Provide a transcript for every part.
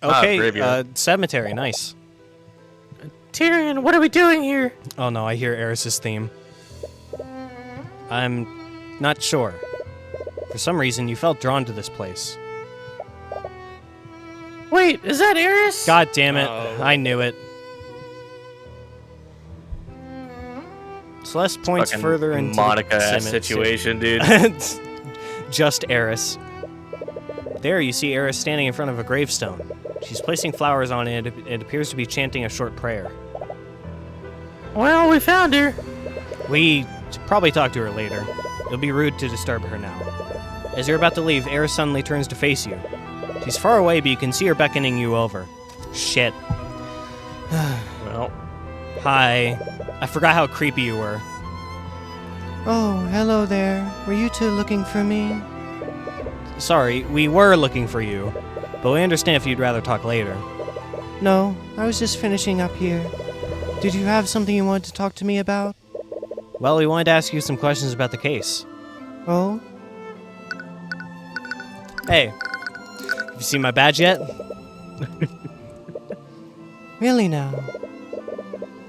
Okay, cemetery, nice. Tyrion, what are we doing here? Oh no, I hear Eris's theme. I'm not sure. For some reason, you felt drawn to this place. Wait, is that Eris? God damn it, I knew it. Celeste points Fucking further into Monica the situation, dude. Just Eris. There you see Eris standing in front of a gravestone. She's placing flowers on it and appears to be chanting a short prayer. Well, we found her. We should probably talk to her later. It'll be rude to disturb her now. As you're about to leave, Eris suddenly turns to face you. She's far away, but you can see her beckoning you over. Shit. Well. Hi. I forgot how creepy you were. Oh, hello there. Were you two looking for me? Sorry, we were looking for you, but we understand if you'd rather talk later. No, I was just finishing up here. Did you have something you wanted to talk to me about? Well, we wanted to ask you some questions about the case. Oh? Hey, have you seen my badge yet? Really now?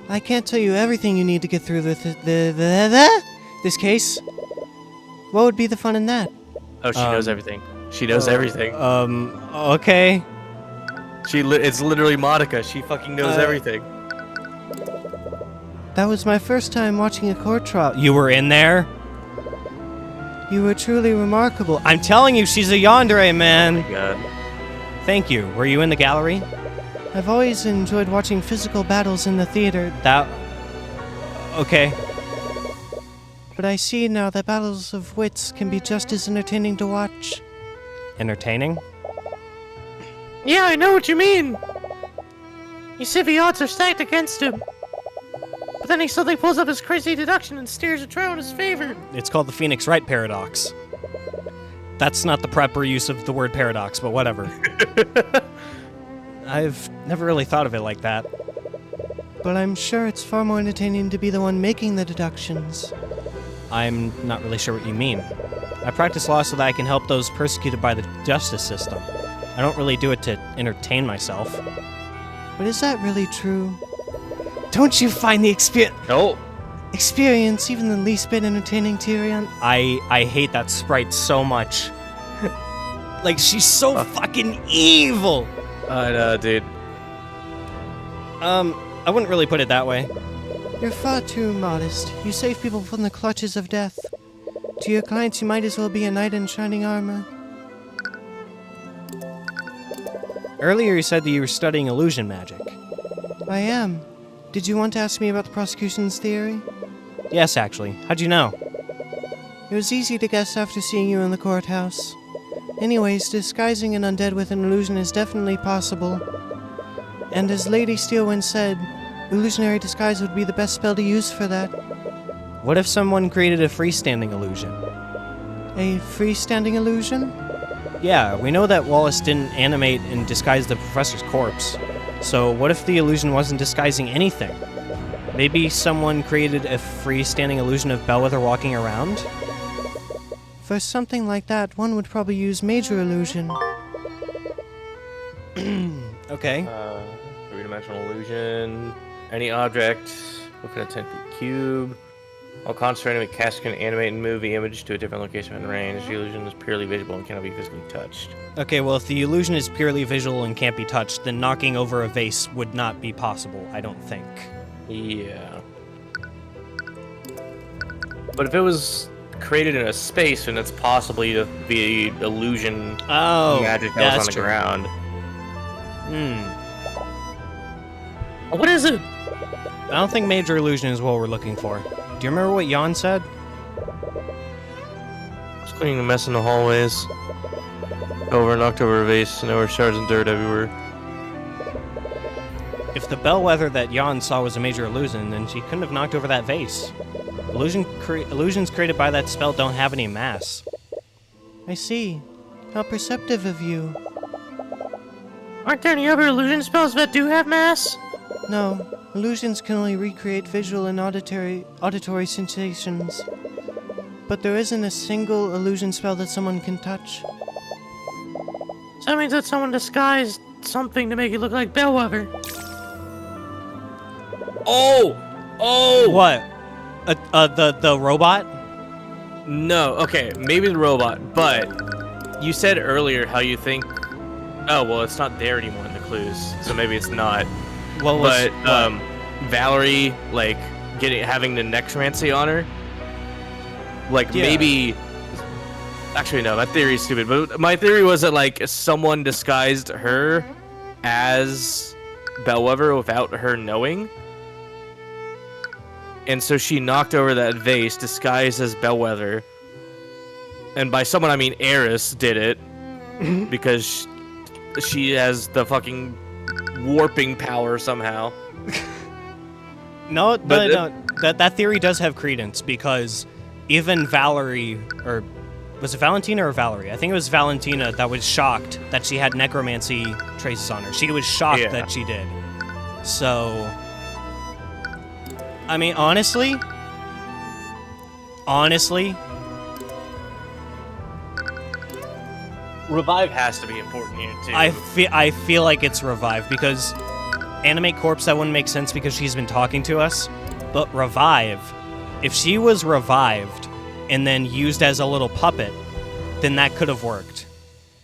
I can't tell you everything you need to get through this case. What would be the fun in that? Oh, she knows everything. She knows everything. Okay. It's literally Monica. She fucking knows everything. That was my first time watching a court trial. You were in there? You were truly remarkable. I'm telling you, she's a yandere, man. Oh my god. Thank you. Were you in the gallery? I've always enjoyed watching physical battles in the theater. Okay. But I see now that battles of wits can be just as entertaining to watch. Entertaining? Yeah, I know what you mean. You see the odds are stacked against him. But then he suddenly pulls up his crazy deduction and steers a trial in his favor. It's called the Phoenix Wright paradox. That's not the proper use of the word paradox, but whatever. I've never really thought of it like that. But I'm sure it's far more entertaining to be the one making the deductions. I'm not really sure what you mean. I practice law so that I can help those persecuted by the justice system. I don't really do it to entertain myself. But is that really true? Don't you find the experience even the least bit entertaining, Tyrion? I hate that sprite so much. Like, she's so fucking evil! I know, dude. I wouldn't really put it that way. You're far too modest. You save people from the clutches of death. To your clients, you might as well be a knight in shining armor. Earlier you said that you were studying illusion magic. I am. Did you want to ask me about the prosecution's theory? Yes, actually. How'd you know? It was easy to guess after seeing you in the courthouse. Anyways, disguising an undead with an illusion is definitely possible. And as Lady Steelwind said, illusionary disguise would be the best spell to use for that. What if someone created a freestanding illusion? A freestanding illusion? Yeah, we know that Wallace didn't animate and disguise the professor's corpse. So what if the illusion wasn't disguising anything? Maybe someone created a freestanding illusion of Bellwether walking around? For something like that, one would probably use major illusion. Okay. Three-dimensional illusion. Any object within a 10 feet cube. While concentrating, the caster can animate and move the image to a different location in range. The illusion is purely visible and cannot be physically touched. Okay, well, if the illusion is purely visual and can't be touched, then knocking over a vase would not be possible, I don't think. Yeah. But if it was created in a space, then it's possibly the illusion magic that was on the ground. What is it? I don't think major illusion is what we're looking for. Do you remember what Jan said? Just cleaning the mess in the hallways. Over and knocked over a vase, and there were shards and dirt everywhere. If the bellwether that Jan saw was a major illusion, then she couldn't have knocked over that vase. Illusions created by that spell don't have any mass. I see. How perceptive of you. Aren't there any other illusion spells that do have mass? No, illusions can only recreate visual and auditory sensations. But there isn't a single illusion spell that someone can touch. So that means that someone disguised something to make it look like Bellwether. Oh! What? The robot? No, okay, maybe the robot, but you said earlier how you think... Oh, well, it's not there anymore in the clues, so maybe it's not. What was? But, Valerie, like, having the necromancy on her, like, Yeah. maybe... Actually, no, that theory is stupid, but my theory was that, like, someone disguised her as Bellwether without her knowing. And so she knocked over that vase disguised as Bellwether. And by someone, I mean Eris did it. Because she has the fucking warping power somehow. No, But that theory does have credence because even Valerie, or was it Valentina or Valerie? I think it was Valentina that was shocked that she had necromancy traces on her. She was shocked that she did. So, I mean, honestly, Revive has to be important here, too. I feel like it's Revive because animate corpse, that wouldn't make sense because she's been talking to us. But Revive, if she was revived and then used as a little puppet, then that could have worked.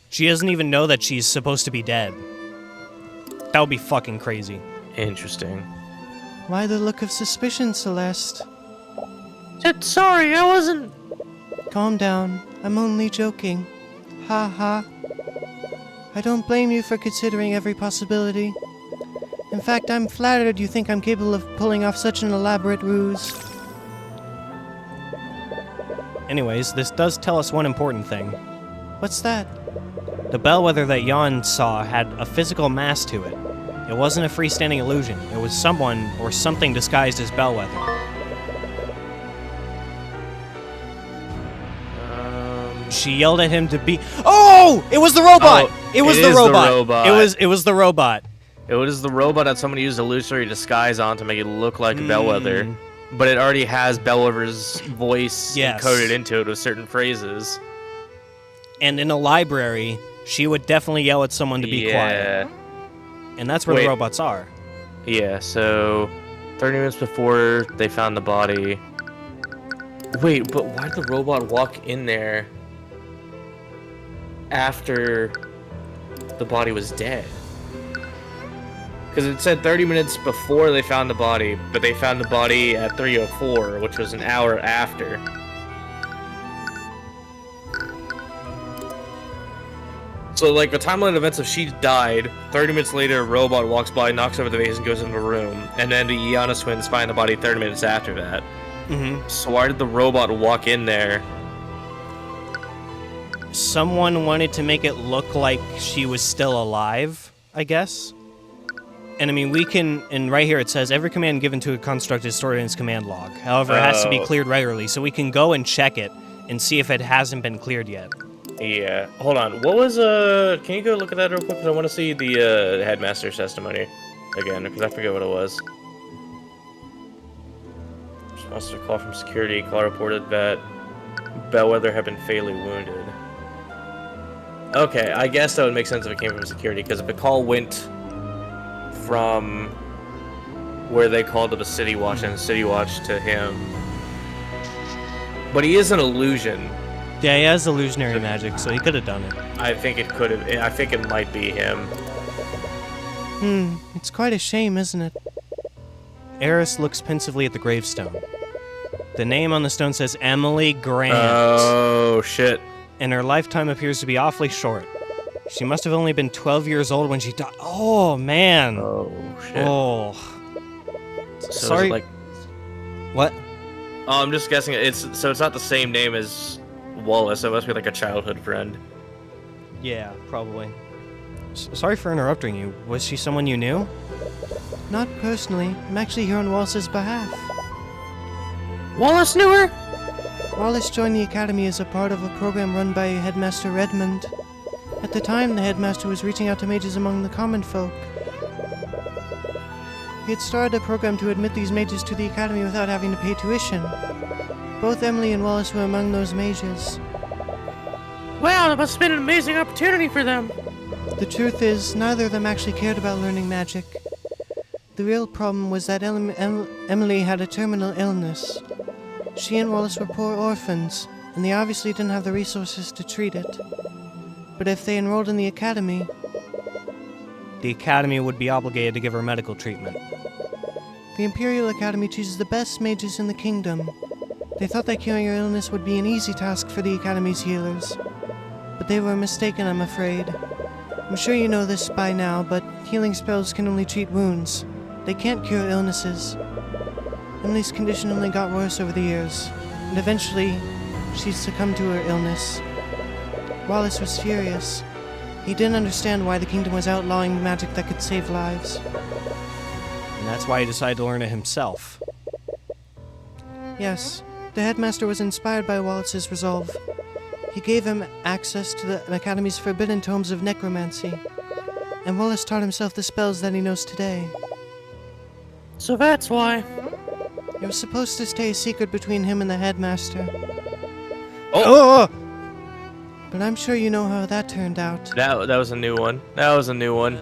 She doesn't even know that she's supposed to be dead. That would be fucking crazy. Interesting. Why the look of suspicion, Celeste? Sorry, I wasn't... Calm down. I'm only joking. Ha ha. I don't blame you for considering every possibility. In fact, I'm flattered you think I'm capable of pulling off such an elaborate ruse. Anyways, this does tell us one important thing. What's that? The bellwether that Jan saw had a physical mass to it. It wasn't a freestanding illusion. It was someone or something disguised as bellwether. She yelled at him to be. Oh! It was the robot. Oh, it was it the is the robot. robot. It was the robot. It was the robot that someone used illusory disguise on to make it look like Bellwether. But it already has Bellwether's voice encoded into it with certain phrases. And in a library, she would definitely yell at someone to be quiet. And that's where the robots are. Yeah, so 30 minutes before they found the body. Wait, but why did the robot walk in there after the body was dead? Because it said 30 minutes before they found the body, but they found the body at 3:04, which was an hour after. So, like, the timeline events of she died, 30 minutes later, a robot walks by, knocks over the vase, and goes into the room. And then the Giannis twins find the body 30 minutes after that. Mm-hmm. So why did the robot walk in there? Someone wanted to make it look like she was still alive, I guess. And I mean, we can, and right here it says, every command given to a construct is stored in its command log. However, it has to be cleared regularly, so we can go and check it and see if it hasn't been cleared yet. Yeah, hold on. What was, can you go look at that real quick? Because I want to see the headmaster's testimony again, because I forget what it was. Response to a call from security. Call reported that Bellwether had been fatally wounded. Okay, I guess that would make sense if it came from security, because if the call went from where they called it a City Watch and City Watch to him. But he is an illusion. Yeah, he has illusionary magic, so he could have done it. I think it could have. I think it might be him. It's quite a shame, isn't it? Eris looks pensively at the gravestone. The name on the stone says Emily Grant. Oh, shit. And her lifetime appears to be awfully short. She must have only been 12 years old when she died. Oh, man. Oh, shit. Oh. So Sorry. Is it like... What? Oh, I'm just guessing. It's not the same name as Wallace. It must be like a childhood friend. Yeah, probably. Sorry for interrupting you. Was she someone you knew? Not personally. I'm actually here on Wallace's behalf. Wallace knew her? Wallace joined the Academy as a part of a program run by Headmaster Redmond. At the time, the Headmaster was reaching out to mages among the common folk. He had started a program to admit these mages to the Academy without having to pay tuition. Both Emily and Wallace were among those mages. Wow, that must have been an amazing opportunity for them. The truth is, neither of them actually cared about learning magic. The real problem was that Emily had a terminal illness. She and Wallace were poor orphans, and they obviously didn't have the resources to treat it. But if they enrolled in the academy... The Academy would be obligated to give her medical treatment. The Imperial Academy chooses the best mages in the kingdom. They thought that curing her illness would be an easy task for the Academy's healers. But they were mistaken, I'm afraid. I'm sure you know this by now, but healing spells can only treat wounds. They can't cure illnesses. Emily's condition only got worse over the years, and eventually, she succumbed to her illness. Wallace was furious. He didn't understand why the kingdom was outlawing magic that could save lives. And that's why he decided to learn it himself. Yes, the headmaster was inspired by Wallace's resolve. He gave him access to the Academy's forbidden tomes of necromancy, and Wallace taught himself the spells that he knows today. So that's why. It was supposed to stay a secret between him and the headmaster. Oh! But I'm sure you know how that turned out. That was a new one. That was a new one.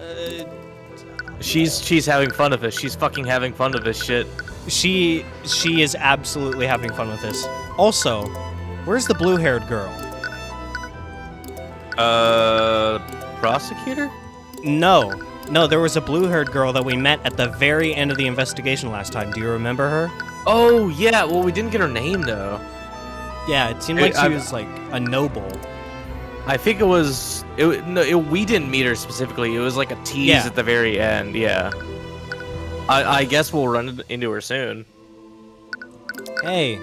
She's having fun of this. She's fucking having fun of this shit. She is absolutely having fun with this. Also, where's the blue-haired girl? Prosecutor? No, there was a blue-haired girl that we met at the very end of the investigation last time. Do you remember her? Oh, yeah. Well, we didn't get her name, though. Yeah, it seemed like she was, like, a noble. I think we didn't meet her specifically. It was like a tease at the very end, yeah. I guess we'll run into her soon. Hey.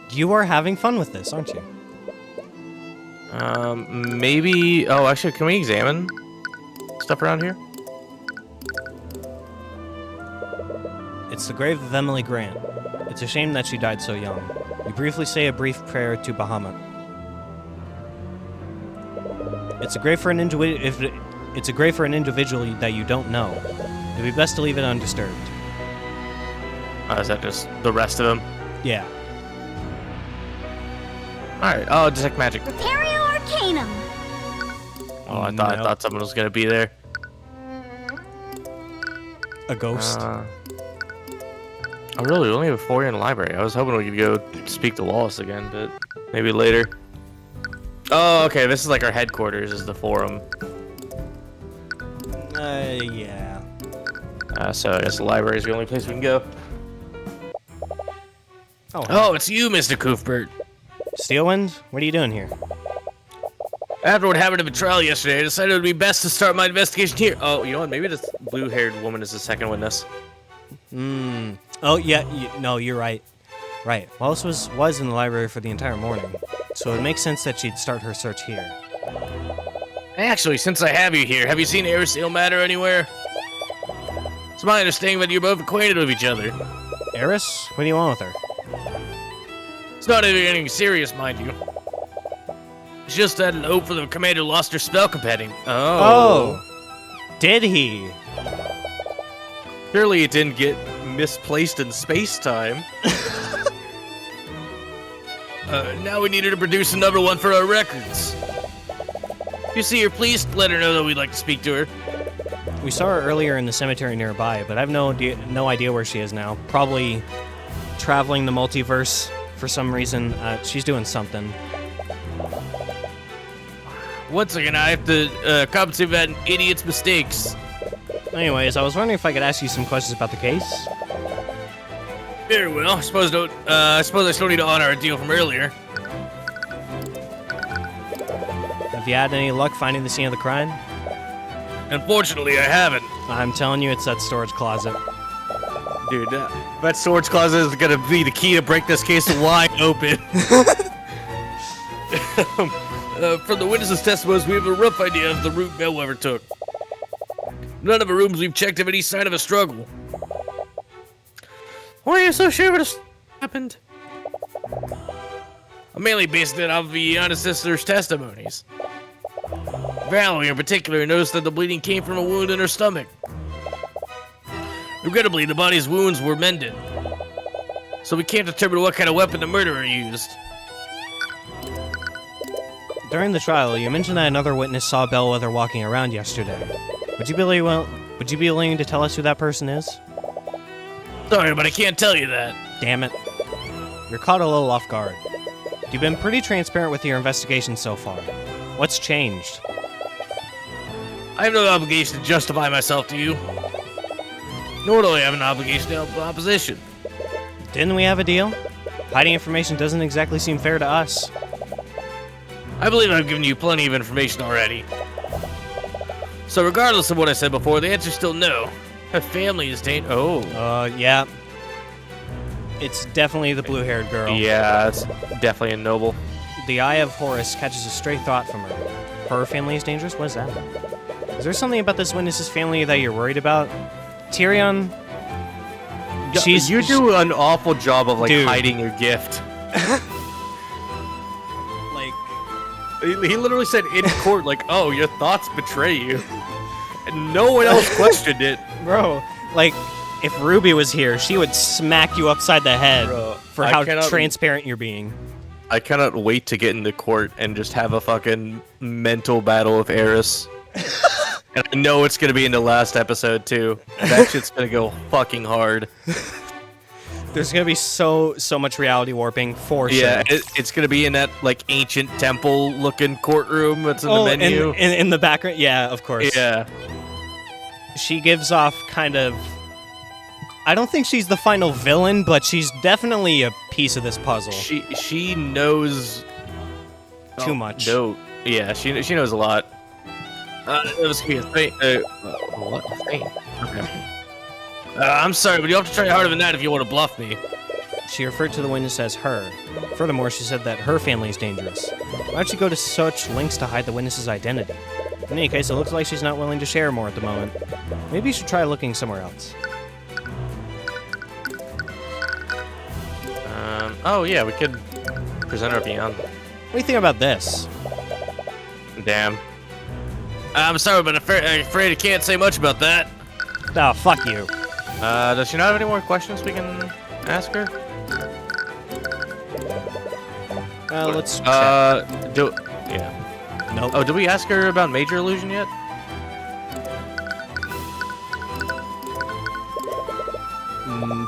You are having fun with this, aren't you? Maybe... Oh, actually, can we examine stuff around here? It's the grave of Emily Grant. It's a shame that she died so young. You briefly say a brief prayer to Bahamut. It's a grave for an individual. It's a grave for an individual that you don't know. It'd be best to leave it undisturbed. Is that just the rest of them? Yeah. Alright, oh, detect magic. Repario Arcanum. Oh, I thought someone was gonna be there. A ghost. Oh, really? We only have 4 in the library. I was hoping we could go speak to Wallace again, but maybe later. Oh, okay. This is like our headquarters, is the forum. Yeah. So I guess the library is the only place we can go. Oh, it's you, Mr. Cuthbert. Steelwind? What are you doing here? After what happened at the trial yesterday, I decided it would be best to start my investigation here. Oh, you know what? Maybe this blue-haired woman is the second witness. Oh, yeah. No, you're right. Right. Wallace was in the library for the entire morning, so it makes sense that she'd start her search here. Actually, since I have you here, have you seen Erisale Matter anywhere? It's my understanding that you're both acquainted with each other. Eris? What do you want with her? It's not anything serious, mind you. It's just that an hope for the commander lost her spell companion. Oh. Did he? Surely it didn't get misplaced in space-time. Now we need her to produce another one for our records. If you see her, please let her know that we'd like to speak to her. We saw her earlier in the cemetery nearby, but I have no idea where she is now. Probably traveling the multiverse for some reason. She's doing something. Once again, I have to compensate for that idiot's mistakes. Anyways, I was wondering if I could ask you some questions about the case. Very well. I suppose I still need to honor our deal from earlier. Have you had any luck finding the scene of the crime? Unfortunately, I haven't. I'm telling you, it's that storage closet. Dude, that storage closet is gonna be the key to break this case wide open. From the witnesses' testimonies, we have a rough idea of the route Bellwether took. None of the rooms we've checked have any sign of a struggle. Why are you so sure this happened? I'm mainly basing it off of the ancestors' testimonies. Valerie, in particular, noticed that the bleeding came from a wound in her stomach. Regrettably, the body's wounds were mended. so we can't determine what kind of weapon the murderer used. During the trial, you mentioned that another witness saw Bellwether walking around yesterday. Would you be willing to tell us who that person is? Sorry, but I can't tell you that. Damn it. You're caught a little off guard. You've been pretty transparent with your investigation so far. What's changed? I have no obligation to justify myself to you. Nor do I have an obligation to help opposition. Didn't we have a deal? Hiding information doesn't exactly seem fair to us. I believe I've given you plenty of information already. So regardless of what I said before, the answer's still no. Her family is Yeah. It's definitely the blue-haired girl. Yeah, it's definitely a noble. The Eye of Horus catches a stray thought from her. Her family is dangerous? What is that? Is there something about this witness's family that you're worried about? Tyrion? You do an awful job of, like, Dude. hiding your gift. Like... He literally said in court, like, oh, your thoughts betray you. And no one else questioned it. Bro, like, if Ruby was here, she would smack you upside the head for how transparent you're being. I cannot wait to get into court and just have a fucking mental battle with Eris. And I know it's gonna be in the last episode too. That shit's gonna go fucking hard. There's gonna be so much reality warping for sure. Yeah, it's gonna be in that like ancient temple-looking courtroom that's in the menu. In the background, yeah, of course. Yeah. She gives off kind of... I don't think she's the final villain, but she's definitely a piece of this puzzle. She knows too much. No, yeah, she knows a lot. It was a thing. What thing? Okay. I'm sorry, but you have to try harder than that if you want to bluff me. She referred to the witness as her. Furthermore, she said that her family is dangerous. Why'd she go to such lengths to hide the witness's identity? In any case, it looks like she's not willing to share more at the moment. Maybe you should try looking somewhere else. Oh yeah, we could present her beyond. What do you think about this? Damn. I'm sorry, but I'm afraid I can't say much about that. Oh, fuck you. Does she not have any more questions we can ask her? Let's check. Yeah. Nope. Oh, did we ask her about Major Illusion yet?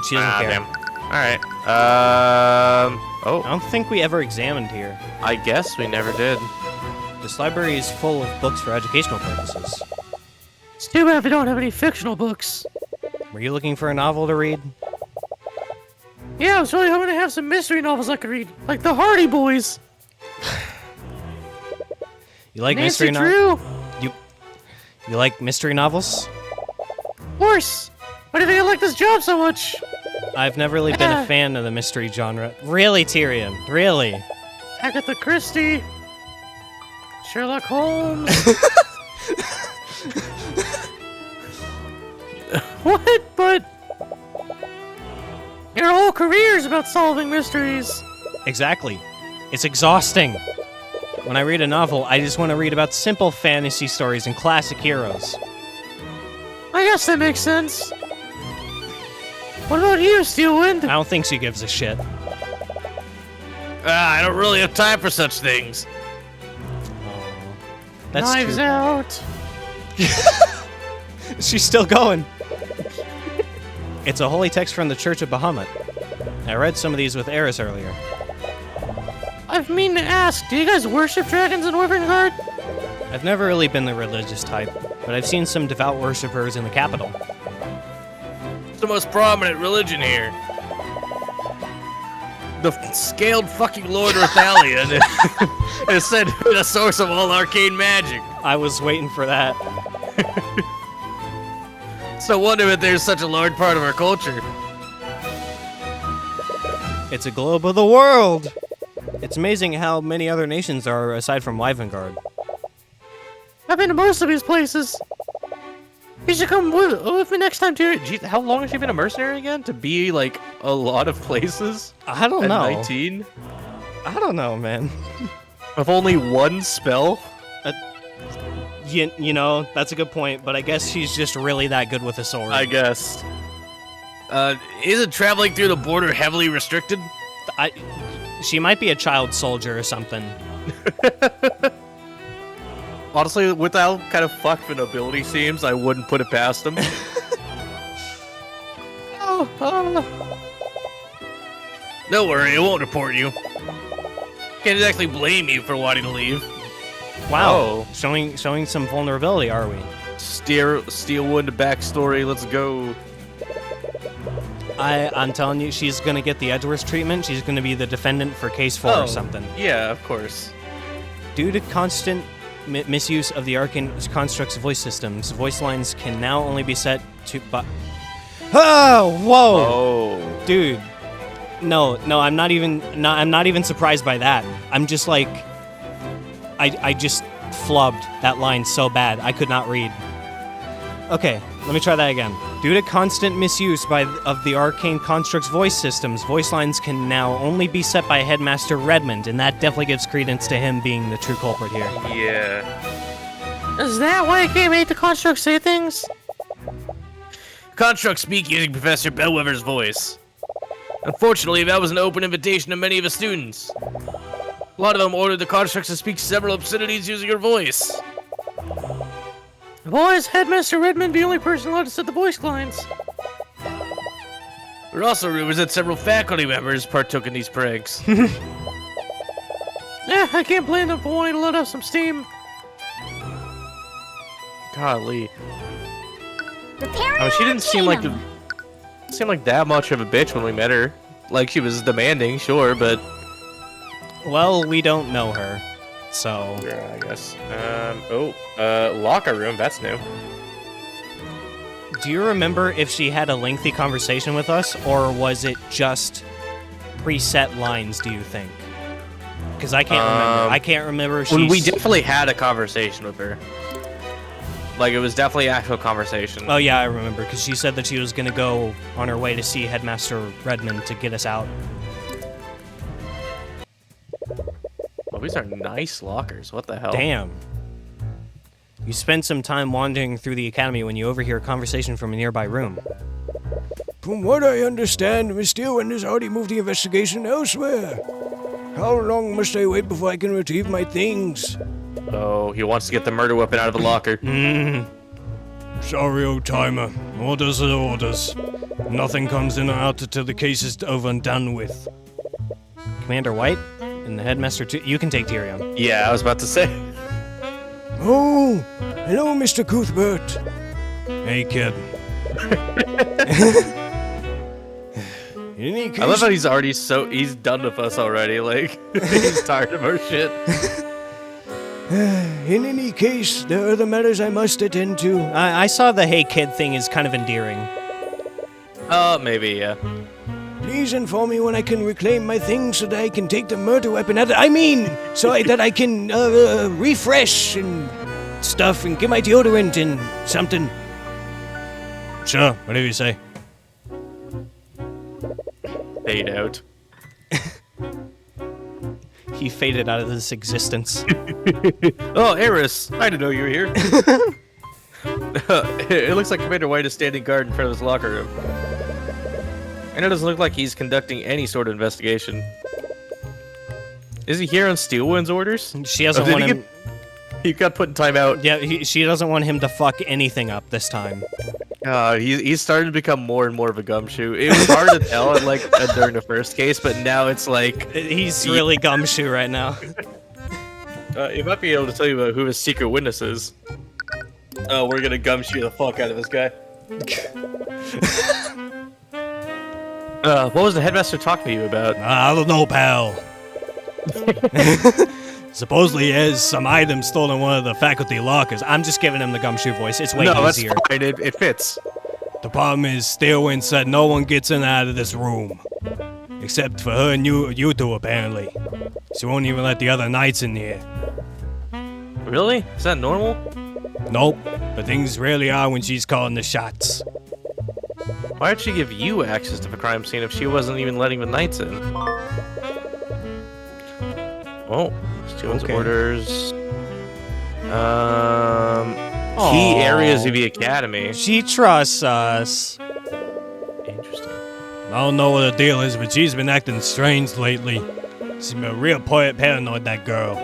She doesn't care. Damn. Alright. Oh. I don't think we ever examined here. I guess we never did. This library is full of books for educational purposes. It's too bad we don't have any fictional books. Were you looking for a novel to read? Yeah, I was really hoping to have some mystery novels I could read, like the Hardy Boys. You like Nancy mystery novels? Drew. You like mystery novels? Of course. Why do you think I like this job so much? I've never really been a fan of the mystery genre. Really, Tyrion? Really? Agatha Christie. Sherlock Holmes. What? But your whole career is about solving mysteries. Exactly. It's exhausting. When I read a novel, I just want to read about simple fantasy stories and classic heroes. I guess that makes sense. What about you, Steelwind? I don't think she gives a shit. I don't really have time for such things. That's Knives true. Out. She's still going. It's a holy text from the Church of Bahamut. I read some of these with Eris earlier. I've mean to ask, do you guys worship dragons in Wyverngard? I've never really been the religious type, but I've seen some devout worshippers in the capital. It's the most prominent religion here. The scaled fucking Lord Rathalion is said to be the source of all arcane magic. I was waiting for that. It's no wonder that there's such a large part of our culture. It's a globe of the world! It's amazing how many other nations are aside from Wyvengard. I've been to most of these places. You should come with me next time, too. Gee, how long has she been a mercenary again? To be, like, a lot of places? I don't know. 19? I don't know, man. With only one spell? You know, that's a good point, but I guess she's just really that good with a sword. I guess. Isn't traveling through the border heavily restricted? She might be a child soldier or something. Honestly, with how kind of fucked the nobility seems, I wouldn't put it past them. Don't worry, it won't report you. Can't exactly blame you for wanting to leave. Wow, showing some vulnerability, are we? Steelwood backstory, let's go. I'm telling you, she's gonna get the Edgeworth treatment. She's gonna be the defendant for case 4 or something. Yeah, of course. Due to constant misuse of the Arcane construct's voice systems, voice lines can now only be set to. Oh, whoa, Oh, dude. No, I'm not even surprised by that. I'm just like, I just flubbed that line so bad I could not read. Okay, let me try that again. Due to constant misuse of the Arcane Construct's voice systems, voice lines can now only be set by Headmaster Redmond, and that definitely gives credence to him being the true culprit here. yeah. Is that why I can't make the construct say things? Constructs speak using Professor Bellwether's voice. Unfortunately, that was an open invitation to many of the students. A lot of them ordered the constructs to speak several obscenities using her voice. Why is Headmaster Redmond the only person allowed to set the voice lines? There are also rumors that several faculty members partook in these pranks. Yeah, I can't blame them for wanting to let off some steam. Golly. Repairing I mean, she didn't seem like that much of a bitch when we met her. Like, she was demanding, sure, but... Well, we don't know her, so... Yeah, I guess. Locker room, that's new. Do you remember if she had a lengthy conversation with us, or was it just preset lines, do you think? Because I can't remember. I can't remember if We definitely had a conversation with her. Like, it was definitely actual conversation. Oh, yeah, I remember, because she said that she was going to go on her way to see Headmaster Redmond to get us out. Well, these are nice lockers. What the hell? Damn. You spent some time wandering through the academy when you overhear a conversation from a nearby room. From what I understand, Miss Steelwind has already moved the investigation elsewhere. How long must I wait before I can retrieve my things? Oh, he wants to get the murder weapon out of the locker. Sorry, old timer. Orders are orders. Nothing comes in or out until the case is over and done with. Commander White and the Headmaster... You can take Tyrion. Yeah, I was about to say. Oh, hello, Mr. Cuthbert. Hey, kid. In any case, I love how he's already he's done with us already. Like, he's tired of our shit. in any case, there are other matters I must attend to. I saw the hey kid thing is kind of endearing. Maybe, yeah. Please inform me when I can reclaim my things so that I can take the murder weapon out. That I can refresh and stuff and get my deodorant and something. Sure, whatever you say. Fade out. He faded out of this existence. Oh, Eris! I didn't know you were here. It looks like Commander White is standing guard in front of his locker room. And it doesn't look like he's conducting any sort of investigation. Is he here on Steelwind's orders? She doesn't want him... He got put in timeout. Yeah, she doesn't want him to fuck anything up this time. He's starting to become more and more of a gumshoe. It was hard to tell during the first case, but now it's like... He's really gumshoe right now. You might be able to tell you about who his secret witness is. Oh, we're gonna gumshoe the fuck out of this guy. What was the headmaster talking to you about? I don't know, pal. Supposedly he has some items stolen in one of the faculty lockers. I'm just giving him the gumshoe voice. It's way easier. That's fine. It fits. The problem is, Steelwind said no one gets in and out of this room. Except for her and you two, apparently. She won't even let the other knights in here. Really? Is that normal? Nope, but things rarely are when she's calling the shots. Why'd she give you access to the crime scene if she wasn't even letting the knights in? Oh, Steelwind's orders. Key areas of the academy. She trusts us. Interesting. I don't know what the deal is, but she's been acting strange lately. She's been real paranoid, that girl.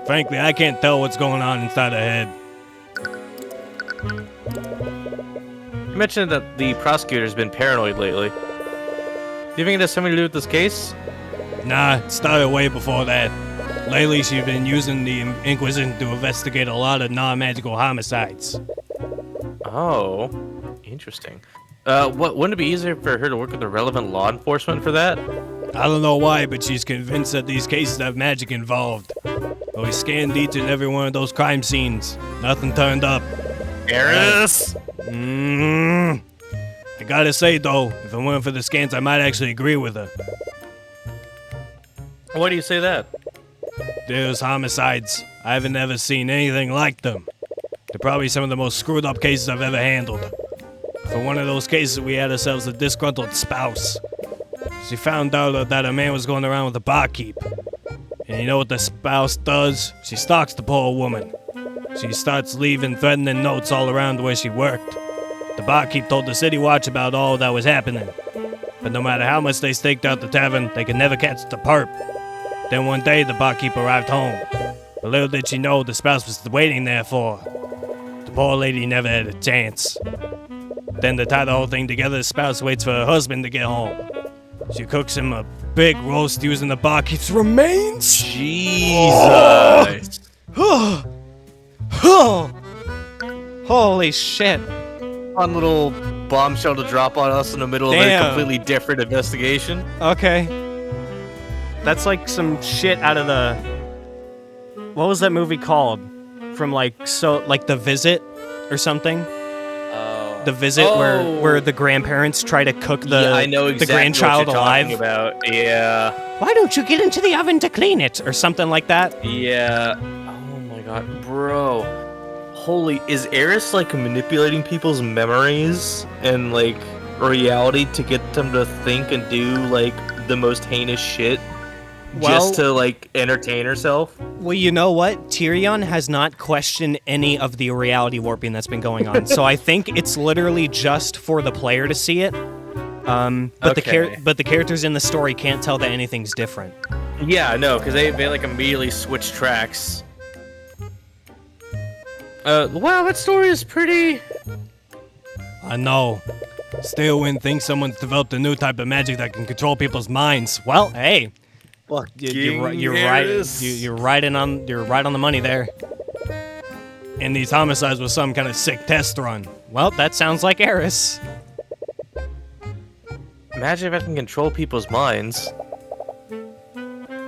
Frankly, I can't tell what's going on inside her head. You mentioned that the prosecutor's been paranoid lately. Do you think it has something to do with this case? Nah, it started way before that. Lately, she's been using the Inquisition to investigate a lot of non-magical homicides. Oh, interesting. Wouldn't it be easier for her to work with the relevant law enforcement for that? I don't know why, but she's convinced that these cases have magic involved. But we scanned each and every one of those crime scenes. Nothing turned up. Eris! I gotta say, though, if it weren't for the scans, I might actually agree with her. Why do you say that? Those homicides, I haven't ever seen anything like them. They're probably some of the most screwed up cases I've ever handled. For one of those cases, we had ourselves a disgruntled spouse. She found out that a man was going around with a barkeep. And you know what the spouse does? She stalks the poor woman. She starts leaving threatening notes all around where she worked. The barkeep told the city watch about all that was happening. But no matter how much they staked out the tavern, they could never catch the perp. Then one day, the barkeep arrived home. But little did she know the spouse was waiting there for her. The poor lady never had a chance. Then to tie the whole thing together, the spouse waits for her husband to get home. She cooks him a big roast using the barkeep's remains. Jesus! Holy shit. Fun little bombshell to drop on us in the middle of a Damn. completely different investigation. Okay. That's like some shit out of the... What was that movie called? From like The Visit or something? The Visit where the grandparents try to cook Yeah, I know the exactly grandchild what you're alive. talking about. Yeah. Why don't you get into the oven to clean it? Or something like that. Yeah. Oh my god, bro. Holy, is Eris like manipulating people's memories and like reality to get them to think and do like the most heinous shit just to like entertain herself? Well, you know what? Tyrion has not questioned any of the reality warping that's been going on. So I think it's literally just for the player to see it. But the characters in the story can't tell that anything's different. Yeah, no, because they like immediately switch tracks. Wow, that story is pretty... I know. Still wouldn't think someone's developed a new type of magic that can control people's minds. Well, hey, you're right. Eris. You're right on the money there. And these homicides was some kind of sick test run. Well, that sounds like Eris. Imagine if I can control people's minds.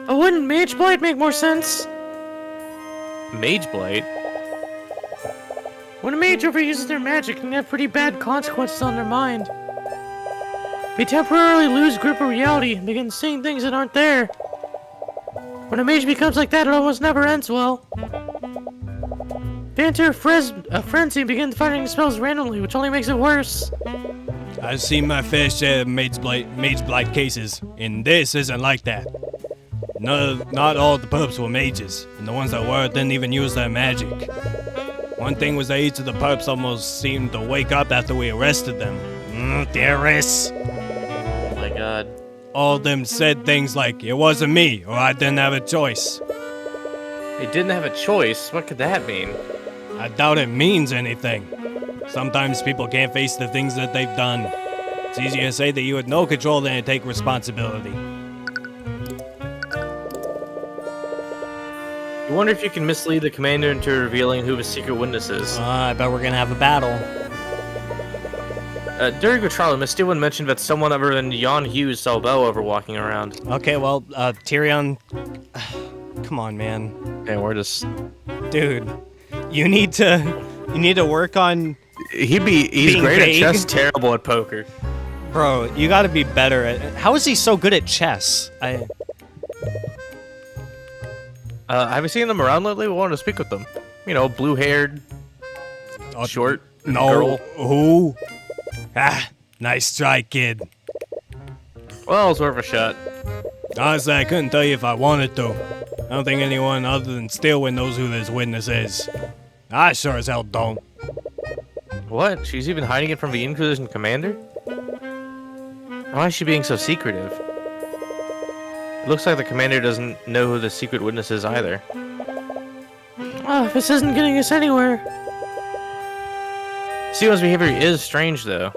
Oh, wouldn't Mage Blight make more sense? Mage Blight? When a mage overuses their magic, it can have pretty bad consequences on their mind. They temporarily lose grip of reality and begin seeing things that aren't there. When a mage becomes like that, it almost never ends well. They enter a frenzy and begin firing spells randomly, which only makes it worse. I've seen my fair share of mage blight cases, and this isn't like that. Not all the perps were mages, and the ones that were didn't even use their magic. One thing was that each of the perps almost seemed to wake up after we arrested them. Eris. Oh my god. All of them said things like, it wasn't me, or I didn't have a choice. They didn't have a choice? What could that mean? I doubt it means anything. Sometimes people can't face the things that they've done. It's easier to say that you had no control than to take responsibility. I wonder if you can mislead the commander into revealing who his secret witness is. I bet we're gonna have a battle. During the trial, Miss Steelman mentioned that someone other than Jan Hughes saw Bellover walking around. Okay, well, Tyrion... Come on, man. And we're just... Dude, you need to work on... He's being great vague. at chess, terrible at poker. Bro, you gotta be better at... How is he so good at chess? Have you seen them around lately? We wanted to speak with them. You know, blue-haired, short, No, girl. who? Nice try, kid. Well, it was worth a shot. Honestly, I couldn't tell you if I wanted to. I don't think anyone other than Steelwind knows who this witness is. I sure as hell don't. What? She's even hiding it from the Inquisition commander? Why is she being so secretive? It looks like the commander doesn't know who the secret witness is either. Oh, this isn't getting us anywhere. Steel's behavior is strange, though.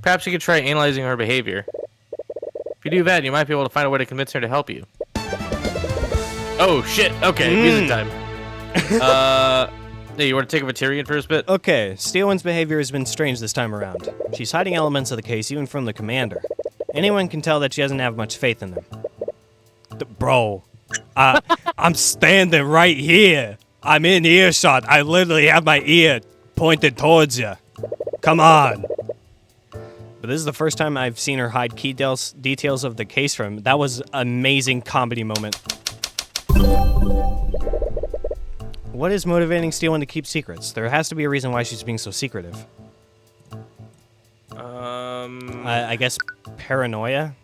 Perhaps you could try analyzing her behavior. If you do that, you might be able to find a way to convince her to help you. Oh, shit. Okay, music time. Hey, you want to take up a Tyrion for a bit? Okay, Steelwind's behavior has been strange this time around. She's hiding elements of the case even from the commander. Anyone can tell that she doesn't have much faith in them. Bro, I'm standing right here. I'm in earshot. I literally have my ear pointed towards you. Come on. But this is the first time I've seen her hide key details of the case from him. That was an amazing comedy moment. What is motivating Steelwind to keep secrets? There has to be a reason why she's being so secretive. I guess paranoia?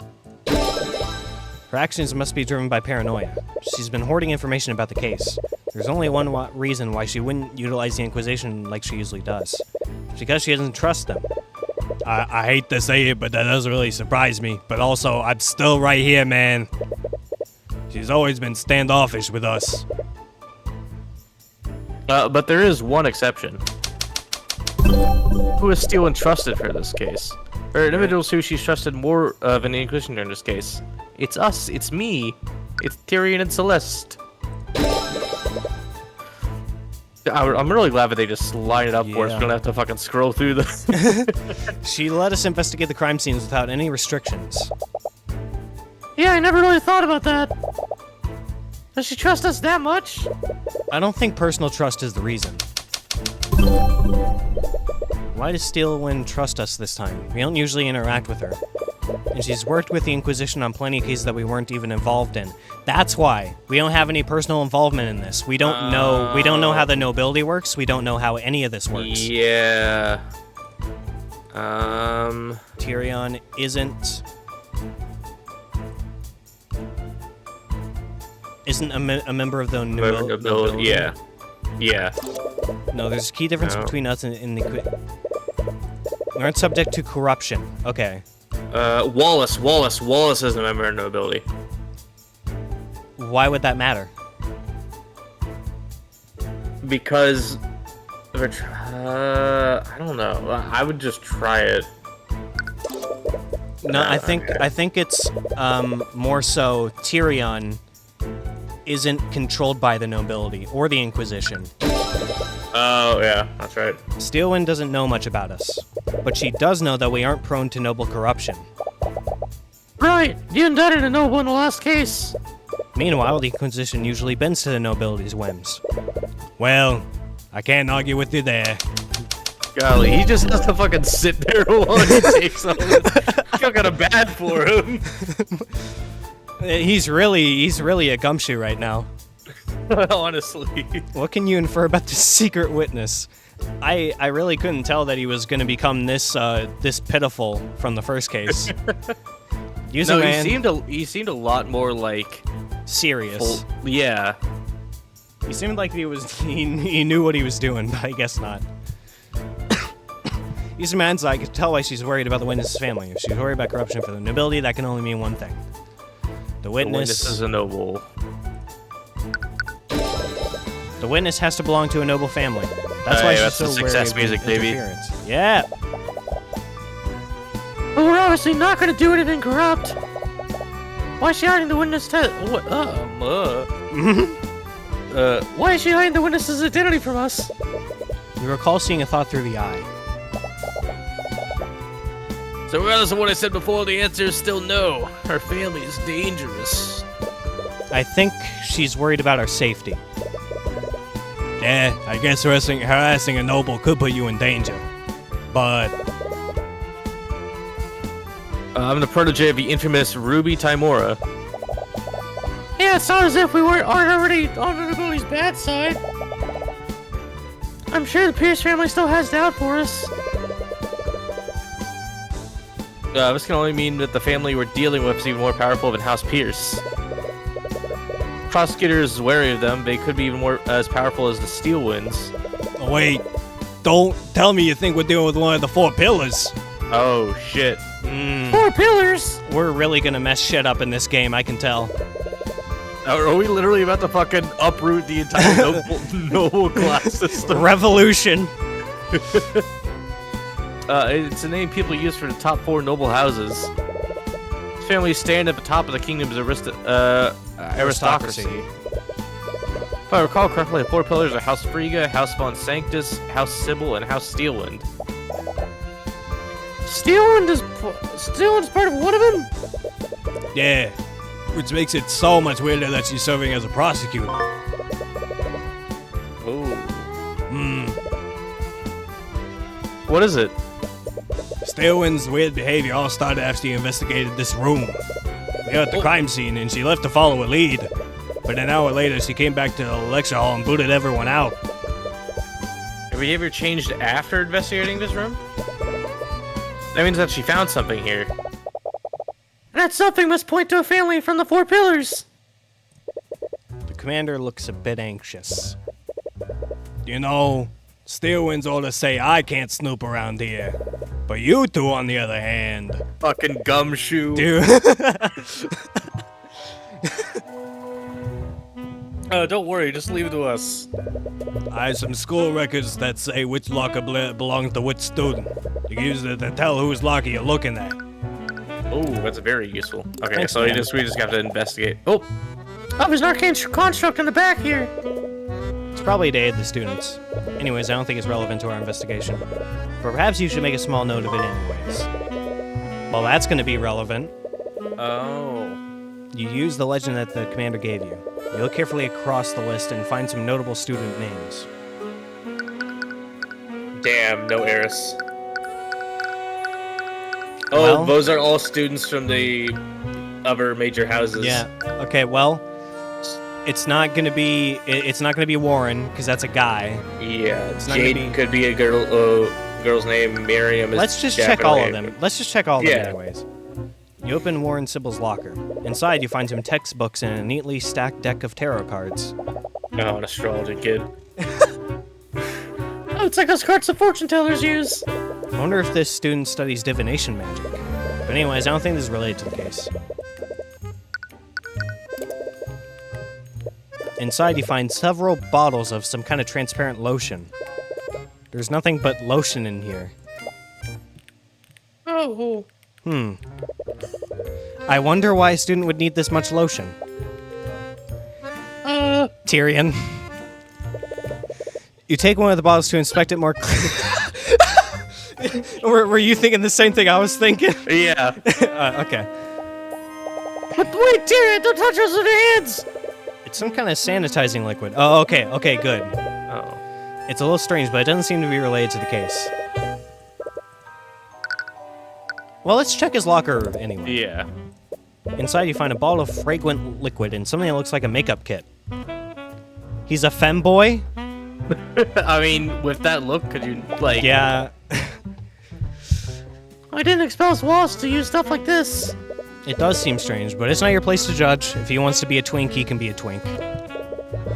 Her actions must be driven by paranoia. She's been hoarding information about the case. There's only one reason why she wouldn't utilize the Inquisition like she usually does. It's because she doesn't trust them. I hate to say it, but that doesn't really surprise me. But also, I'm still right here, man. She's always been standoffish with us. But there is one exception. Who is Steelwind trusted for this case? There are individuals who she's trusted more of in the Inquisition during this case. It's us. It's me. It's Tyrion and Celeste. I'm really glad that they just line it up for us. We don't have to fucking scroll through the... She let us investigate the crime scenes without any restrictions. Yeah, I never really thought about that. Does she trust us that much? I don't think personal trust is the reason. Why does Steelwind trust us this time? We don't usually interact with her. And she's worked with the Inquisition on plenty of cases that we weren't even involved in. That's why. We don't have any personal involvement in this. We don't know how the nobility works. We don't know how any of this works. Yeah. Tyrion isn't a member of the nobility. Yeah. Yeah. No, there's a key difference between us and the... We aren't subject to corruption. Okay. Wallace is a member of the nobility. Why would that matter? Because... I don't know. I would just try it. No, I think it's more so Tyrion isn't controlled by the nobility or the Inquisition. Oh, yeah, that's right. Steelwind doesn't know much about us, but she does know that we aren't prone to noble corruption. Right, you indicted a noble in the last case. Meanwhile, the Inquisition usually bends to the nobility's whims. Well, I can't argue with you there. Golly, he just has to fucking sit there while he takes all this. I feel kind of bad for him. He's really a gumshoe right now. Honestly. What can you infer about this secret witness? I really couldn't tell that he was going to become this pitiful from the first case. He seemed a lot more like serious. Yeah. He seemed like he knew what he was doing, but I guess not. He's a man's I could tell why she's worried about the witness's family. If she's worried about corruption for the nobility, that can only mean one thing. The witness is a noble. The witness has to belong to a noble family. That's why she's so wary success of music, baby. interference. Yeah. But we're obviously not going to do anything corrupt. Why is she hiding the witness why is she hiding the witness's identity from us? You recall seeing a thought through the eye. So regardless of what I said before, the answer is still no. Her family is dangerous. I think she's worried about our safety. Yeah, I guess harassing a noble could put you in danger. But... I'm the protege of the infamous Ruby Timora. Yeah, it's not as if we aren't already on the nobility's bad side. I'm sure the Pierce family still has doubt for us. This can only mean that the family we're dealing with is even more powerful than House Pierce. Prosecutors is wary of them. They could be even more as powerful as the Steelwinds. Oh, wait, don't tell me you think we're dealing with one of the four pillars. Oh, shit. 4 pillars? We're really gonna mess shit up in this game, I can tell. Are we literally about to fucking uproot the entire noble class system? Revolution. It's a name people use for the top 4 noble houses. This family stand at the top of the kingdom's aristocracy. If I recall correctly, the 4 pillars are House Frigga, House Von Sanctus, House Sybil, and House Steelwind. Steelwind's part of one of them? Yeah, which makes it so much weirder that she's serving as a prosecutor. Ooh. Hmm. What is it? Steelwind's weird behavior all started after she investigated this room. We were at the crime scene and she left to follow a lead. But an hour later, she came back to the lecture hall and booted everyone out. Her behavior changed after investigating this room? That means that she found something here. That something must point to a family from the 4 pillars. The commander looks a bit anxious. You know, Steelwind's orders say I can't snoop around here. But you two, on the other hand... Fucking gumshoe. Dude. Don't worry, just leave it to us. I have some school records that say which locker belongs to which student. You can use it to tell whose locker you're looking at. Oh, that's very useful. Okay, Thanks, so man. we just have to investigate. Oh, Oh, there's an arcane construct in the back here. It's probably to aid the students. Anyways, I don't think it's relevant to our investigation. But perhaps you should make a small note of it anyways. Well, that's gonna be relevant. oh. You use the legend that the commander gave you. You look carefully across the list and find some notable student names. Damn, no heiress. Oh, Well- those are all students from the other major houses. Yeah. Okay. Well, it's not gonna be. It's not gonna be Warren because that's a guy. Yeah, not gonna Jade be- could be a girl's name. Miriam is Let's just check all of them. Let's just check all of them Yeah. anyways. You open Warren Sybil's locker. Inside, you find some textbooks and a neatly stacked deck of tarot cards. Oh, an astrology kid. Oh, it's like those cards the fortune tellers use. I wonder if this student studies divination magic. But anyways, I don't think this is related to the case. Inside, you find several bottles of some kind of transparent lotion. There's nothing but lotion in here. Oh. I wonder why a student would need this much lotion. Tyrion. You take one of the bottles to inspect it more were you thinking the same thing I was thinking? Yeah. Okay. But wait, Tyrion, don't touch us with your hands. It's some kind of sanitizing liquid. Oh, okay. Okay, good. Oh. It's a little strange, but it doesn't seem to be related to the case. Well, let's check his locker anyway. Yeah. Inside, you find a bottle of fragrant liquid and something that looks like a makeup kit. He's a femboy? I mean, with that look, could you, like... Yeah. I didn't expel Wallace to use stuff like this. It does seem strange, but it's not your place to judge. If he wants to be a twink, he can be a twink.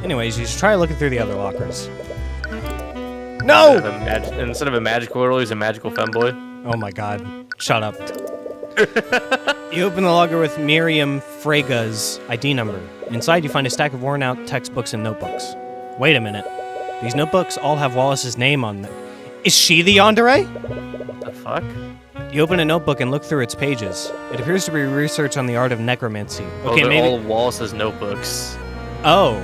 Anyways, you should try looking through the other lockers. No! Instead of a magical girl, he's a magical femboy. Oh my god. Shut up. You open the locker with Miriam Frega's ID number. Inside, you find a stack of worn-out textbooks and notebooks. Wait a minute. These notebooks all have Wallace's name on them. Is she the yandere? The fuck? You open a notebook and look through its pages. It appears to be research on the art of necromancy. Oh, Okay, they're maybe... all of Wallace's notebooks. Oh.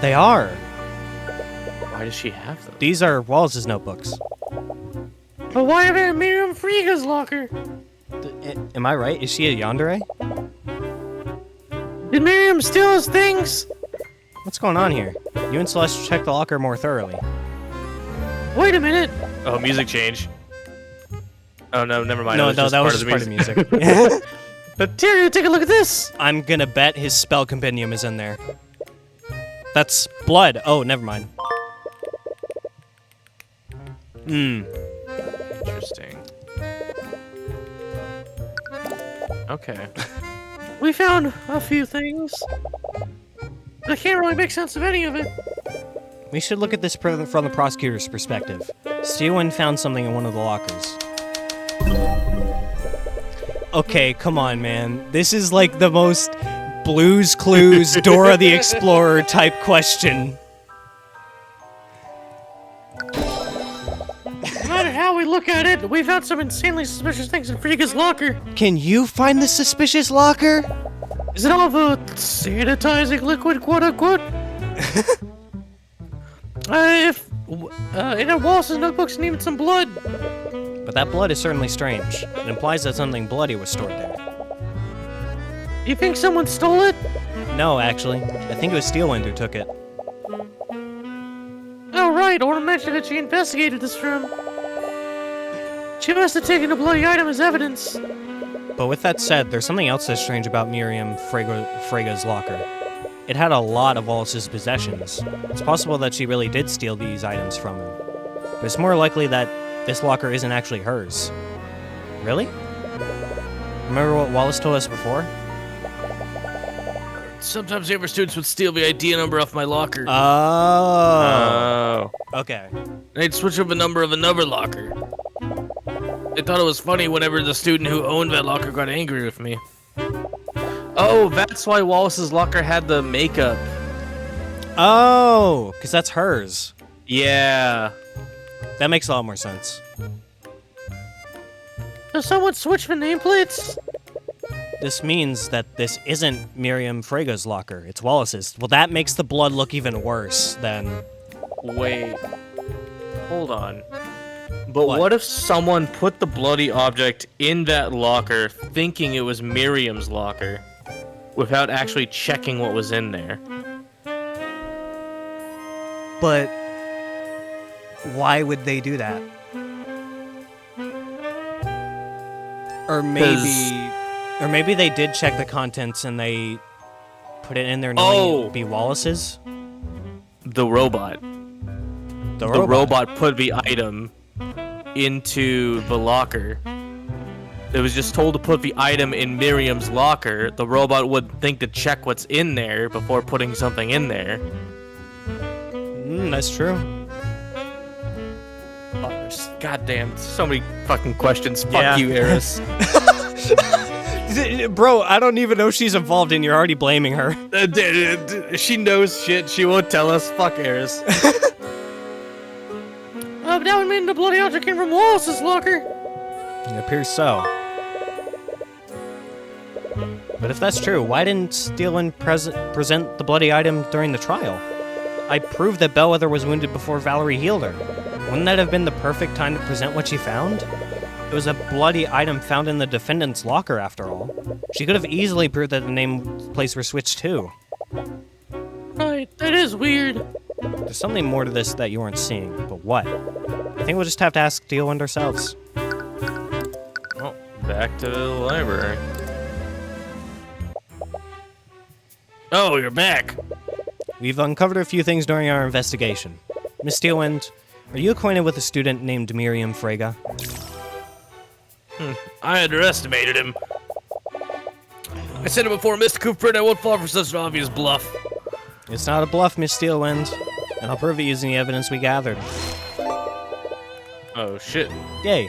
They are. Why does she have them? These are Wallace's notebooks. But why are they in Miriam Frega's locker? Am I right? Is she a yandere? Did Miriam steal his things? What's going on here? You and Celeste should check the locker more thoroughly. Wait a minute. Oh, music change. Oh, no, never mind. No, It that was just just part of the music. But Tyrion, take a look at this. I'm gonna bet his spell compendium is in there. That's blood. Oh, never mind. Interesting. Okay. We found a few things. I can't really make sense of any of it. We should look at this from the prosecutor's perspective. Steelwind found something in one of the lockers. Okay, come on, man. This is like the most Blue's Clues, Dora the Explorer type question. No matter how we look at it, we found some insanely suspicious things in Frigga's locker. Can you find the suspicious locker? Is it all of a sanitizing liquid, quote unquote? In Wallace's notebooks needed some blood. But that blood is certainly strange. It implies that something bloody was stored there. You think someone stole it? No, actually. I think it was Steelwind who took it. Oh, right. Orna mentioned that she investigated this room. She must have taken the bloody item as evidence. But with that said, there's something else that's strange about Miriam Freyga's locker. It had a lot of Wallace's possessions. It's possible that she really did steal these items from him. But it's more likely that this locker isn't actually hers. Really? Remember what Wallace told us before? Sometimes younger students would steal the ID number off my locker. Oh. Oh. Okay. They'd switch up a number of another locker. They thought it was funny whenever the student who owned that locker got angry with me. Oh, that's why Wallace's locker had the makeup. Oh, because that's hers. Yeah. That makes a lot more sense. Does someone switch the nameplates? This means that this isn't Miriam Freyga's locker. It's Wallace's. Well, that makes the blood look even worse than... Wait. Hold on. But What? what if someone put the bloody object in that locker thinking it was Miriam's locker without actually checking what was in there? But why would they do that? Or maybe they did check the contents and they put it in there knowing it would be Wallace's. The robot. The The robot put the item into the locker. It was just told to put the item in Miriam's locker. The robot would think to check what's in there before putting something in there. That's true. Goddamn, so many fucking questions. Fuck Yeah. you, Eris. Bro, I don't even know she's involved and you're already blaming her. She knows shit. She won't tell us. Fuck Eris. That would mean the bloody object came from Wallace's locker. It appears so. But if that's true, why didn't Steelwind present the bloody item during the trial? I proved that Bellwether was wounded before Valerie healed her. Wouldn't that have been the perfect time to present what she found? It was a bloody item found in the defendant's locker, after all. She could have easily proved that the nameplates were switched too. Right, that is weird. There's something more to this that you aren't seeing, but what? I think we'll just have to ask Steelwind ourselves. Oh, back to the library. Oh, you're back. We've uncovered a few things during our investigation. Miss Steelwind, are you acquainted with a student named Miriam Freyga? I underestimated him. I said it before, Mr. Cuthbert, I won't fall for such an obvious bluff. It's not a bluff, Miss Steelwind, and I'll prove it using the evidence we gathered. Oh shit. Yay!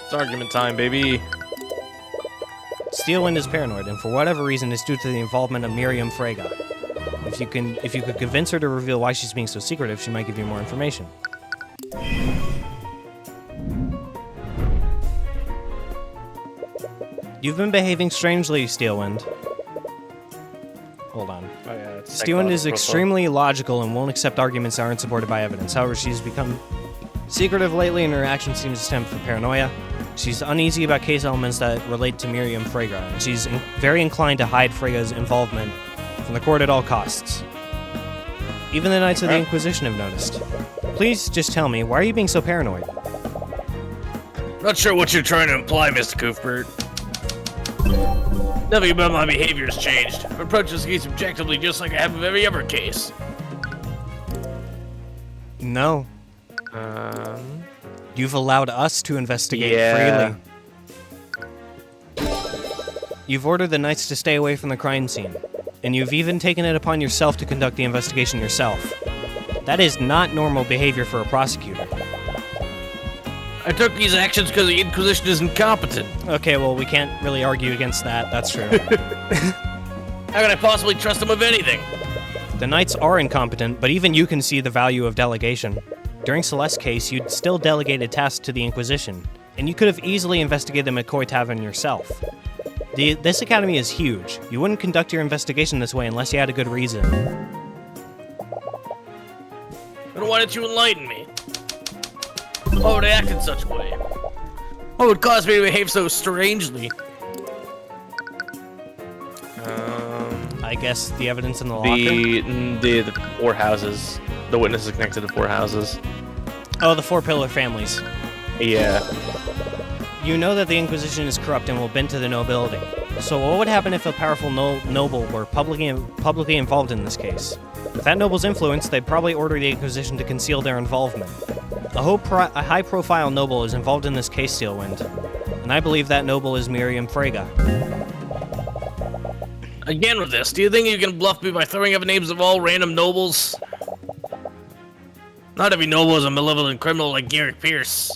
It's argument time, baby. Steelwind is paranoid, and for whatever reason, it's due to the involvement of Miriam Freyga. If you could convince her to reveal why she's being so secretive, she might give you more information. You've been behaving strangely, Steelwind. Hold on. Oh, yeah, it's Steelwind is psychological. extremely logical and won't accept arguments that aren't supported by evidence. However, she's become secretive lately and her actions seem to stem from paranoia. She's uneasy about case elements that relate to Miriam Freyga, and she's very inclined to hide Freyga's involvement from the court at all costs. Even the Knights of the Inquisition have noticed. Please just tell me, why are you being so paranoid? Not sure what you're trying to imply, Mr. Cuthbert. Nothing about my behavior has changed. I've approached this case objectively just like I have with every other case. No. You've allowed us to investigate freely. You've ordered the Knights to stay away from the crime scene, and you've even taken it upon yourself to conduct the investigation yourself. That is not normal behavior for a prosecutor. I took these actions because the Inquisition is incompetent. Okay, well, we can't really argue against that. That's true. How can I possibly trust them with anything? The Knights are incompetent, but even you can see the value of delegation. During Celeste's case, you'd still delegated tasks to the Inquisition, and you could have easily investigated the McCoy Tavern yourself. This academy is huge. You wouldn't conduct your investigation this way unless you had a good reason. Then why didn't you enlighten me? Why would I act in such a way? What would cause me to behave so strangely? I guess the evidence in the locker? The 4 houses. The witnesses connected to 4 houses. Oh, the 4 pillar families. Yeah. You know that the Inquisition is corrupt and will bend to the nobility. So what would happen if a powerful noble were publicly involved in this case? With that noble's influence, they'd probably order the Inquisition to conceal their involvement. A high-profile noble is involved in this case, Steelwind, and I believe that noble is Miriam Frege. Again with this, do you think you can bluff me by throwing up names of all random nobles? Not every noble is a malevolent criminal like Garrick Pierce.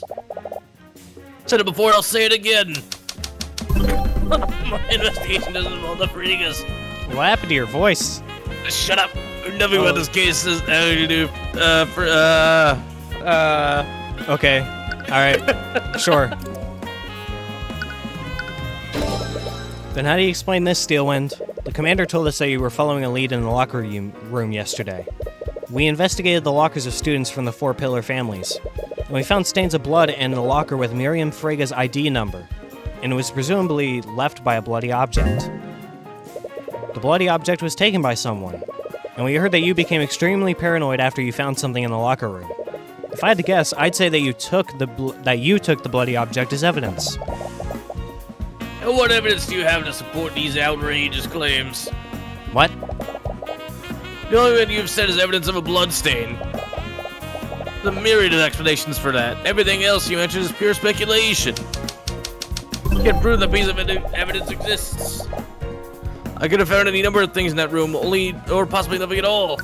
Said it before, I'll say it again. My investigation doesn't involve the Fregas. What happened to your voice? Shut up. Nothing about this case is to do. Okay. Alright. Sure. Then how do you explain this, Steelwind? The commander told us that you were following a lead in the locker room yesterday. We investigated the lockers of students from the 4 pillar families, and we found stains of blood in the locker with Miriam Frege's ID number, and it was presumably left by a bloody object. The bloody object was taken by someone, and we heard that you became extremely paranoid after you found something in the locker room. If I had to guess, I'd say that you took the bloody object as evidence. And what evidence do you have to support these outrageous claims? What? The only thing you've said is evidence of a bloodstain. There's a myriad of explanations for that. Everything else you mentioned is pure speculation. You can't prove that piece of evidence exists. I could have found any number of things in that room, or possibly nothing at all.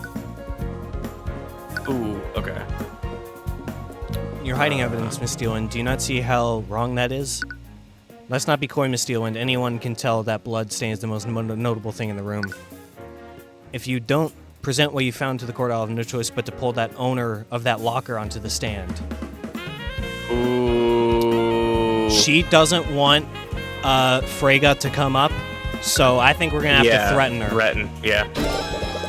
Ooh, okay. You're hiding evidence, Miss Steelwind. Do you not see how wrong that is? Let's not be coy, Miss Steelwind. Anyone can tell that blood stain is the most notable thing in the room. If you don't present what you found to the court, I'll have no choice but to pull that owner of that locker onto the stand. Ooh. She doesn't want Frege to come up, so I think we're gonna have to threaten her. Yeah.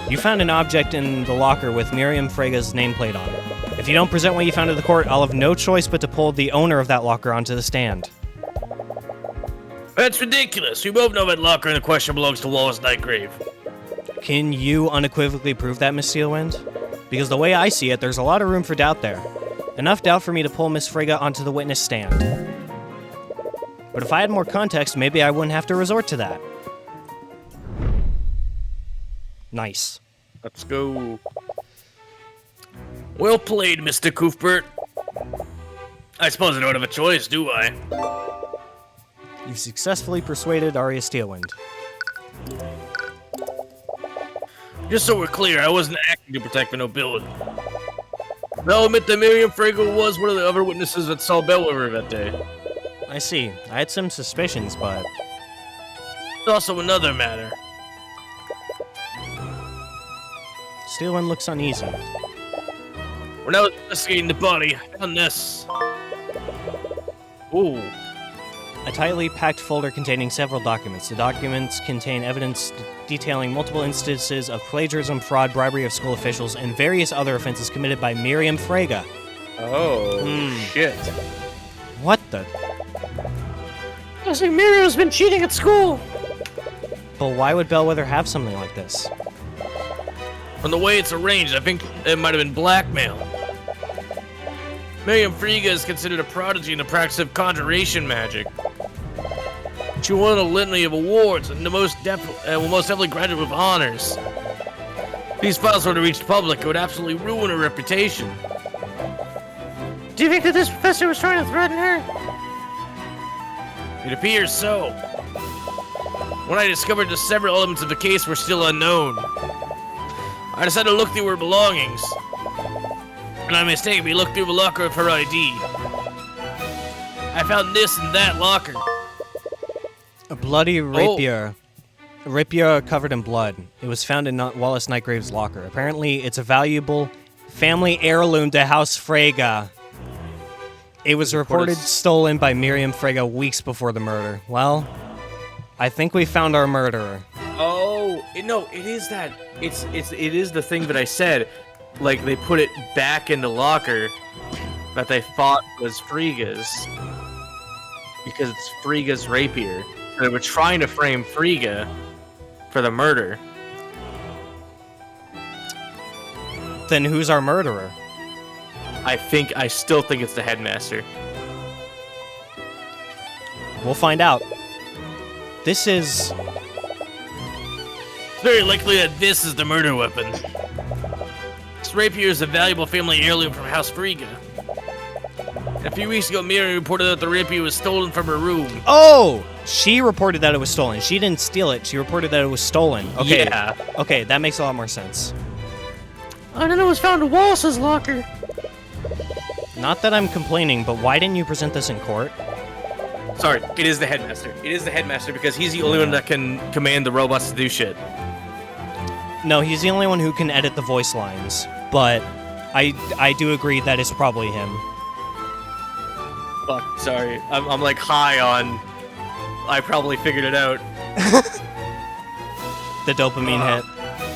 You found an object in the locker with Miriam Frege's nameplate on it. If you don't present what you found to the court, I'll have no choice but to pull the owner of that locker onto the stand. That's ridiculous. We both know that locker in the question belongs to Wallace Nightgrave. Can you unequivocally prove that, Miss Steelwind? Because the way I see it, there's a lot of room for doubt there. Enough doubt for me to pull Miss Frege onto the witness stand. But if I had more context, maybe I wouldn't have to resort to that. Nice. Let's go. Well played, Mr. Cuthbert. I suppose I don't have a choice, do I? You've successfully persuaded Arya Steelwind. Just so we're clear, I wasn't acting to protect the nobility. I'll admit that Miriam Frege was one of the other witnesses that saw Bellwether that day. I see. I had some suspicions, but... There's also another matter. Steelwind looks uneasy. When I was investigating the body, I found this. Ooh. A tightly packed folder containing several documents. The documents contain evidence detailing multiple instances of plagiarism, fraud, bribery of school officials, and various other offenses committed by Miriam Frege. Oh, shit. What the? Looks like Miriam's been cheating at school. But why would Bellwether have something like this? From the way it's arranged, I think it might have been blackmail. Miriam Frege is considered a prodigy in the practice of conjuration magic. She won a litany of awards and will most definitely graduate with honors. If these files were to reach the public, it would absolutely ruin her reputation. Do you think that this professor was trying to threaten her? It appears so. When I discovered the several elements of the case were still unknown, I decided to look through her belongings. And I mistakenly looked through the locker of her ID. I found this in that locker. A bloody rapier. A rapier covered in blood. It was found in Wallace Nightgrave's locker. Apparently, it's a valuable family heirloom to House Frege. It was reported stolen by Miriam Frege weeks before the murder. Well, I think we found our murderer. Oh, no, it is that. It is the thing that I said. Like, they put it back in the locker that they thought was Frege's. Because it's Frege's rapier. So they were trying to frame Frege for the murder. Then who's our murderer? I still think it's the headmaster. We'll find out. This is... It's very likely that this is the murder weapon. This rapier is a valuable family heirloom from House Frege. A few weeks ago, Miriam reported that the rapier was stolen from her room. Oh! She reported that it was stolen. She didn't steal it. She reported that it was stolen. Okay. Yeah. Okay, that makes a lot more sense. I don't know, it was found in Wallace's locker. Not that I'm complaining, but why didn't you present this in court? Sorry, it is the headmaster. It is the headmaster because he's the only one that can command the robots to do shit. No, he's the only one who can edit the voice lines. But I do agree that it's probably him. Fuck, sorry. I'm like high on... I probably figured it out. The dopamine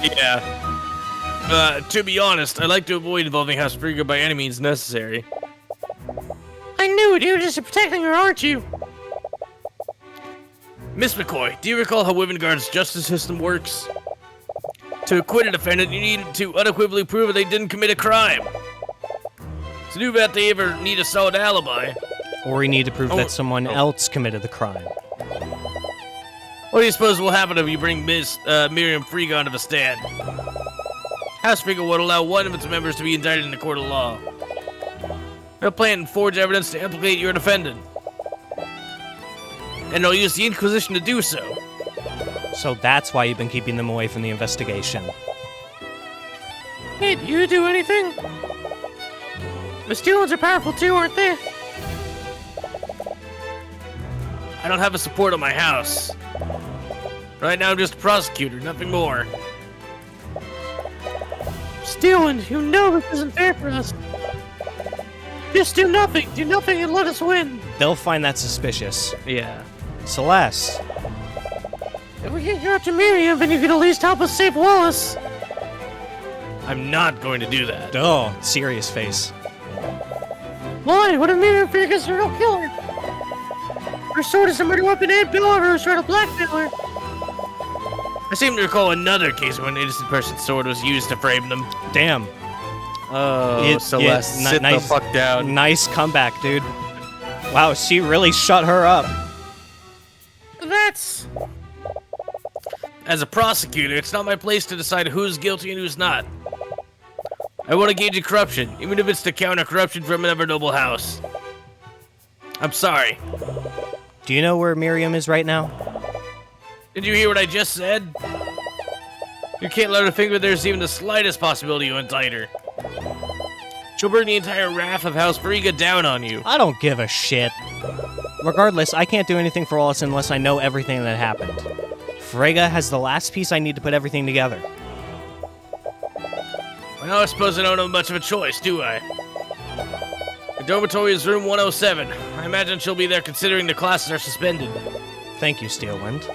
hit. Yeah. To be honest, I like to avoid involving House Frege by any means necessary. I knew it, you were just protecting her, aren't you? Miss McCoy, do you recall how Wivengard's justice system works? To acquit a defendant, you need to unequivocally prove that they didn't commit a crime. To do that, they either need a solid alibi. Or we need to prove that someone else committed the crime. What do you suppose will happen if you bring Miss Miriam Frege onto the stand? House Frege would allow one of its members to be indicted in a court of law. They'll plant and forge evidence to implicate your defendant. And they'll use the Inquisition to do so. So that's why you've been keeping them away from the investigation. Hey, do you do anything? The Steelers are powerful too, aren't they? I don't have a support on my house. Right now I'm just a prosecutor, nothing more. Stealing, you know this isn't fair for us. Just do nothing and let us win. They'll find that suspicious. Yeah. Celeste. If we get you out to Miriam, then you can at least help us save Wallace. I'm not going to do that. Oh, serious face. Why? What if Miriam Frege's a real killer? Her sword is a murder weapon and Bill was trying to blackmail her. I seem to recall another case where an innocent person's sword was used to frame them. Damn. Oh, Celeste, sit the fuck down. Nice comeback, dude. Wow, she really shut her up. That's... As a prosecutor, it's not my place to decide who's guilty and who's not. I want to gauge a corruption, even if it's to counter corruption from another noble house. I'm sorry. Do you know where Miriam is right now? Did you hear what I just said? You can't let her think that there's even the slightest possibility you indict her. She'll bring the entire wrath of House Frege down on you. I don't give a shit. Regardless, I can't do anything for Wallace unless I know everything that happened. Frege has the last piece I need to put everything together. Well, I suppose I don't have much of a choice, do I? The dormitory is room 107. I imagine she'll be there considering the classes are suspended. Thank you, Steelwind.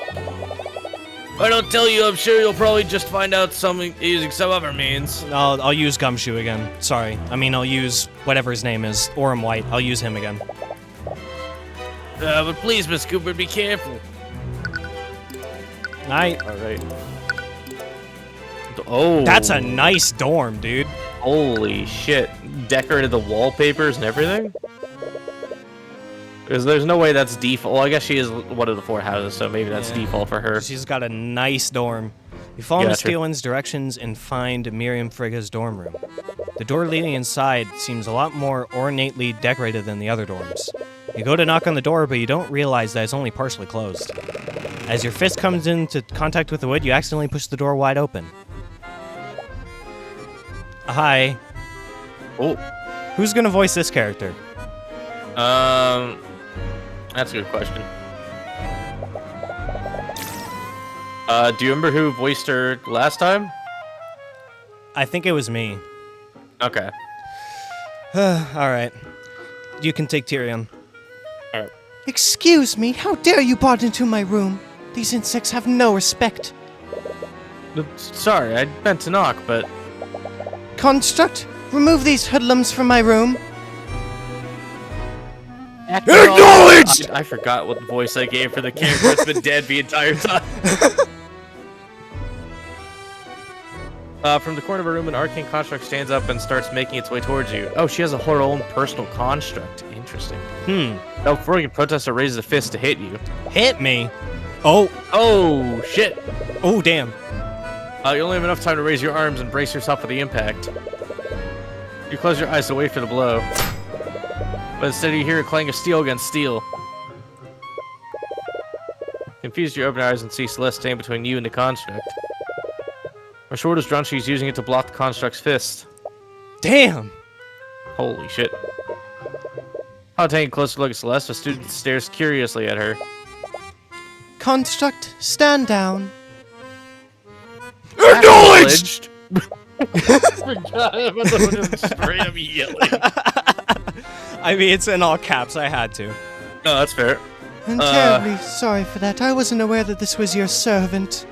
If I don't tell you, I'm sure you'll probably just find out something using some other means. I'll use Gumshoe again. Sorry. I mean, I'll use whatever his name is. Orem White. I'll use him again. But please, Miss Cooper, be careful. Night. Alright. Oh. That's a nice dorm, dude. Holy shit. Decorated the wallpapers and everything? There's no way that's default. Well, I guess she is one of the 4 houses, so maybe that's default for her. She's got a nice dorm. You follow Yeah, Miss sure. Steelwind's directions and find Miriam Frege's dorm room. The door leading inside seems a lot more ornately decorated than the other dorms. You go to knock on the door, but you don't realize that it's only partially closed. As your fist comes into contact with the wood, you accidentally push the door wide open. Hi. Oh. Who's gonna voice this character? That's a good question. Do you remember who voiced her last time? I think it was me. Okay. All right. You can take Tyrion. Excuse me, how dare you barge into my room? These insects have no respect. Sorry, I meant to knock, but... Construct, remove these hoodlums from my room. Acknowledged! I forgot what voice I gave for the character that's been dead the entire time. From the corner of a room, an arcane construct stands up and starts making its way towards you. Oh, she has her own personal construct. Interesting. Now, before you can protest or raise a fist to hit you. Hit me. Oh. Oh, shit. Oh, damn. You only have enough time to raise your arms and brace yourself for the impact. You close your eyes to wait for the blow. But instead you hear a clang of steel against steel. Confused, you open your eyes and see Celeste standing between you and the construct. Her sword is drawn, she's using it to block the construct's fist. Damn. Holy shit. Upon taking a closer look at Celeste, the student stares curiously at her. Construct, stand down. Acknowledged! Straight up yelling. I mean, it's in all caps. I had to. No, that's fair. I'm terribly sorry for that. I wasn't aware that this was your servant.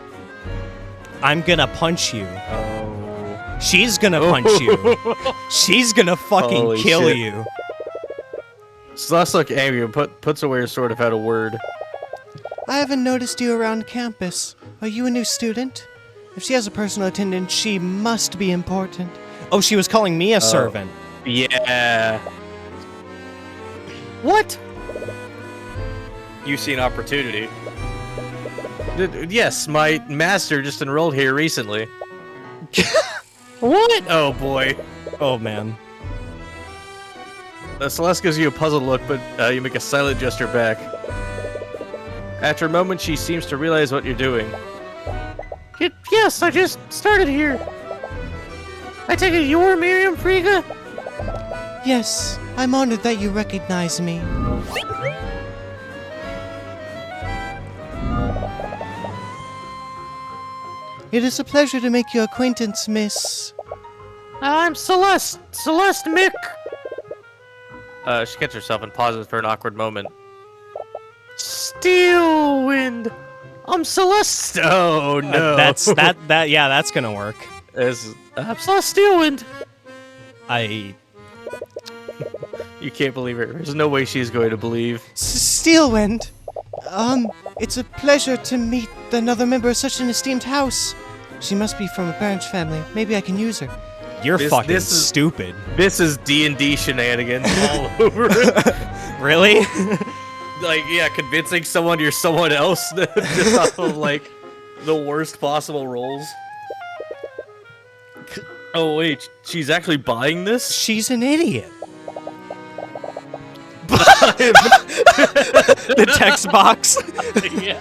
I'm gonna punch you. Oh. She's gonna punch you. She's gonna fucking Holy kill shit. you. Celeste look angry and puts away her sword without a word. I haven't noticed you around campus. Are you a new student? If she has a personal attendant, she must be important. Oh, she was calling me a servant. Yeah. What? You see an opportunity. Yes, my master just enrolled here recently. What? Oh boy. Oh, man. Celeste gives you a puzzled look, but you make a silent gesture back. After a moment, she seems to realize what you're doing. Yes, I just started here. I take it you're Miriam Friga? Yes, I'm honored that you recognize me. It is a pleasure to make your acquaintance, Miss. I'm Celeste. Celeste Mick. She catches herself and pauses for an awkward moment. Steelwind. I'm Celeste. Oh no. That's gonna work. Celeste Steelwind. You can't believe her. There's no way she's going to believe. Steelwind. It's a pleasure to meet another member of such an esteemed house. She must be from a branch family. Maybe I can use her. You're fucking this is- stupid. This is D&D shenanigans all over it. Really? Like, yeah, convincing someone you're someone else just off of, like, the worst possible rolls. Oh, wait, she's actually buying this? She's an idiot. The text box. Yeah.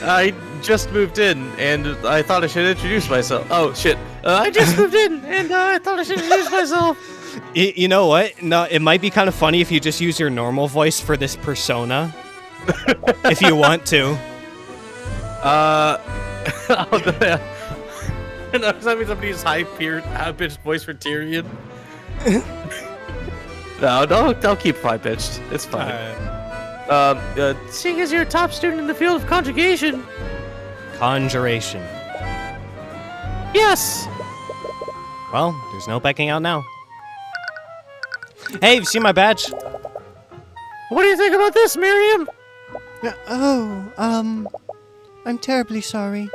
I just moved in, and I thought I should introduce myself. Oh, shit. I just moved in, and I thought I should introduce myself. You know what? No, it might be kind of funny if you just use your normal voice for this persona. If you want to. No, does that mean somebody uses high-pitched voice for Tyrion? No, don't keep high-pitched. It's fine. Seeing as you're a top student in the field of conjugation. Conjuration. Yes. Well, there's no backing out now. Hey, you see my badge? What do you think about this, Miriam? I'm terribly sorry,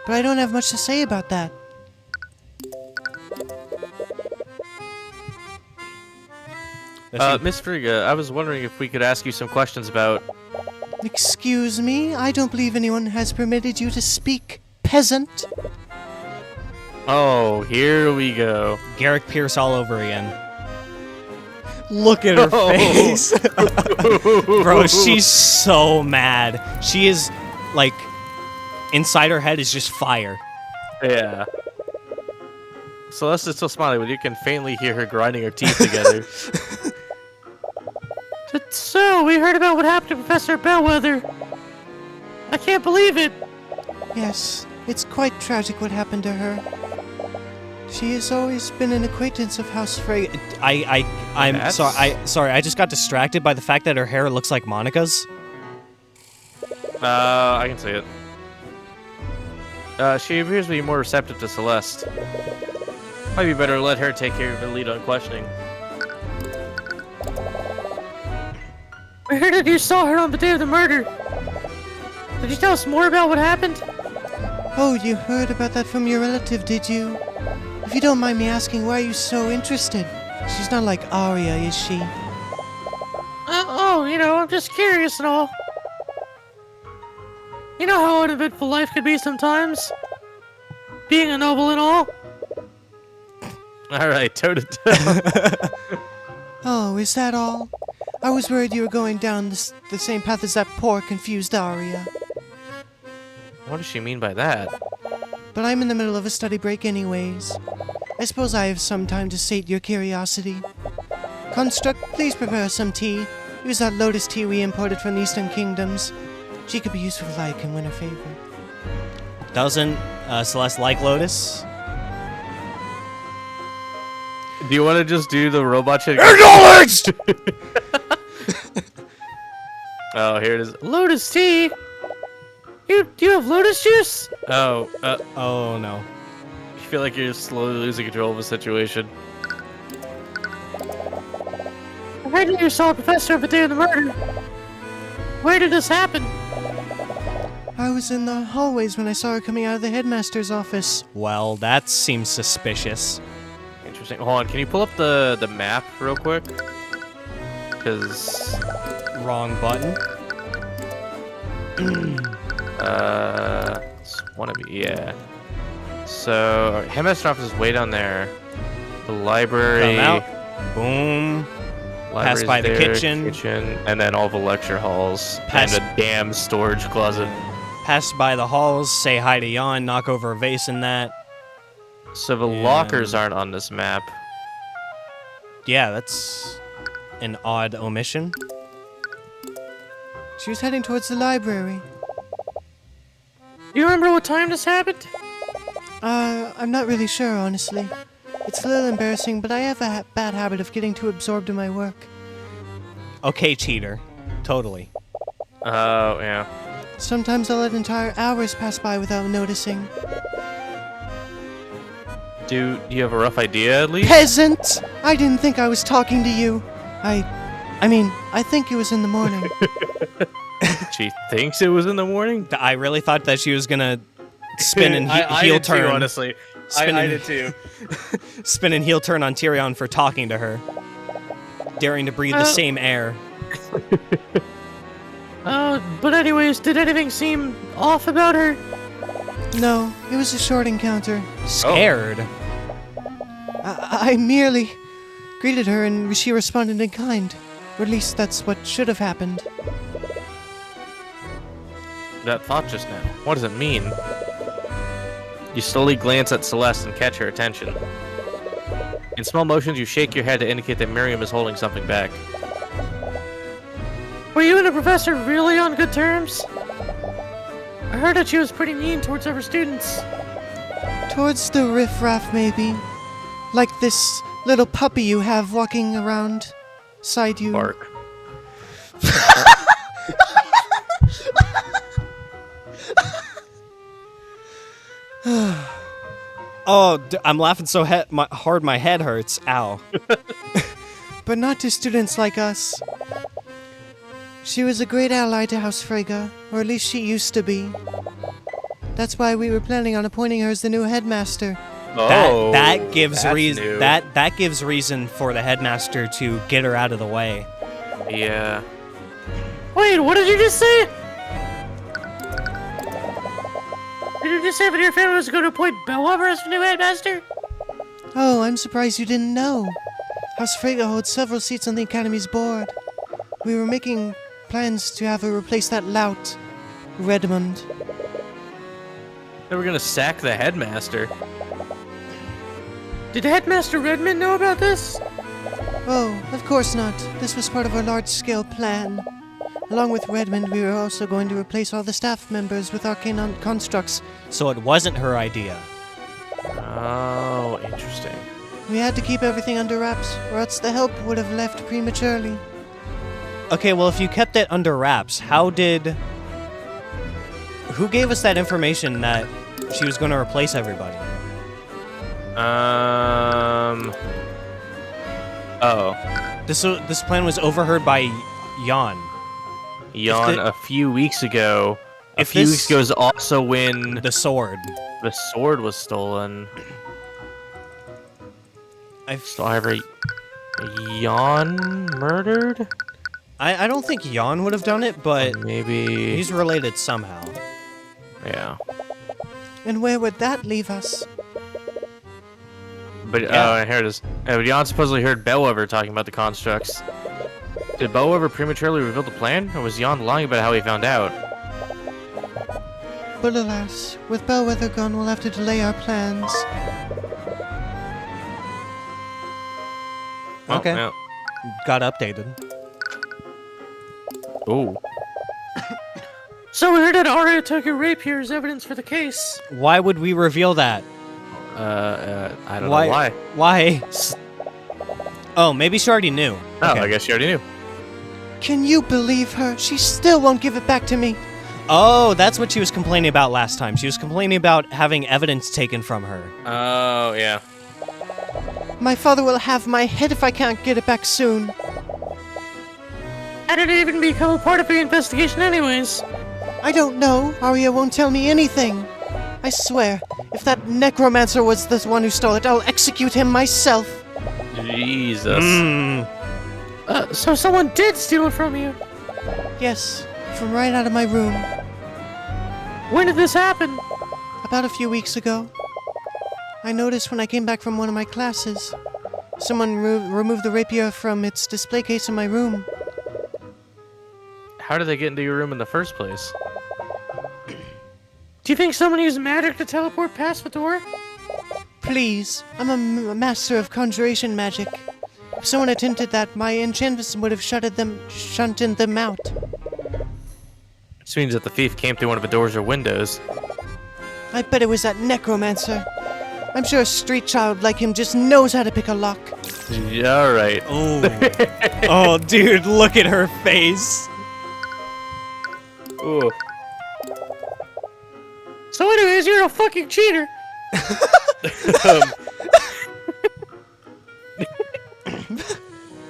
but I don't have much to say about that. Miss Friga, I was wondering if we could ask you some questions about... Excuse me, I don't believe anyone has permitted you to speak, peasant. Oh, here we go. Garrick Pierce all over again. Look at her face. Bro, she's so mad. She is, like, inside her head is just fire. Yeah. Celeste is still smiling, but you can faintly hear her grinding her teeth together. So, we heard about what happened to Professor Bellwether. I can't believe it. Yes, it's quite tragic what happened to her. She has always been an acquaintance of House Frey. I'm sorry. I just got distracted by the fact that her hair looks like Monica's. I can see it. She appears to be more receptive to Celeste. Might be better to let her take care of the lead on questioning. I heard that you saw her on the day of the murder. Could you tell us more about what happened? Oh, you heard about that from your relative, did you? If you don't mind me asking, why are you so interested? She's not like Arya, is she? I'm just curious and all. You know how uneventful life could be sometimes? Being a noble and all? Alright, toe to toe. Oh, is that all? I was worried you were going down the same path as that poor, confused Arya. What does she mean by that? But I'm in the middle of a study break anyways. I suppose I have some time to sate your curiosity. Construct, please prepare some tea. Use that lotus tea we imported from the Eastern Kingdoms. She could be useful if I can win her favor. Doesn't Celeste like Lotus? Do you want to just do the robot shit? Acknowledged! Oh, here it is. Lotus tea? Do you have lotus juice? Oh, Oh no. you feel like you're slowly losing control of the situation. I heard that you saw a professor on the day of the murder. Where did this happen? I was in the hallways when I saw her coming out of the headmaster's office. Well, that seems suspicious. Interesting. Hold on, can you pull up the map real quick? Because Wrong button. wanna be, yeah. So headmaster's office is way down there. The library. Come out. Boom. Library's Pass by the there, kitchen. and then all the lecture halls, Pass- and a damn storage closet. Pass by the halls, say hi to Jan, knock over a vase in that. So the And- lockers aren't on this map. Yeah, that's an odd omission. She was heading towards the library. Do you remember what time this happened? I'm not really sure, honestly. It's a little embarrassing, but I have a bad habit of getting too absorbed in my work. Okay, cheater. Totally. Oh, yeah. Sometimes I'll let entire hours pass by without noticing. Do you have a rough idea, at least? Peasant! I didn't think I was talking to you. I think it was in the morning. She thinks it was in the morning? I really thought that she was gonna spin and heel did turn. too, honestly. Spin I and- did too. Spin and heel turn on Tyrion for talking to her. Daring to breathe the same air. But anyways, did anything seem off about her? No, it was a short encounter. Scared. I merely greeted her and she responded in kind. Or at least that's what should have happened. That thought just now. What does it mean? You slowly glance at Celeste and catch her attention. In small motions, you shake your head to indicate that Miriam is holding something back. Were you and the professor really on good terms? I heard that she was pretty mean towards other students. Towards the riffraff, maybe. Like this little puppy you have walking around side you. Bark. Oh, I'm laughing so hard my head hurts. Ow. But not to students like us. She was a great ally to House Freyga, or at least she used to be. That's why we were planning on appointing her as the new headmaster. Oh, that gives that's reason. new. That gives reason for the headmaster to get her out of the way. Yeah. Wait, what did you just say? Did you just say that your family was going to appoint Bellwether as the new headmaster? Oh, I'm surprised you didn't know. House Freyga holds several seats on the Academy's board. We were making plans to have her replace that lout, Redmond. They were gonna sack the headmaster. Did Headmaster Redmond know about this? Oh, of course not. This was part of our large-scale plan. Along with Redmond, we were also going to replace all the staff members with arcane constructs. So it wasn't her idea. Oh, interesting. We had to keep everything under wraps, or else the help would have left prematurely. Okay, well, if you kept it under wraps, who gave us that information that she was going to replace everybody? Oh. This plan was overheard by Jan. Jan a few weeks ago. A few weeks ago is also when the sword was stolen. So either Jan murdered? I don't think Jan would have done it, but maybe he's related somehow. Yeah. And where would that leave us? But here it is. Jan supposedly heard Bellwether talking about the constructs. Did Bellwether prematurely reveal the plan, or was Jan lying about how he found out? But alas, with Bellwether gone, we'll have to delay our plans. Okay. Yeah. Got updated. Ooh. So we heard that Arya took your rapier as evidence for the case. Why would we reveal that? I don't know why. Why? Oh, maybe she already knew. Oh, Okay. I guess you already knew. Can you believe her? She still won't give it back to me. Oh, that's what she was complaining about last time. She was complaining about having evidence taken from her. Oh, yeah. My father will have my head if I can't get it back soon. How did it even become a part of the investigation anyways? I don't know. Arya won't tell me anything. I swear, if that necromancer was the one who stole it, I'll execute him myself. Jesus. So someone did steal it from you? Yes, from right out of my room. When did this happen? About a few weeks ago. I noticed when I came back from one of my classes. Someone removed the rapier from its display case in my room. How did they get into your room in the first place? Do you think someone used magic to teleport past the door? Please, I'm a master of conjuration magic. If someone attempted that, my enchantments would have shunted them out. This means that the thief came through one of the doors or windows. I bet it was that necromancer. I'm sure a street child like him just knows how to pick a lock. Yeah, alright. Oh. Oh, dude, look at her face. Ooh. So anyways, you're a fucking cheater.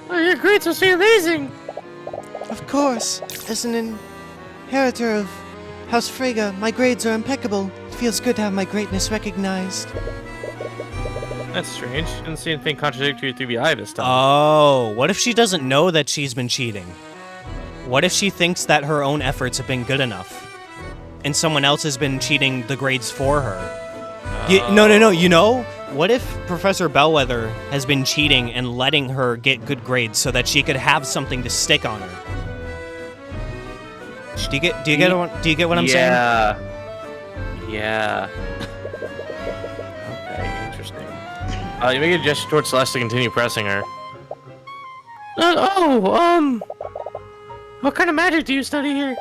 Oh, your grades must be amazing. Of course, as an inheritor of House Freyga, my grades are impeccable. It feels good to have my greatness recognized. That's strange. Didn't see anything contradictory through the eye this time. Oh, what if she doesn't know that she's been cheating? What if she thinks that her own efforts have been good enough? And someone else has been cheating the grades for her? No. You know? What if Professor Bellwether has been cheating and letting her get good grades so that she could have something to stick on her? Do you get what I'm saying? Yeah. Okay, interesting. You make a gesture towards Celeste to continue pressing her. What kind of magic do you study here?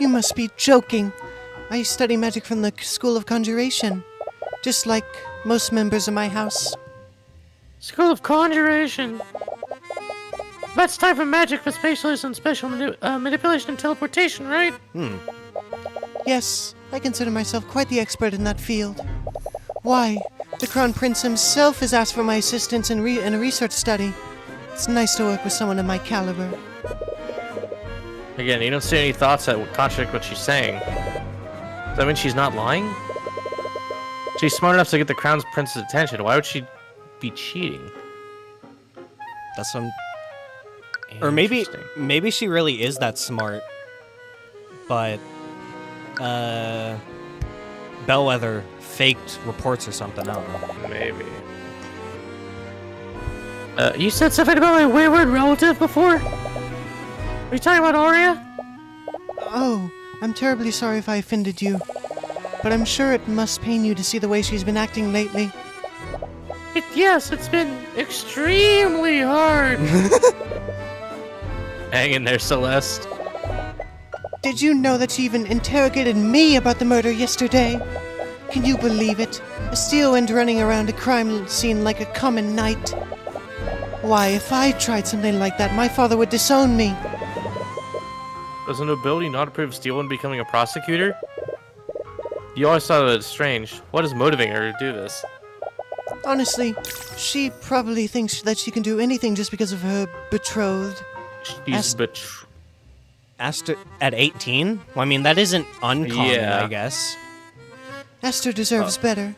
You must be joking. I study magic from the School of Conjuration, just like most members of my house. School of Conjuration. That's type of magic for specialists in special manipulation and teleportation, right? Yes, I consider myself quite the expert in that field. Why, the Crown Prince himself has asked for my assistance in a research study. It's nice to work with someone of my caliber. Again, you don't see any thoughts that would contradict what she's saying. Does that mean she's not lying? She's smart enough to get the Crown Prince's attention. Why would she be cheating? That's some. Or maybe she really is that smart, but Bellwether faked reports or something. I don't know. Maybe. You said something about my wayward relative before? Are you talking about Arya? Oh, I'm terribly sorry if I offended you, but I'm sure it must pain you to see the way she's been acting lately. Yes, it's been extremely hard. Hang in there, Celeste. Did you know that she even interrogated me about the murder yesterday? Can you believe it? A steel wind running around a crime scene like a common night. Why, if I tried something like that, my father would disown me. Does the nobility not approve of Steelwind becoming a prosecutor? You always thought it strange. What is motivating her to do this? Honestly, she probably thinks that she can do anything just because of her betrothed. She's Asked her at 18? Well, I mean, that isn't uncommon, Yeah. I guess. Esther deserves better.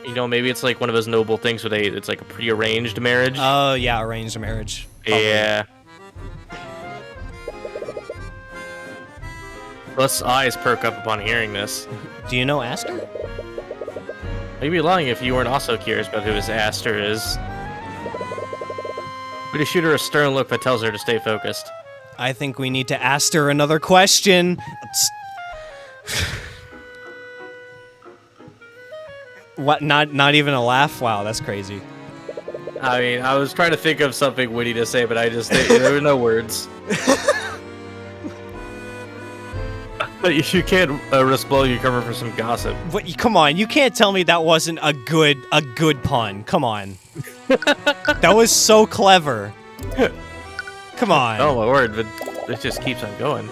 You know, maybe it's like one of those noble things where it's like a prearranged marriage. Oh, yeah, arranged marriage. Probably. Yeah. Celeste's eyes perk up upon hearing this. Do you know Aster? I'd be lying if you weren't also curious about who this Aster is. We just shoot her a stern look that tells her to stay focused. I think we need to ask her another question. What? Not even a laugh? Wow, that's crazy. I mean, I was trying to think of something witty to say, but there were no words. You can't explode your cover for some gossip. What? Come on, you can't tell me that wasn't a good pun. Come on. That was so clever. Come on. Oh my word, but it just keeps on going.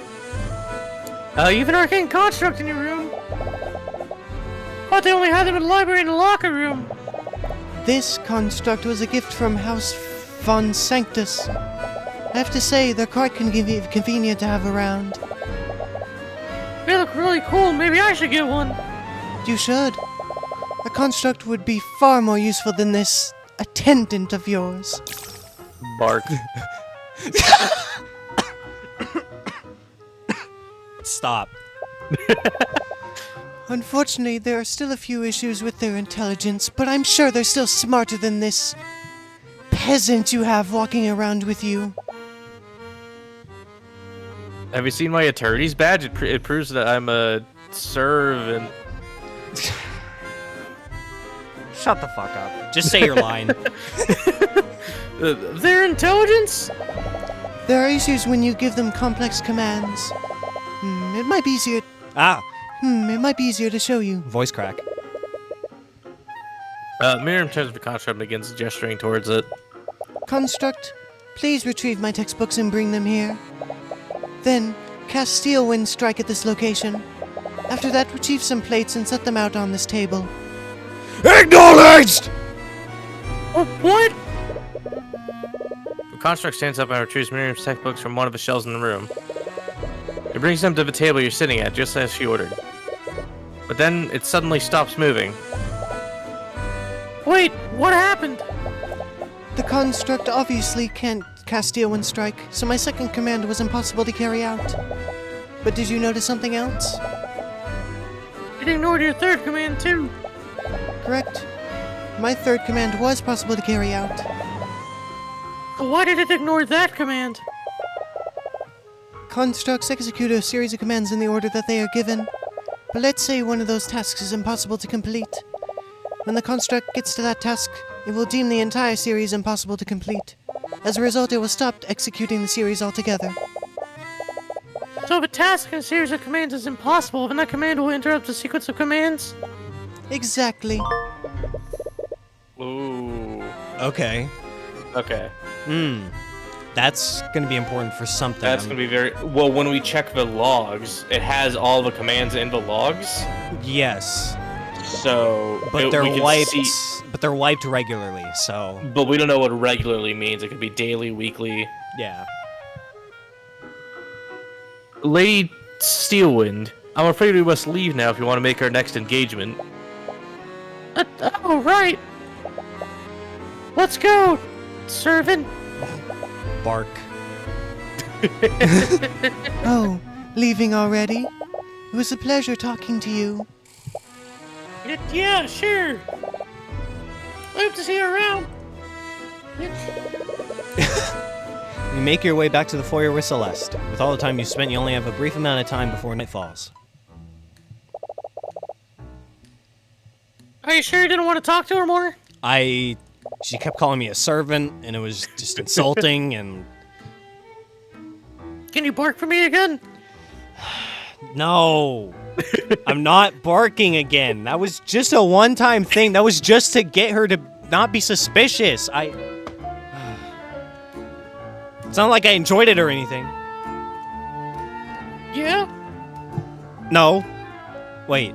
You have an arcane construct in your room. Thought they only had them in the library and the locker room. This construct was a gift from House Von Sanctus. I have to say, they're quite convenient to have around. They look really cool. Maybe I should get one. You should. A construct would be far more useful than this attendant of yours. Bark. Stop. Unfortunately, there are still a few issues with their intelligence, but I'm sure they're still smarter than this peasant you have walking around with you. Have you seen my attorney's badge? It proves that I'm a servant. Shut the fuck up. Just say your line. Their intelligence? There are issues when you give them complex commands. It might be easier. It might be easier to show you. Voice crack. Miriam turns to the construct and begins gesturing towards it. Construct, please retrieve my textbooks and bring them here. Then, cast Steel Wind Strike at this location. After that, retrieve some plates and set them out on this table. Acknowledged! Oh, what? The construct stands up and retrieves Miriam's textbooks from one of the shelves in the room. It brings them to the table you're sitting at, just as she ordered. But then it suddenly stops moving. Wait, what happened? The construct obviously can't cast Steel Wind Strike, so my second command was impossible to carry out. But did you notice something else? It ignored your third command, too. Correct. My third command was possible to carry out. Why did it ignore that command? Constructs execute a series of commands in the order that they are given. But let's say one of those tasks is impossible to complete. When the construct gets to that task, it will deem the entire series impossible to complete. As a result, it will stop executing the series altogether. So if a task in a series of commands is impossible, then that command will interrupt the sequence of commands? Exactly. Ooh. Okay. Okay. That's gonna be important for something. That's gonna be very well. When we check the logs, it has all the commands in the logs. Yes. So, But they're we can wiped. see- But they're wiped regularly. So but we don't know what regularly means. It could be daily, weekly. yeah. Lady Steelwind, I'm afraid we must leave now if you want to make our next engagement. Oh, right. Let's go, servant. Bark. Oh, leaving already? It was a pleasure talking to you. Yeah, sure. I hope to see you around. You make your way back to the foyer with Celeste. With all the time you spent, you only have a brief amount of time before night falls. Are you sure you didn't want to talk to her more? I She kept calling me a servant, and it was just insulting, and... Can you bark for me again? No. I'm not barking again. That was just a one-time thing. That was just to get her to not be suspicious. It's not like I enjoyed it or anything. Yeah? No. Wait.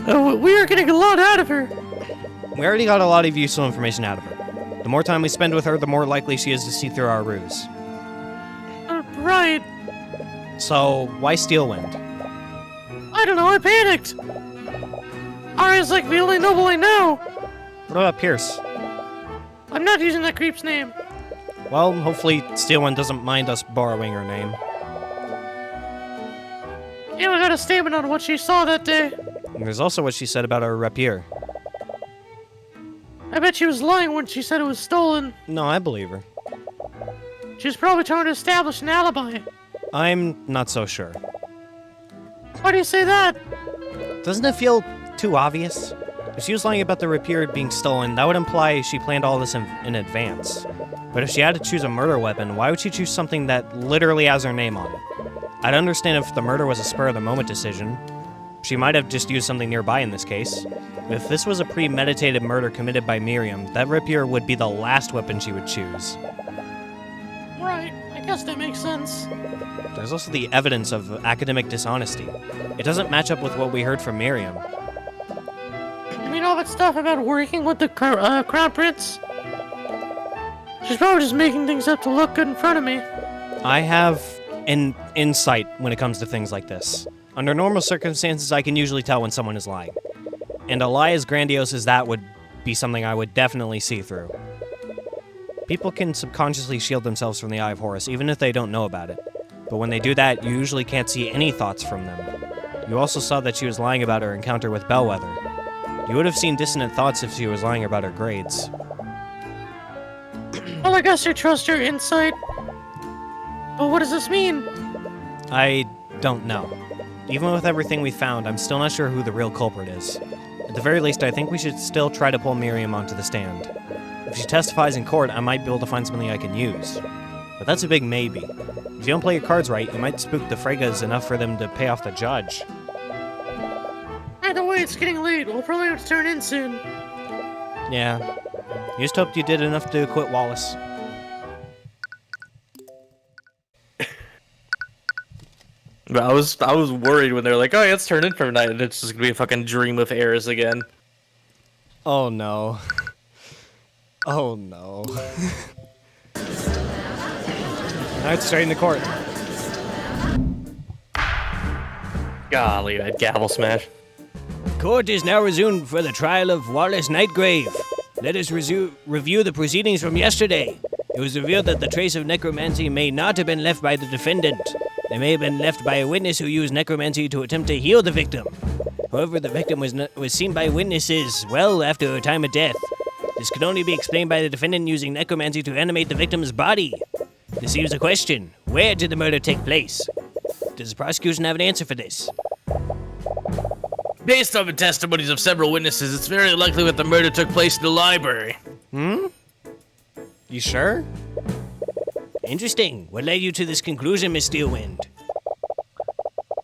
We are getting a lot out of her. We already got a lot of useful information out of her. The more time we spend with her, the more likely she is to see through our ruse. Right. So, why Steelwind? I don't know, I panicked. Arya's like the only noble I know. What about Pierce? I'm not using that creep's name. Well, hopefully Steelwind doesn't mind us borrowing her name. Yeah, we got a statement on what she saw that day. And there's also what she said about our rapier. I bet she was lying when she said it was stolen. No, I believe her. She was probably trying to establish an alibi. I'm not so sure. Why do you say that? Doesn't it feel too obvious? If she was lying about the rapier being stolen, that would imply she planned all this in advance. But if she had to choose a murder weapon, why would she choose something that literally has her name on it? I'd understand if the murder was a spur-of-the-moment decision. She might have just used something nearby in this case. But if this was a premeditated murder committed by Miriam, that rapier would be the last weapon she would choose. Right, I guess that makes sense. There's also the evidence of academic dishonesty. It doesn't match up with what we heard from Miriam. You mean all that stuff about working with the Crown Prince? She's probably just making things up to look good in front of me. I have an insight when it comes to things like this. Under normal circumstances, I can usually tell when someone is lying. And a lie as grandiose as that would be something I would definitely see through. People can subconsciously shield themselves from the Eye of Horus, even if they don't know about it. But when they do that, you usually can't see any thoughts from them. You also saw that she was lying about her encounter with Bellwether. You would have seen dissonant thoughts if she was lying about her grades. Well, I guess I trust your insight. But what does this mean? I don't know. Even with everything we found, I'm still not sure who the real culprit is. At the very least, I think we should still try to pull Miriam onto the stand. If she testifies in court, I might be able to find something I can use. But that's a big maybe. If you don't play your cards right, you might spook the Fregas enough for them to pay off the judge. Either way, it's getting late. We'll probably have to turn in soon. Yeah. You just hoped you did enough to acquit Wallace. But I was worried when they were like, "Oh, yeah, let's turn in for a night," and it's just gonna be a fucking dream with Eris again. Oh no. Oh no. Now it's straight in the court. Golly, that gavel smash. Court is now resumed for the trial of Wallace Nightgrave. Let us review the proceedings from yesterday. It was revealed that the trace of necromancy may not have been left by the defendant. They may have been left by a witness who used necromancy to attempt to heal the victim. However, the victim was seen by witnesses well after her time of death. This could only be explained by the defendant using necromancy to animate the victim's body. This leaves a question. Where did the murder take place? Does the prosecution have an answer for this? Based on the testimonies of several witnesses, it's very likely that the murder took place in the library. You sure? Interesting. What led you to this conclusion, Miss Steelwind?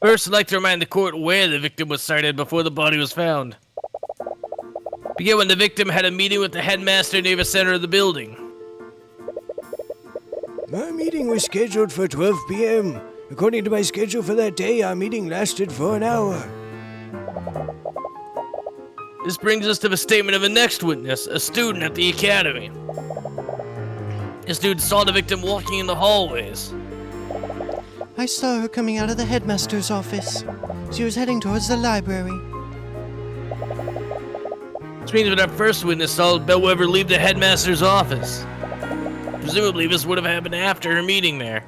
First, I'd like to remind the court where the victim was sighted before the body was found. Begin when the victim had a meeting with the headmaster near the center of the building. My meeting was scheduled for 12 p.m. According to my schedule for that day, our meeting lasted for an hour. This brings us to the statement of the next witness, a student at the academy. The student saw the victim walking in the hallways. I saw her coming out of the headmaster's office. She was heading towards the library. This means that our first witness saw Bellwether leave the headmaster's office. Presumably, this would have happened after her meeting there.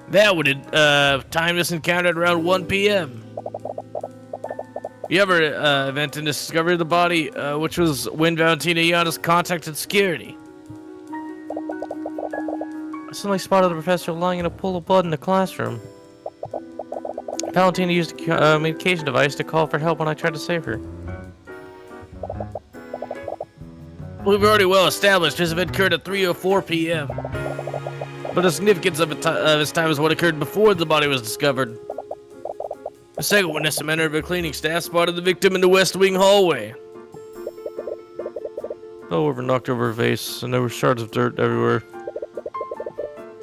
That would have timed this encounter at around 1 p.m. The other event in the discovery of the body, which was when Valentina Giannis contacted security. I suddenly spotted the professor lying in a pool of blood in the classroom. Valentina used a communication device to call for help when I tried to save her. We've already well established this event occurred at 3:04 p.m. But the significance of its time is what occurred before the body was discovered. The second witness, a member of a cleaning staff, spotted the victim in the West Wing hallway. Fell over, knocked over her face, and there were shards of dirt everywhere.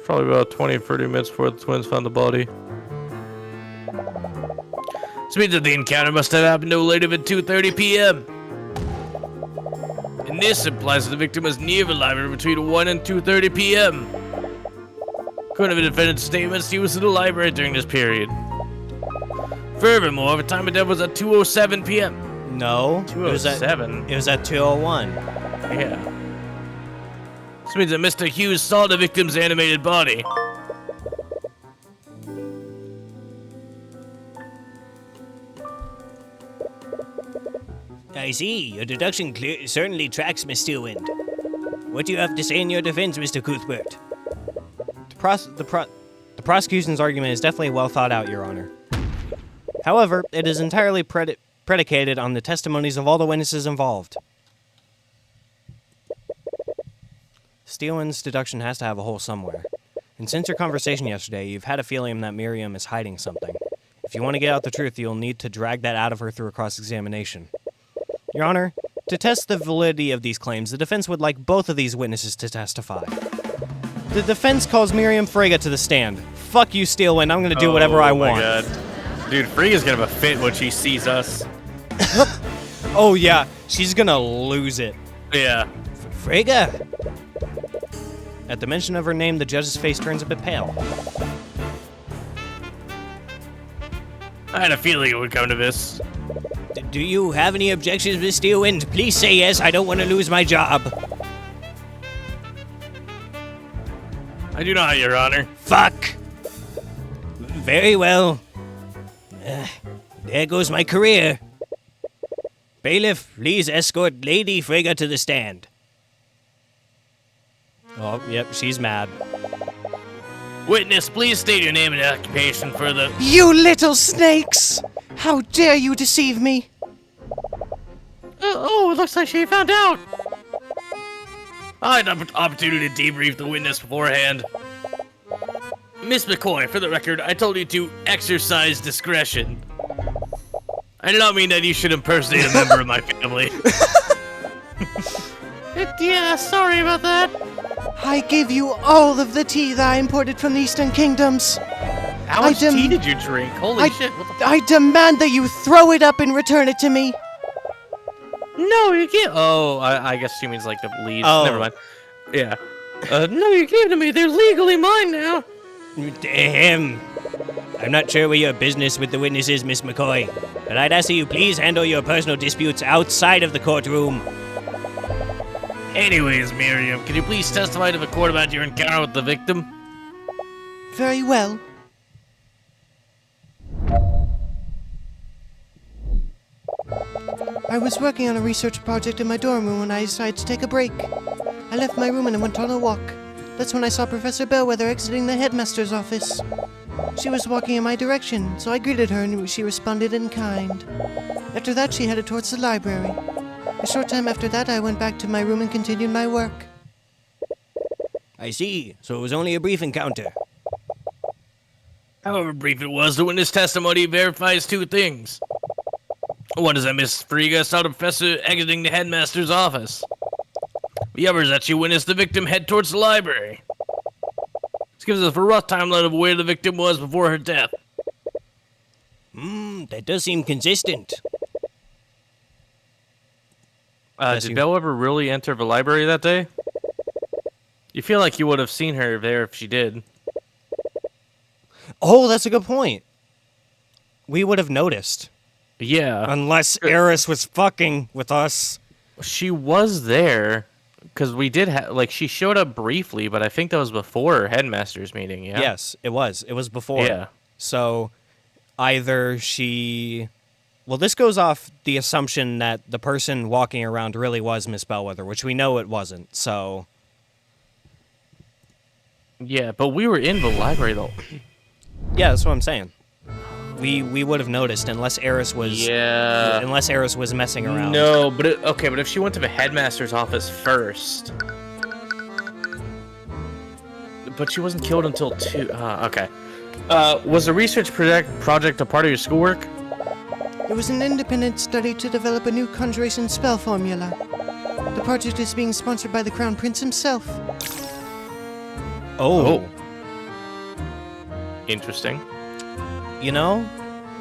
Probably about 20 or 30 minutes before the twins found the body. This means that the encounter must have happened no later than 2:30 p.m. And this implies that the victim was near the library between 1 and 2:30 p.m. According to the defendant's statements, he was in the library during this period. Furthermore, the time of death was at 2:07 p.m. No, it was at 2:07. It was at 2:01. Yeah. This means that Mr. Hughes saw the victim's animated body. I see. Your deduction certainly tracks, Miss Steelwind. What do you have to say in your defense, Mr. Cuthbert? The prosecution's argument is definitely well thought out, Your Honor. However, it is entirely predicated on the testimonies of all the witnesses involved. Steelwind's deduction has to have a hole somewhere. And since your conversation yesterday, you've had a feeling that Miriam is hiding something. If you want to get out the truth, you'll need to drag that out of her through a cross-examination. Your Honor, to test the validity of these claims, the defense would like both of these witnesses to testify. The defense calls Miriam Frege to the stand. Fuck you, Steelwind. I'm gonna do whatever I want. Oh my god. Dude, Frega's gonna have a fit when she sees us. Oh yeah, she's gonna lose it. Yeah. Frege! At the mention of her name, the judge's face turns a bit pale. I had a feeling it would come to this. Do you have any objections, Miss Steelwind? Please say yes. I don't want to lose my job. I do not, Your Honor. Fuck! Very well. There goes my career. Bailiff, please escort Lady Frege to the stand. Oh, yep, she's mad. Witness, please state your name and occupation for the... You little snakes! How dare you deceive me? Oh, it looks like she found out. I had an opportunity to debrief the witness beforehand. Miss McCoy, for the record, I told you to exercise discretion. I did not mean that you should impersonate a member of my family. Yeah, sorry about that. I gave you all of the tea that I imported from the Eastern Kingdoms. How much tea did you drink? Holy shit. What the I demand that you throw it up and return it to me. No, you can't. Oh, I guess she means like the leaves. Oh. Never mind. Yeah. No, you gave them to me. They're legally mine now. Ahem. I'm not sure where your business with the witness is, Miss McCoy, but I'd ask that you please handle your personal disputes outside of the courtroom. Anyways, Miriam, can you please testify to the court about your encounter with the victim? Very well. I was working on a research project in my dorm room when I decided to take a break. I left my room and I went on a walk. That's when I saw Professor Bellwether exiting the headmaster's office. She was walking in my direction, so I greeted her and she responded in kind. After that, she headed towards the library. A short time after that, I went back to my room and continued my work. I see. So it was only a brief encounter. However brief it was, the witness testimony verifies two things. One is that Miss Frege saw the professor exiting the headmaster's office. The other is that she witnessed the victim head towards the library. This gives us a rough timeline of where the victim was before her death. That does seem consistent. did Belle ever really enter the library that day? You feel like you would have seen her there if she did. Oh, that's a good point. We would have noticed. Yeah. Unless Eris was fucking with us. She was there, because we did have, she showed up briefly, but I think that was before her headmaster's meeting, yeah? Yes, it was. It was before. Yeah. So, either she... Well, this goes off the assumption that the person walking around really was Miss Bellwether, which we know it wasn't, so... Yeah, but we were in the library, though. Yeah, that's what I'm saying. we would have noticed unless Eris was messing around. No, but but if she went to the headmaster's office first, but she wasn't killed until 2. Okay. Was the research project a part of your schoolwork? It was an independent study to develop a new conjuration spell formula. The project is being sponsored by the Crown Prince himself. Oh. Interesting. You know,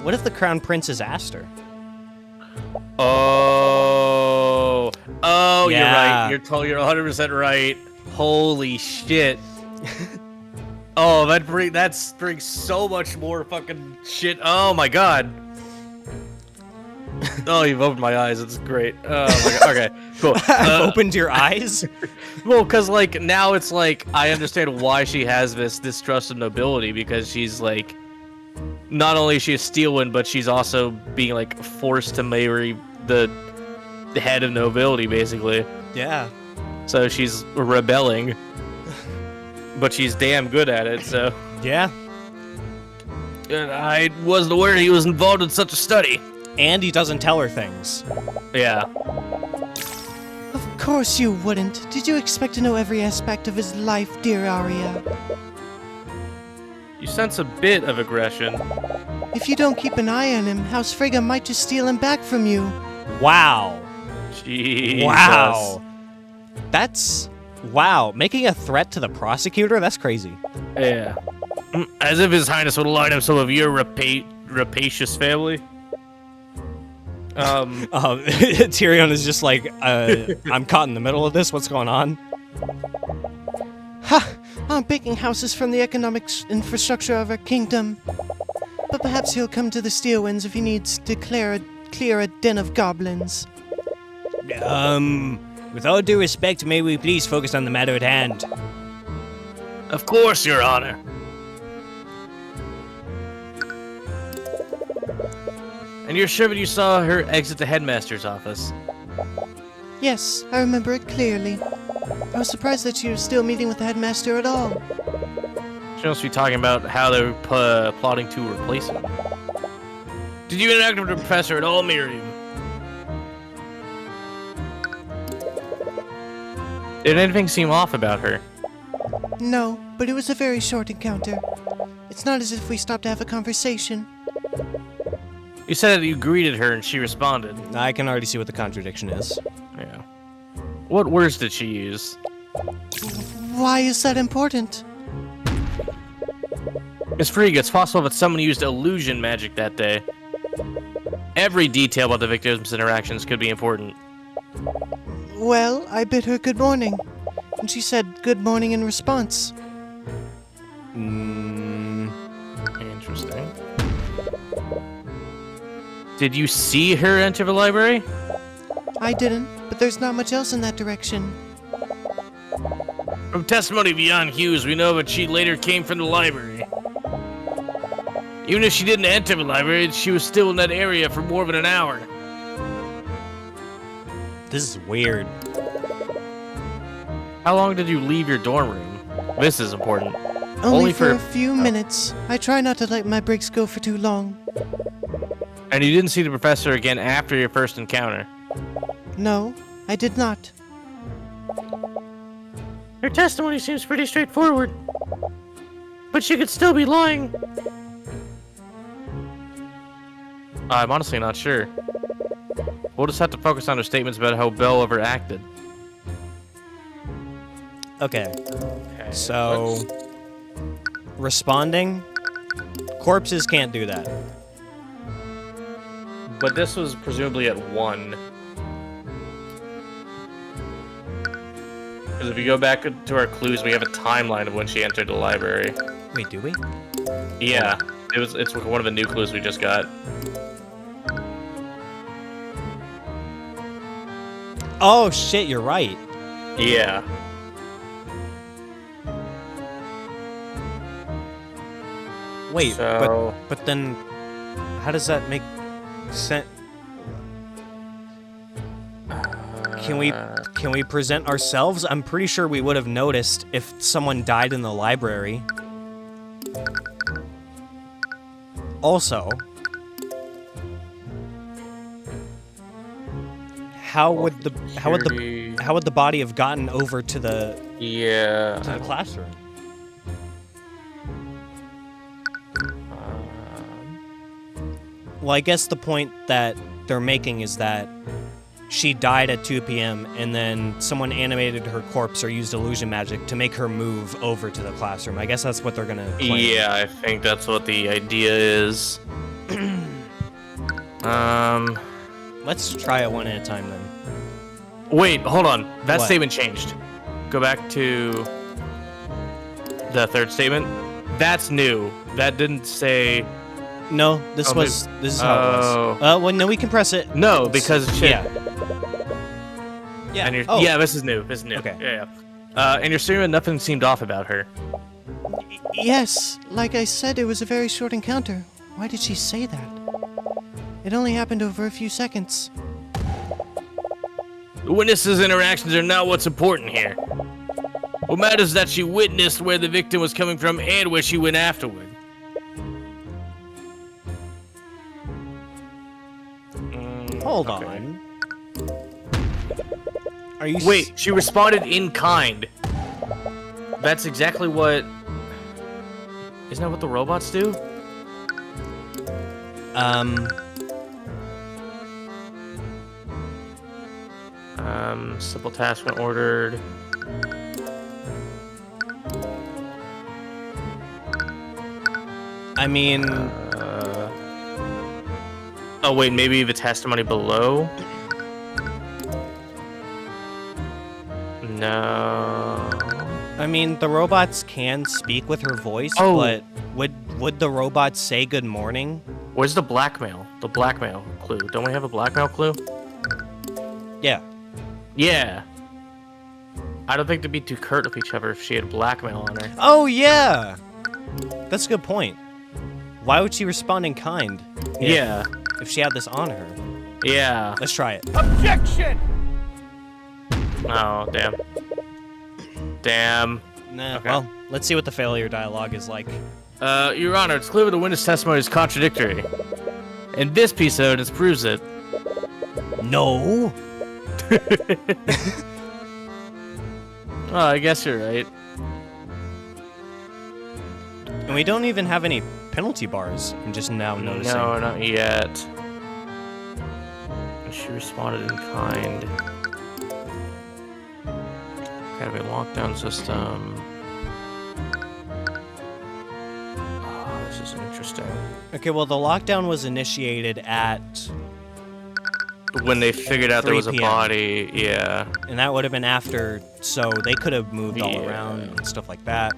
what if the Crown Prince has asked her? Oh, Yeah. You're right. You're 100% right. Holy shit. Oh, that brings so much more fucking shit. Oh my god. Oh, you've opened my eyes. It's great. Oh my god. Okay, cool. I've opened your eyes? Well, because like now it's like I understand why she has this distrust of nobility, because she's like, not only is she a Steelwind, but she's also being like forced to marry the head of nobility, basically. Yeah. So she's rebelling, but she's damn good at it. So Yeah. and I wasn't aware he was involved in such a study. And he doesn't tell her things. Yeah. Of course you wouldn't. Did you expect to know every aspect of his life, dear Arya? You sense a bit of aggression. If you don't keep an eye on him, House Frigga might just steal him back from you. Wow. Jesus. Wow. Wow. Making a threat to the prosecutor? That's crazy. Yeah. As if His Highness would line up some of your rapacious family. Tyrion is just like, I'm caught in the middle of this. What's going on? Ha! I'm picking houses from the economic infrastructure of our kingdom. But perhaps he'll come to the Steelwinds if he needs to clear a den of goblins. With all due respect, may we please focus on the matter at hand? Of course, Your Honor. And you're sure that you saw her exit the headmaster's office? Yes, I remember it clearly. I was surprised that she was still meeting with the headmaster at all. She must be talking about how they're plotting to replace him. Did you interact with the professor at all, Miriam? Did anything seem off about her? No, but it was a very short encounter. It's not as if we stopped to have a conversation. You said that you greeted her and she responded. I can already see what the contradiction is. Yeah. What words did she use? Why is that important? Miss Frigga, it's possible that someone used illusion magic that day. Every detail about the victim's interactions could be important. Well, I bid her good morning, and she said good morning in response. Interesting. Did you see her enter the library? I didn't, but there's not much else in that direction. From testimony of Jan Hughes, we know that she later came from the library. Even if she didn't enter the library, she was still in that area for more than an hour. This is weird. How long did you leave your dorm room? This is important. Only for a few minutes. I try not to let my breaks go for too long. And you didn't see the professor again after your first encounter? No, I did not. Her testimony seems pretty straightforward. But she could still be lying. I'm honestly not sure. We'll just have to focus on her statements about how Belle overacted. Okay. So, responding? Corpses can't do that. But this was presumably at 1. Because if you go back to our clues, we have a timeline of when she entered the library. Wait, do we? Yeah, it's one of the new clues we just got. Oh shit, you're right. Yeah. Wait, So- but then how does that make sense? Can we present ourselves? I'm pretty sure we would have noticed if someone died in the library. Also, how would the body have gotten over to the classroom? Well, I guess the point that they're making is that she died at 2 p.m. and then someone animated her corpse or used illusion magic to make her move over to the classroom. I guess that's what they're gonna claim. Yeah, I think that's what the idea is. Let's try it one at a time then. Wait, hold on. That What? statement changed. Go back to the third statement. That's new. That didn't say... No, this Oh, is how it was. Well, no, we can press it. No, because shit. Yeah. Yeah. And Oh. yeah, this is new. This is new. Okay. Yeah. And your statement, nothing seemed off about her. Yes, like I said, it was a very short encounter. Why did she say that? It only happened over a few seconds. The witnesses' interactions are not what's important here. What matters is that she witnessed where the victim was coming from and where she went afterward. Hold Okay. on. Are you Wait, she responded in kind. That's exactly what... Isn't that what the robots do? Simple task when ordered. I mean, Oh wait, maybe the testimony below? No. I mean, the robots can speak with her voice, Oh. but would the robots say good morning? Where's the blackmail? The blackmail clue. Don't we have a blackmail clue? Yeah. Yeah. I don't think they'd be too curt with each other if she had blackmail on her. Oh, yeah! That's a good point. Why would she respond in kind? Yeah. If she had this on her. Yeah. Let's try it. Objection! Oh, damn. Damn. Nah, Okay. well, let's see what the failure dialogue is like. Your Honor, it's clear the witness testimony is contradictory. And this piece of evidence proves it. No! Oh, I guess you're right. And we don't even have any penalty bars. I'm just now noticing. No, not yet. She responded in kind. Gotta be a lockdown system. Oh, this is interesting. Okay, well, the lockdown was initiated at... When they figured out there 3 was a p.m. body, yeah. And that would have been after, so they could have moved all Yeah. around and stuff like that.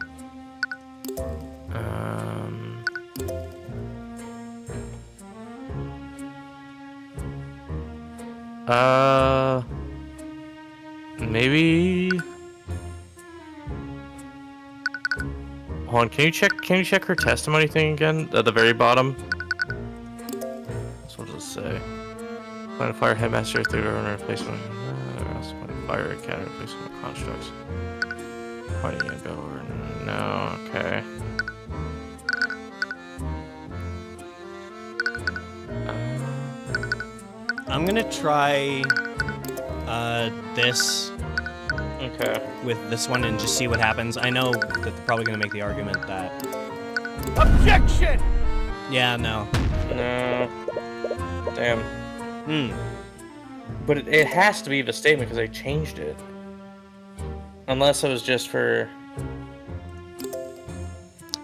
Maybe. Hold on, can you check her testimony thing again at the very bottom? So what does it say? Plan to fire headmaster if they were in replacement. Fire academy replacement constructs. Fighting a go over. No, okay. I'm gonna try this Okay. with this one and just see what happens. I know that they're probably gonna make the argument that... Objection! Yeah, no. No. Damn. Hmm. But it has to be the statement because they changed it. Unless it was just for...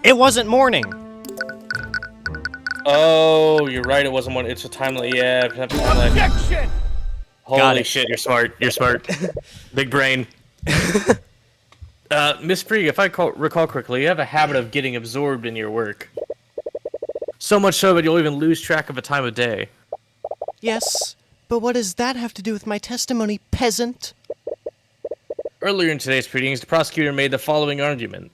It wasn't morning! Oh, you're right. It wasn't one. It's a timeline. Yeah. Objection! Holy it. shit! You're smart. You're smart. Big brain. Miss Free, if I recall correctly, you have a habit of getting absorbed in your work. So much so that you'll even lose track of the time of day. Yes, but what does that have to do with my testimony, peasant? Earlier in today's proceedings, the prosecutor made the following argument.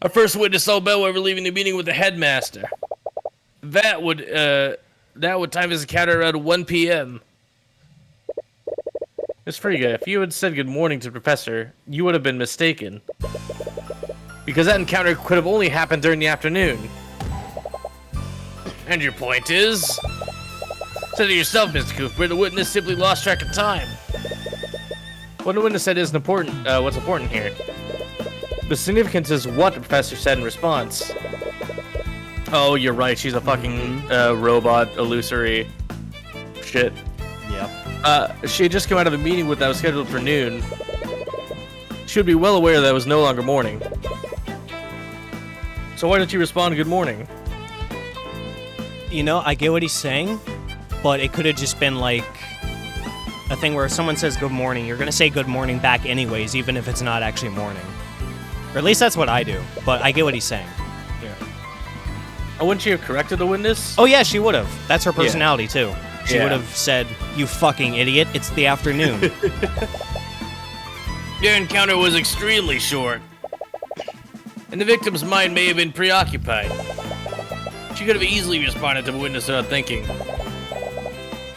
Our first witness saw Bellwether leaving the meeting with the headmaster. That would time his encounter around 1 p.m. Miss Friga, if you had said good morning to the professor, you would have been mistaken. Because that encounter could have only happened during the afternoon. And your point is? Said it yourself, Mr. Cuthbert. The witness simply lost track of time. What the witness said isn't important. What's important here? The significance is what the professor said in response. Oh, you're right. She's a fucking robot, illusory shit. Yep. She had just come out of a meeting that was scheduled for noon. She would be well aware that it was no longer morning. So why don't you respond good morning? You know, I get what he's saying, but it could have just been like a thing where if someone says good morning, you're gonna say good morning back anyways, even if it's not actually morning. Or at least that's what I do, but I get what he's saying. Oh, wouldn't she have corrected the witness? Oh yeah, she would have. That's her personality too. She Yeah. would have said, "You fucking idiot, it's the afternoon." Your encounter was extremely short, and the victim's mind may have been preoccupied. She could have easily responded to the witness without thinking.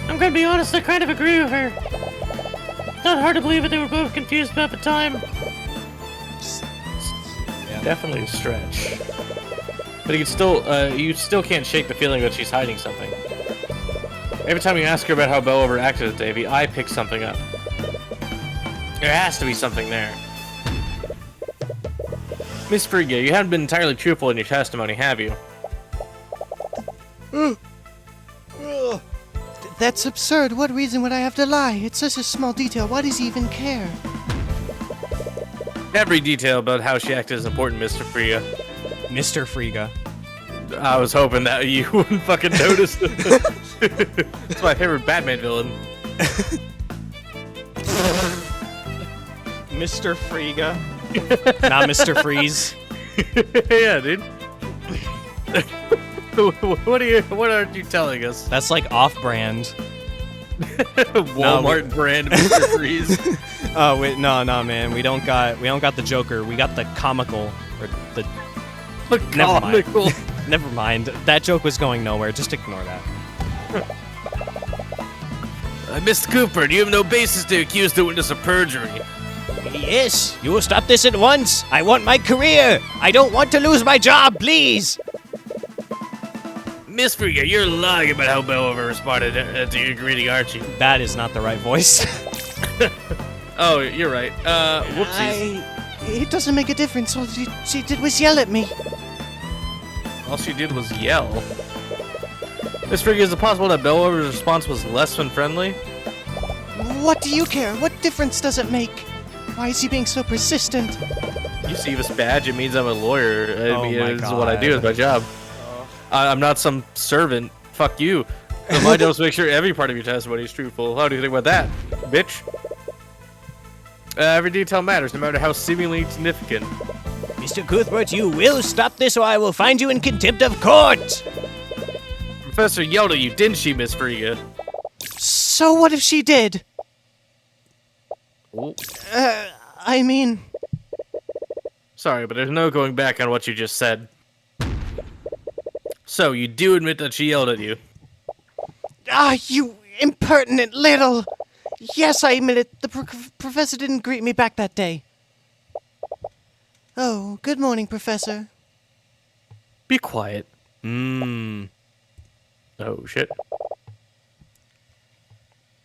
I'm gonna be honest, I kind of agree with her. Not hard to believe that they were both confused about the time. Definitely a stretch. But you still can't shake the feeling that she's hiding something. Every time you ask her about how Bellover acted that day, the eye picks something up. There has to be something there. Miss Frigga, you haven't been entirely truthful in your testimony, have you? That's absurd. What reason would I have to lie? It's such a small detail. Why does he even care? Every detail about how she acted is important, Mr. Frigga. Mr. Frigga. I was hoping that you wouldn't fucking notice. It's my favorite Batman villain. Mr. Frigga. Not Mr. Freeze. Yeah, dude. What aren't you telling us? That's like off-brand. Walmart brand Mr. Freeze. Oh wait, no, man. We don't got the Joker. We got the comical or the. Never mind. Comical. Never mind. That joke was going nowhere. Just ignore that. Mr. Cooper, you have no basis to accuse the witness of perjury. Yes, you will stop this at once. I want my career. I don't want to lose my job, please. Miss Frigga, you're lying about how Bellover responded to your greeting, aren't you? That is not the right voice. Oh, you're right. Whoopsies. It doesn't make a difference. All she did was yell at me. All she did was yell. Miss Frigga, is it possible that Bellover's response was less than friendly? What do you care? What difference does it make? Why is he being so persistent? You see this badge, it means I'm a lawyer. Oh my It's what I do, God. it's my job. I'm not some servant. Fuck you. My job is to make sure every part of your testimony is truthful. How do you think about that, bitch? Every detail matters, no matter how seemingly significant. Mr. Cuthbert, you will stop this or I will find you in contempt of court. Professor yelled at you, didn't she, Miss Frigga? So what if she did? Oh, I mean, sorry, but there's no going back on what you just said. So, you do admit that she yelled at you? you impertinent little... Yes, I admit it. The professor didn't greet me back that day. Oh, good morning, Professor. Be quiet. Mmm. Oh, shit.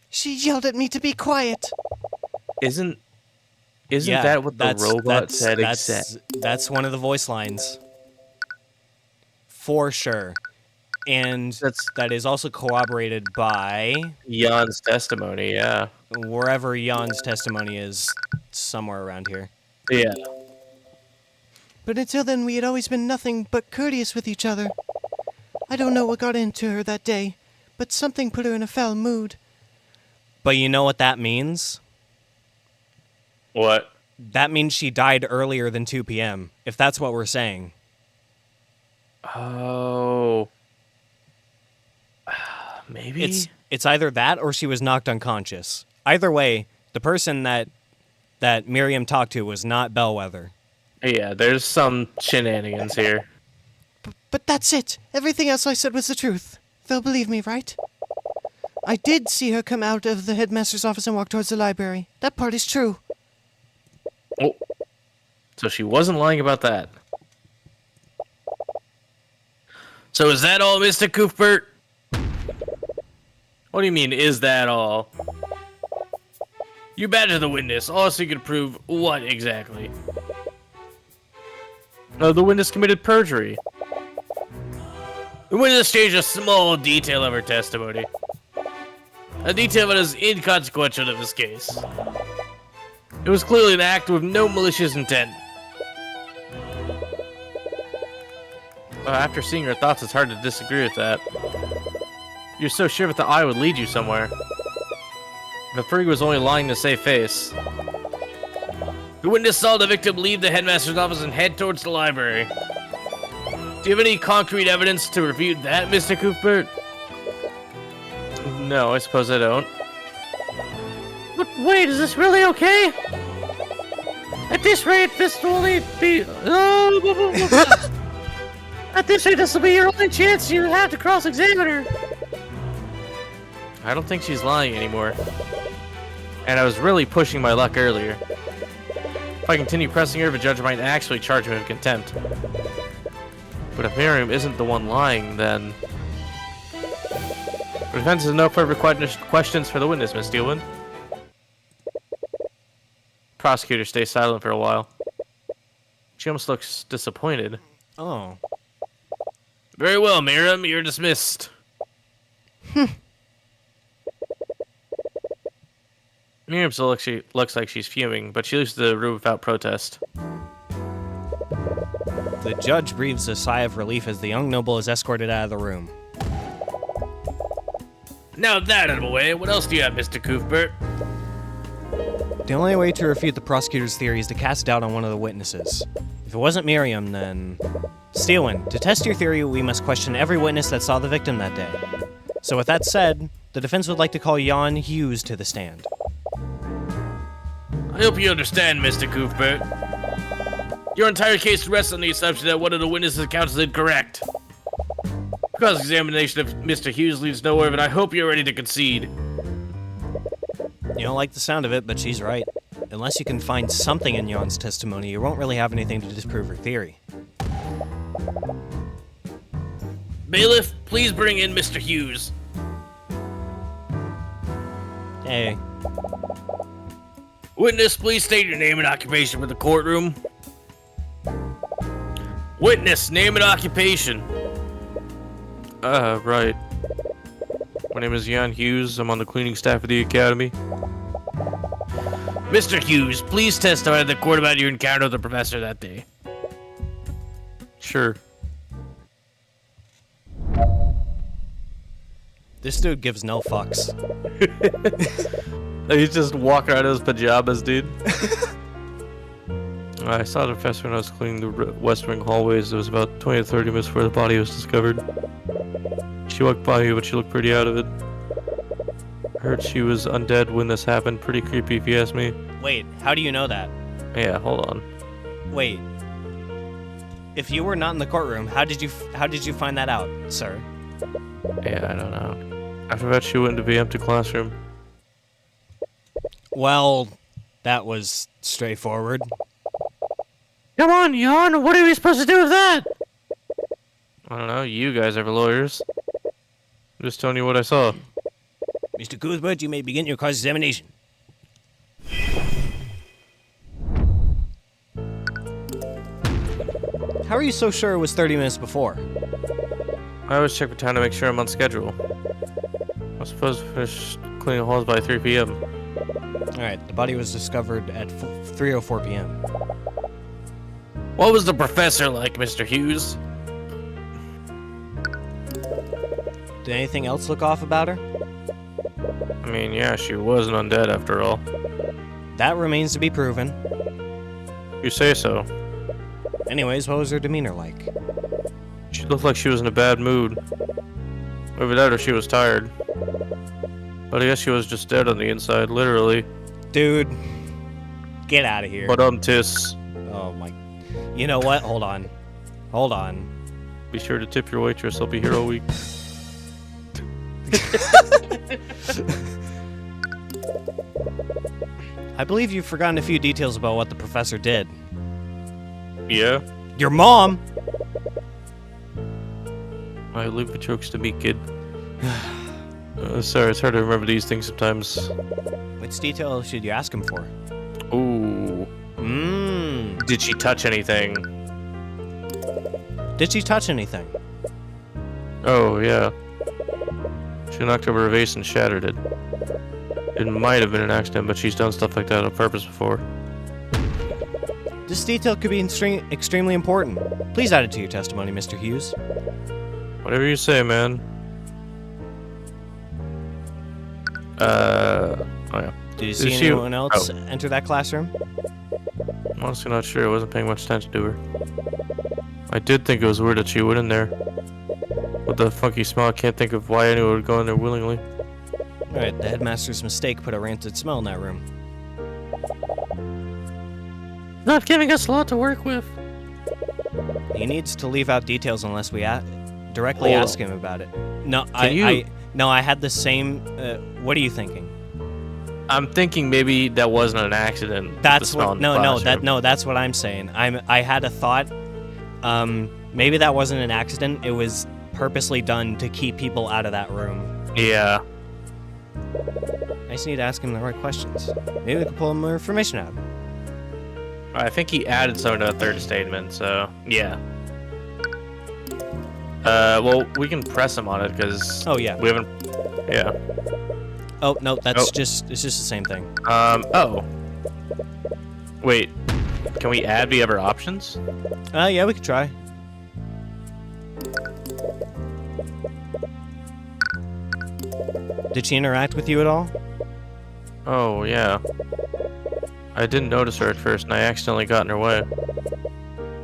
She yelled at me to be quiet. Isn't Yeah, that what the robot said exactly? That's one of the voice lines. For sure. And that is also corroborated by Jan's testimony, yeah. wherever Jan's testimony is, somewhere around here. Yeah. But until then, we had always been nothing but courteous with each other. I don't know what got into her that day, but something put her in a foul mood. But you know what that means? What? That means she died earlier than 2 p.m., if that's what we're saying. Oh. Maybe? It's either that or she was knocked unconscious. Either way, the person that Miriam talked to was not Bellwether. Yeah, there's some shenanigans here. But that's it. Everything else I said was the truth. They'll believe me, right? I did see her come out of the headmaster's office and walk towards the library. That part is true. Oh. So she wasn't lying about that. So is that all, Mr. Cuthbert? What do you mean, is that all? You badger the witness, all so you can prove what exactly? The witness committed perjury. The witness changed a small detail of her testimony. A detail that is inconsequential to this case. It was clearly an act with no malicious intent. After seeing her thoughts, it's hard to disagree with that. You're so sure that the eye would lead you somewhere. The Ferg was only lying to save face. The witness saw the victim leave the headmaster's office and head towards the library. Do you have any concrete evidence to refute that, Mr. Cuthbert? No, I suppose I don't. But wait, is this really okay? At this rate, this will only be... At this rate, this will be your only chance you have to cross-examine her. I don't think she's lying anymore. And I was really pushing my luck earlier. If I continue pressing her, the judge might actually charge me with contempt. But if Miriam isn't the one lying, then... The defense has no further questions for the witness, Miss Steelwind. Prosecutor stays silent for a while. She almost looks disappointed. Oh. Very well, Miriam, you're dismissed. Miriam still looks like she's fuming, but she leaves the room without protest. The judge breathes a sigh of relief as the young noble is escorted out of the room. Now that out of the way, what else do you have, Mr. Cuthbert? The only way to refute the prosecutor's theory is to cast doubt on one of the witnesses. If it wasn't Miriam, then... Steelwind, to test your theory, we must question every witness that saw the victim that day. So with that said, the defense would like to call Jan Hughes to the stand. I hope you understand, Mr. Cuthbert. Your entire case rests on the assumption that one of the witnesses' accounts is incorrect. Because examination of Mr. Hughes leaves nowhere, but I hope you're ready to concede. You don't like the sound of it, but she's right. Unless you can find something in Jan's testimony, you won't really have anything to disprove her theory. Bailiff, please bring in Mr. Hughes. Hey. Witness, please state your name and occupation for the courtroom. Witness, name and occupation. Right. My name is Jan Hughes. I'm on the cleaning staff of the academy. Mr. Hughes, please testify to the court about your encounter with the professor that day. Sure. This dude gives no fucks. He's just walking around in his pajamas, dude. I saw the professor when I was cleaning the west wing hallways. It was about 20 to 30 minutes before the body was discovered. She walked by me, but she looked pretty out of it. I heard she was undead when this happened. Pretty creepy, if you ask me. Wait, how do you know that? Yeah, hold on. Wait. If you were not in the courtroom, how did you find that out, sir? Yeah, I don't know. After that, she went into the empty classroom. Well, that was straightforward. Come on, Jan, what are we supposed to do with that? I don't know. You guys are the lawyers. I'm just telling you what I saw. Mr. Cuthbert, you may begin your cross-examination. How are you so sure it was 30 minutes before? I always check the time to make sure I'm on schedule. I was supposed to finish cleaning halls by 3 p.m. Alright, the body was discovered at 3:04 p.m. What was the professor like, Mr. Hughes? Did anything else look off about her? I mean, yeah, she wasn't undead after all. That remains to be proven. You say so. Anyways, what was her demeanor like? She looked like she was in a bad mood. Either that or she was tired. But I guess she was just dead on the inside, literally. Dude, get out of here. But tis. Oh my... You know what? Hold on. Hold on. Be sure to tip your waitress. I'll be here all week. I believe you've forgotten a few details about what the professor did. Yeah? Your mom! I leave the jokes to me, kid. Sorry, it's hard to remember these things sometimes. Which detail should you ask him for? Ooh. Did she touch anything? Did she touch anything? Oh, yeah. She knocked over a vase and shattered it. It might have been an accident, but she's done stuff like that on purpose before. This detail could be extremely important. Please add it to your testimony, Mr. Hughes. Whatever you say, man. Oh yeah. Did you see anyone else enter that classroom? I'm honestly not sure. I wasn't paying much attention to her. I did think it was weird that she went in there. With the funky smell, I can't think of why anyone would go in there willingly. Alright, the headmaster's mistake put a rancid smell in that room. Not giving us a lot to work with. He needs to leave out details unless we directly ask him about it. No, I had the same. What are you thinking? I'm thinking maybe that wasn't an accident. That's what. That's what I'm saying. I had a thought. Maybe that wasn't an accident. It was purposely done to keep people out of that room. Yeah. I just need to ask him the right questions. Maybe we can pull more information out of him. I think he added something to the third statement, so yeah. Well, we can press him on it because. Oh yeah. We haven't. Yeah. Oh no, it's just the same thing. Oh. Wait. Can we add the other options? Yeah, we could try. Did she interact with you at all? Oh, yeah. I didn't notice her at first, and I accidentally got in her way.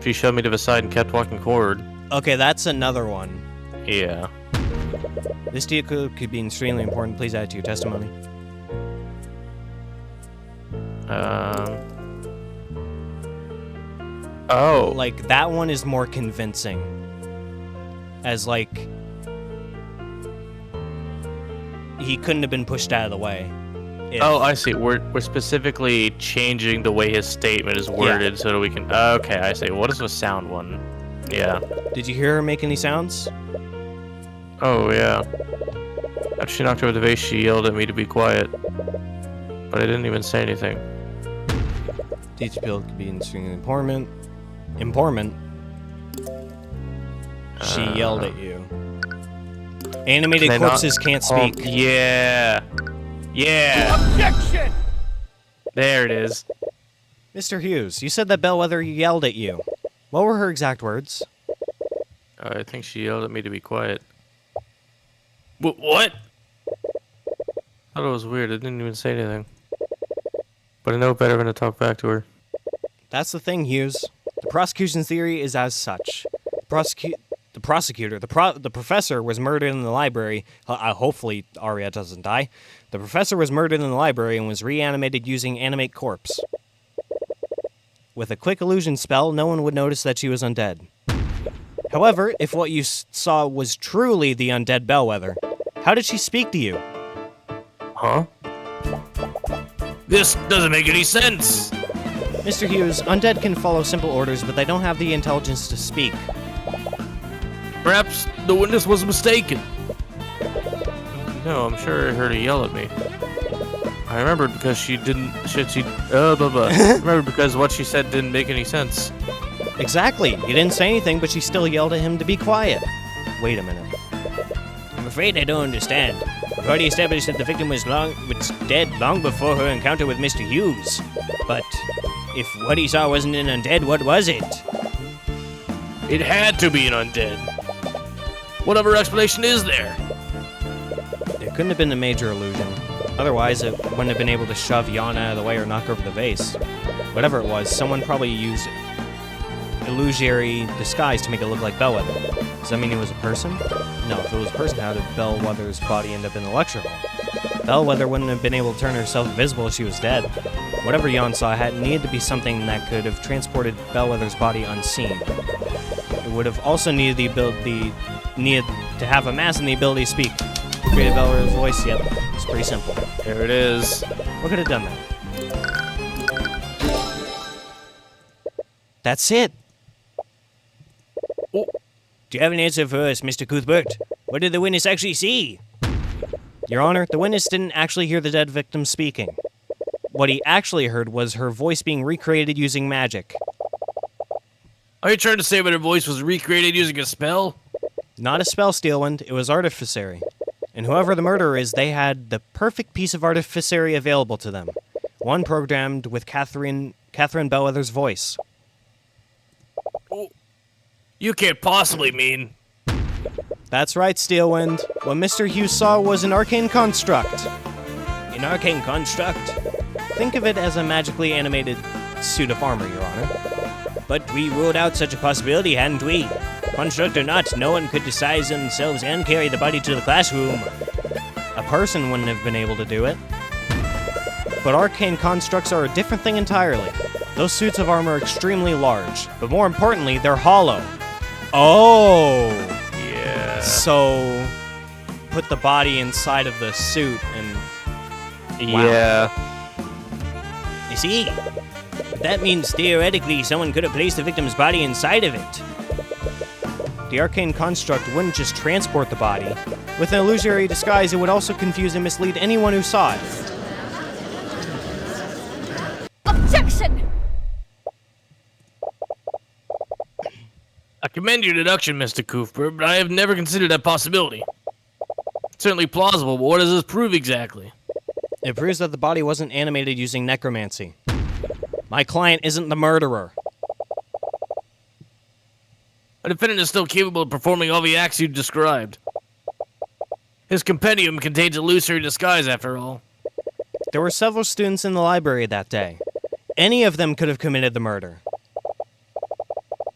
She shoved me to the side and kept walking forward. Okay, that's another one. Yeah. This detail could be extremely important. Please add it to your testimony. Oh. Like, that one is more convincing. As, like... he couldn't have been pushed out of the way. Oh, I see. We're specifically changing the way his statement is worded so that we can... Okay, I see. What is the sound one? Yeah. Did you hear her make any sounds? Oh, yeah. After she knocked over the vase, she yelled at me to be quiet. But I didn't even say anything. Detail could be extremely important. She yelled at you. Animated corpses can't speak. Yeah. Yeah. Objection! There it is. Mr. Hughes, you said that Bellwether yelled at you. What were her exact words? I think she yelled at me to be quiet. What? I thought it was weird. I didn't even say anything. But I know better than to talk back to her. That's the thing, Hughes. The prosecution's theory is as such. The professor was murdered in the library. Hopefully Arya doesn't die. The professor was murdered in the library and was reanimated using animate corpse. With a quick illusion spell, no one would notice that she was undead. However, if what you saw was truly the undead Bellwether, how did she speak to you? Huh? This doesn't make any sense. Mr. Hughes, undead can follow simple orders, but they don't have the intelligence to speak. Perhaps the witness was mistaken. No, I'm sure I heard her yell at me. I remembered because she didn't... I remembered because what she said didn't make any sense. Exactly. You didn't say anything, but she still yelled at him to be quiet. Wait a minute. I'm afraid I don't understand. We've already established that the victim was dead long before her encounter with Mr. Hughes. But if what he saw wasn't an undead, what was it? It had to be an undead. What other explanation is there? It couldn't have been a major illusion. Otherwise, it wouldn't have been able to shove Yana out of the way or knock over the vase. Whatever it was, someone probably used illusory disguise to make it look like Bellwether. Does that mean it was a person? No, if it was a person, how did Bellwether's body end up in the lecture hall? Bellwether wouldn't have been able to turn herself invisible if she was dead. Whatever Jan saw had needed to be something that could have transported Bellwether's body unseen. It would have also needed to have a mask and the ability to speak. Create Bellwether's voice, yep, it's pretty simple. There it is. What could have done that? That's it. Do you have an answer for us, Mr. Cuthbert? What did the witness actually see? Your Honor, the witness didn't actually hear the dead victim speaking. What he actually heard was her voice being recreated using magic. Are you trying to say that her voice was recreated using a spell? Not a spell, Steelwind, it was artificary. And whoever the murderer is, they had the perfect piece of artificary available to them. One programmed with Catherine Bellwether's voice. You can't possibly mean... That's right, Steelwind. What Mr. Hughes saw was an arcane construct. An arcane construct? Think of it as a magically animated suit of armor, Your Honor. But we ruled out such a possibility, hadn't we? Construct or not, no one could disguise themselves and carry the body to the classroom. A person wouldn't have been able to do it. But arcane constructs are a different thing entirely. Those suits of armor are extremely large, but more importantly, they're hollow. Oh! Yeah. So, put the body inside of the suit and... Wow. Yeah. I see. That means theoretically someone could have placed the victim's body inside of it. The arcane construct wouldn't just transport the body. With an illusory disguise, it would also confuse and mislead anyone who saw it. Objection! I commend your deduction, Mr. Cuthbert, but I have never considered that possibility. It's certainly plausible, but what does this prove exactly? It proves that the body wasn't animated using necromancy. My client isn't the murderer. A defendant is still capable of performing all the acts you described. His compendium contains illusory disguise, after all. There were several students in the library that day. Any of them could have committed the murder.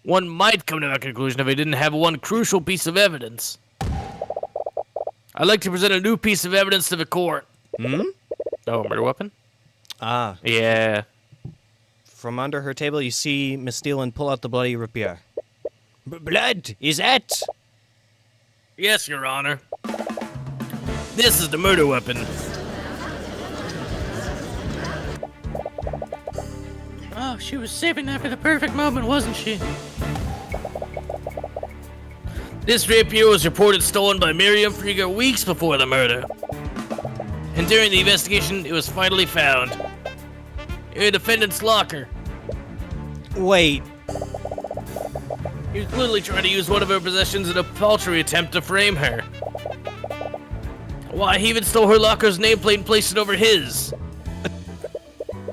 One might come to that conclusion if they didn't have one crucial piece of evidence. I'd like to present a new piece of evidence to the court. Oh, murder weapon? Ah, Yeah. from under her table you see Miss Steelwind pull out the bloody rapier. Blood, is that? Yes, Your Honor. This is the murder weapon. Oh, she was saving that for the perfect moment, wasn't she? This rapier was reported stolen by Miriam Frieger weeks before the murder. And during the investigation, it was finally found. In the defendant's locker. Wait, He was clearly trying to use one of her possessions in a paltry attempt to frame her. Why, he even stole her locker's nameplate and placed it over his.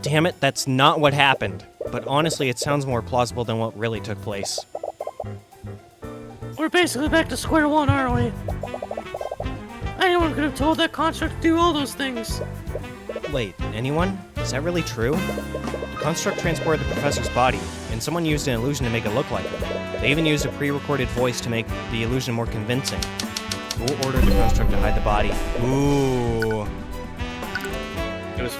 damn it, that's not what happened. But honestly, it sounds more plausible than what really took place. We're basically back to square one, aren't we? Anyone could have told that construct to do all those things. Wait, anyone? Is that really true? The construct transported the professor's body, and someone used an illusion to make it look like it. They even used a pre-recorded voice to make the illusion more convincing. Who ordered the construct to hide the body? Ooh. It was...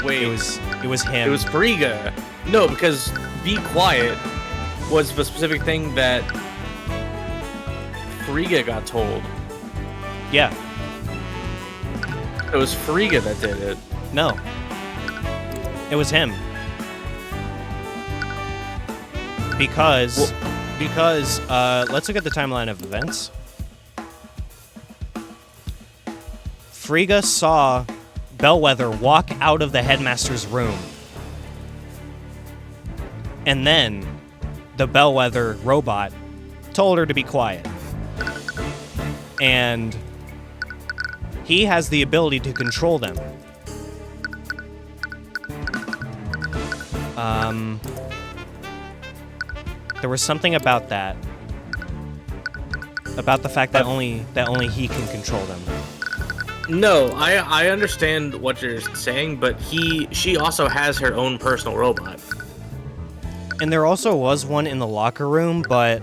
Wait. It was him. It was Frigga. No, because Be Quiet was the specific thing that Frigga got told. Yeah. It was Frigga that did it. No. It was him. Because let's look at the timeline of events. Frigga saw Bellwether walk out of the headmaster's room. And then the Bellwether robot told her to be quiet. And he has the ability to control them. There was something about that. About the fact that only he can control them. No, I understand what you're saying, but she also has her own personal robot. And there also was one in the locker room, but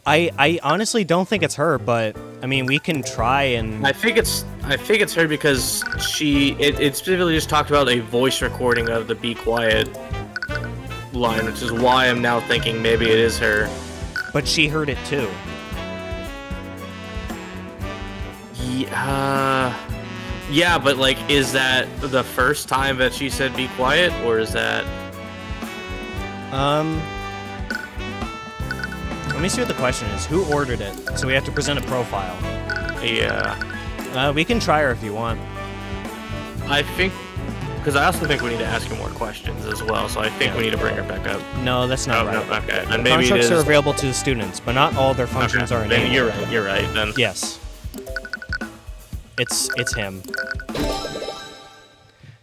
I honestly don't think it's her, but I mean we can try and I think it's her because it specifically just talked about a voice recording of the Be Quiet line, which is why I'm now thinking maybe it is her. but she heard it too. Yeah, but like, is that the first time that she said be quiet, or is that... Let me see what the question is. Who ordered it? So we have to present a profile. Yeah. We can try her if you want. I think, because I also think we need to ask her more questions as well, so I think we need to bring her back up. No, that's not Oh, right. no, okay. Then maybe it Constructs is. are available to the students, but not all their functions are Then enabled. you're right, then. Yes. It's him.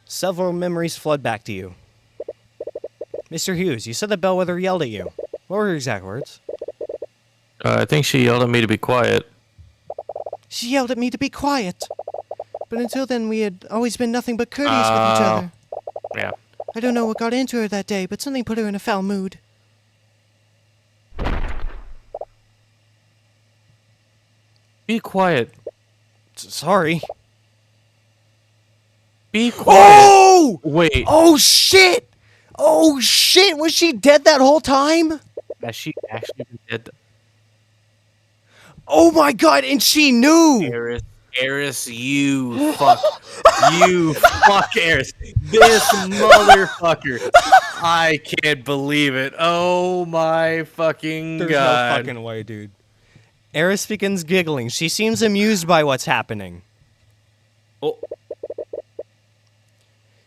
Several memories flood back to you. Mr. Hughes, you said that Bellwether yelled at you. What were your exact words? I think she yelled at me to be quiet. She yelled at me to be quiet. But until then, we had always been nothing but courteous with each other. Yeah. I don't know what got into her that day, but something put her in a foul mood. Be quiet. Sorry. Be quiet. Oh! Wait. Oh, shit! Oh, shit! Was she dead that whole time? Has she actually been dead? Oh my god, and she knew! Eris, you fuck. You fuck Eris. This motherfucker. I can't believe it. Oh my fucking There's god. no fucking way, dude. Eris begins giggling. She seems amused by what's happening. Oh.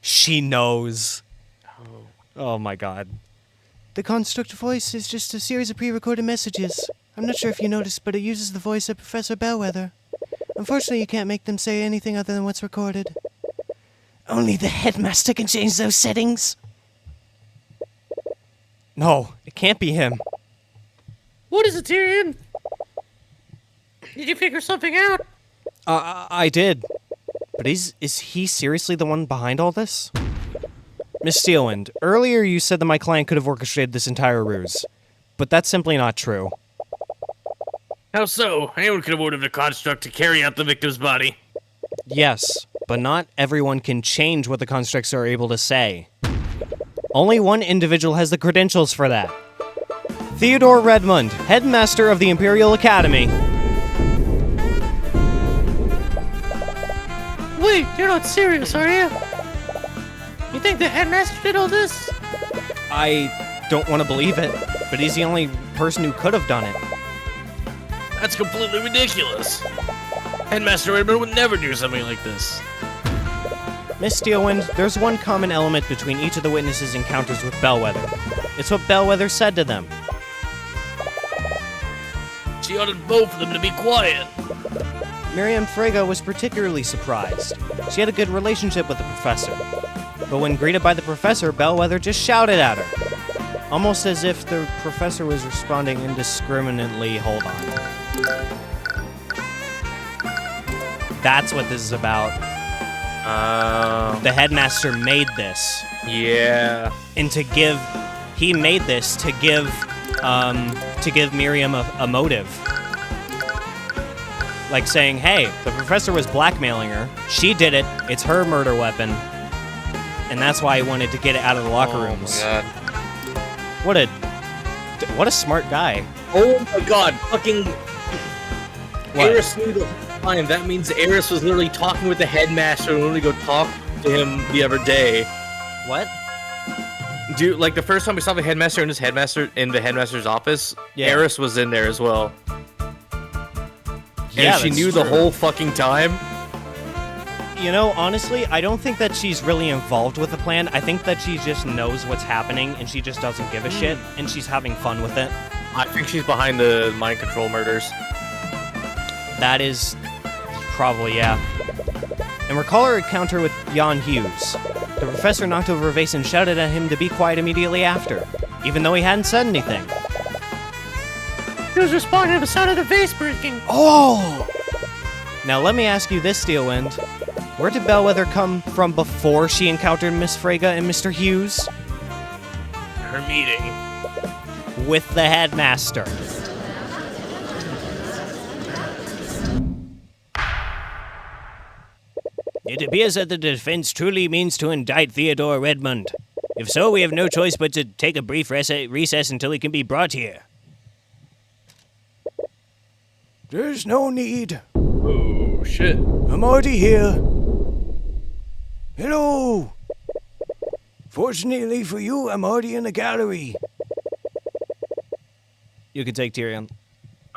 She knows. Oh my god. The construct voice is just a series of pre-recorded messages. I'm not sure if you noticed, but it uses the voice of Professor Bellwether. Unfortunately, you can't make them say anything other than what's recorded. Only the headmaster can change those settings. No, it can't be him. What is it, Tyrion? Did you figure something out? I did. But is he seriously the one behind all this? Miss Steelwind, earlier you said that my client could have orchestrated this entire ruse. But that's simply not true. How so? Anyone could have ordered the construct to carry out the victim's body. Yes, but not everyone can change what the constructs are able to say. Only one individual has the credentials for that. Theodore Redmond, headmaster of the Imperial Academy. Wait, you're not serious, are you? You think the headmaster did all this? I don't want to believe it, but he's the only person who could have done it. That's completely ridiculous. Headmaster Redmond would never do something like this. Miss Steelwind, there's one common element between each of the witnesses' encounters with Bellwether. It's what Bellwether said to them. She ordered both of them to be quiet. Miriam Frege was particularly surprised. She had a good relationship with the professor. But when greeted by the professor, Bellwether just shouted at her. Almost as if the professor was responding indiscriminately. Hold on. That's what this is about. The headmaster made this. Yeah. And he made this to give Miriam a motive. Like saying, hey, the professor was blackmailing her. She did it. It's her murder weapon. And that's why he wanted to get it out of the locker rooms. Oh my god. What a smart guy. Oh my god. Fucking. What? Eris knew the whole time. That means Eris was literally talking with the headmaster and literally go talk to him the other day. What? Dude, like the first time we saw the headmaster in the headmaster's office, Yeah. Eris was in there as well. Yeah, And she that's knew the true. whole fucking time. You know, honestly, I don't think that she's really involved with the plan. I think that she just knows what's happening and she just doesn't give a shit and she's having fun with it. I think she's behind the mind control murders. That is probably, yeah. And recall her encounter with Jan Hughes. The professor knocked over a vase and shouted at him to be quiet immediately after, even though he hadn't said anything. He was responding to the sound of the vase breaking. Oh! Now let me ask you this, Steelwind. Where did Bellwether come from before she encountered Miss Frege and Mr. Hughes? Her meeting. With the headmaster. It appears that the defense truly means to indict Theodore Redmond. If so, we have no choice but to take a brief recess until he can be brought here. There's no need. Oh, shit. I'm already here. Hello. Fortunately for you, I'm already in the gallery. You can take Tyrion.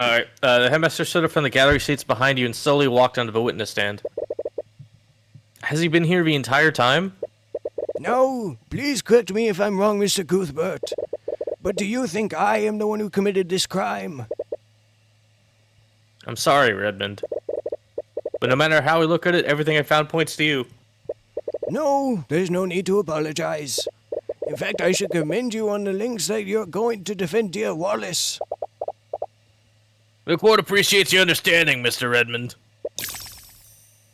Alright, the headmaster stood up from the gallery seats behind you and slowly walked onto the witness stand. Has he been here the entire time? No, please correct me if I'm wrong, Mr. Cuthbert. But do you think I am the one who committed this crime? I'm sorry, Redmond. But no matter how we look at it, everything I found points to you. No, there's no need to apologize. In fact, I should commend you on the lengths that you're going to defend dear Wallace. The court appreciates your understanding, Mr. Redmond.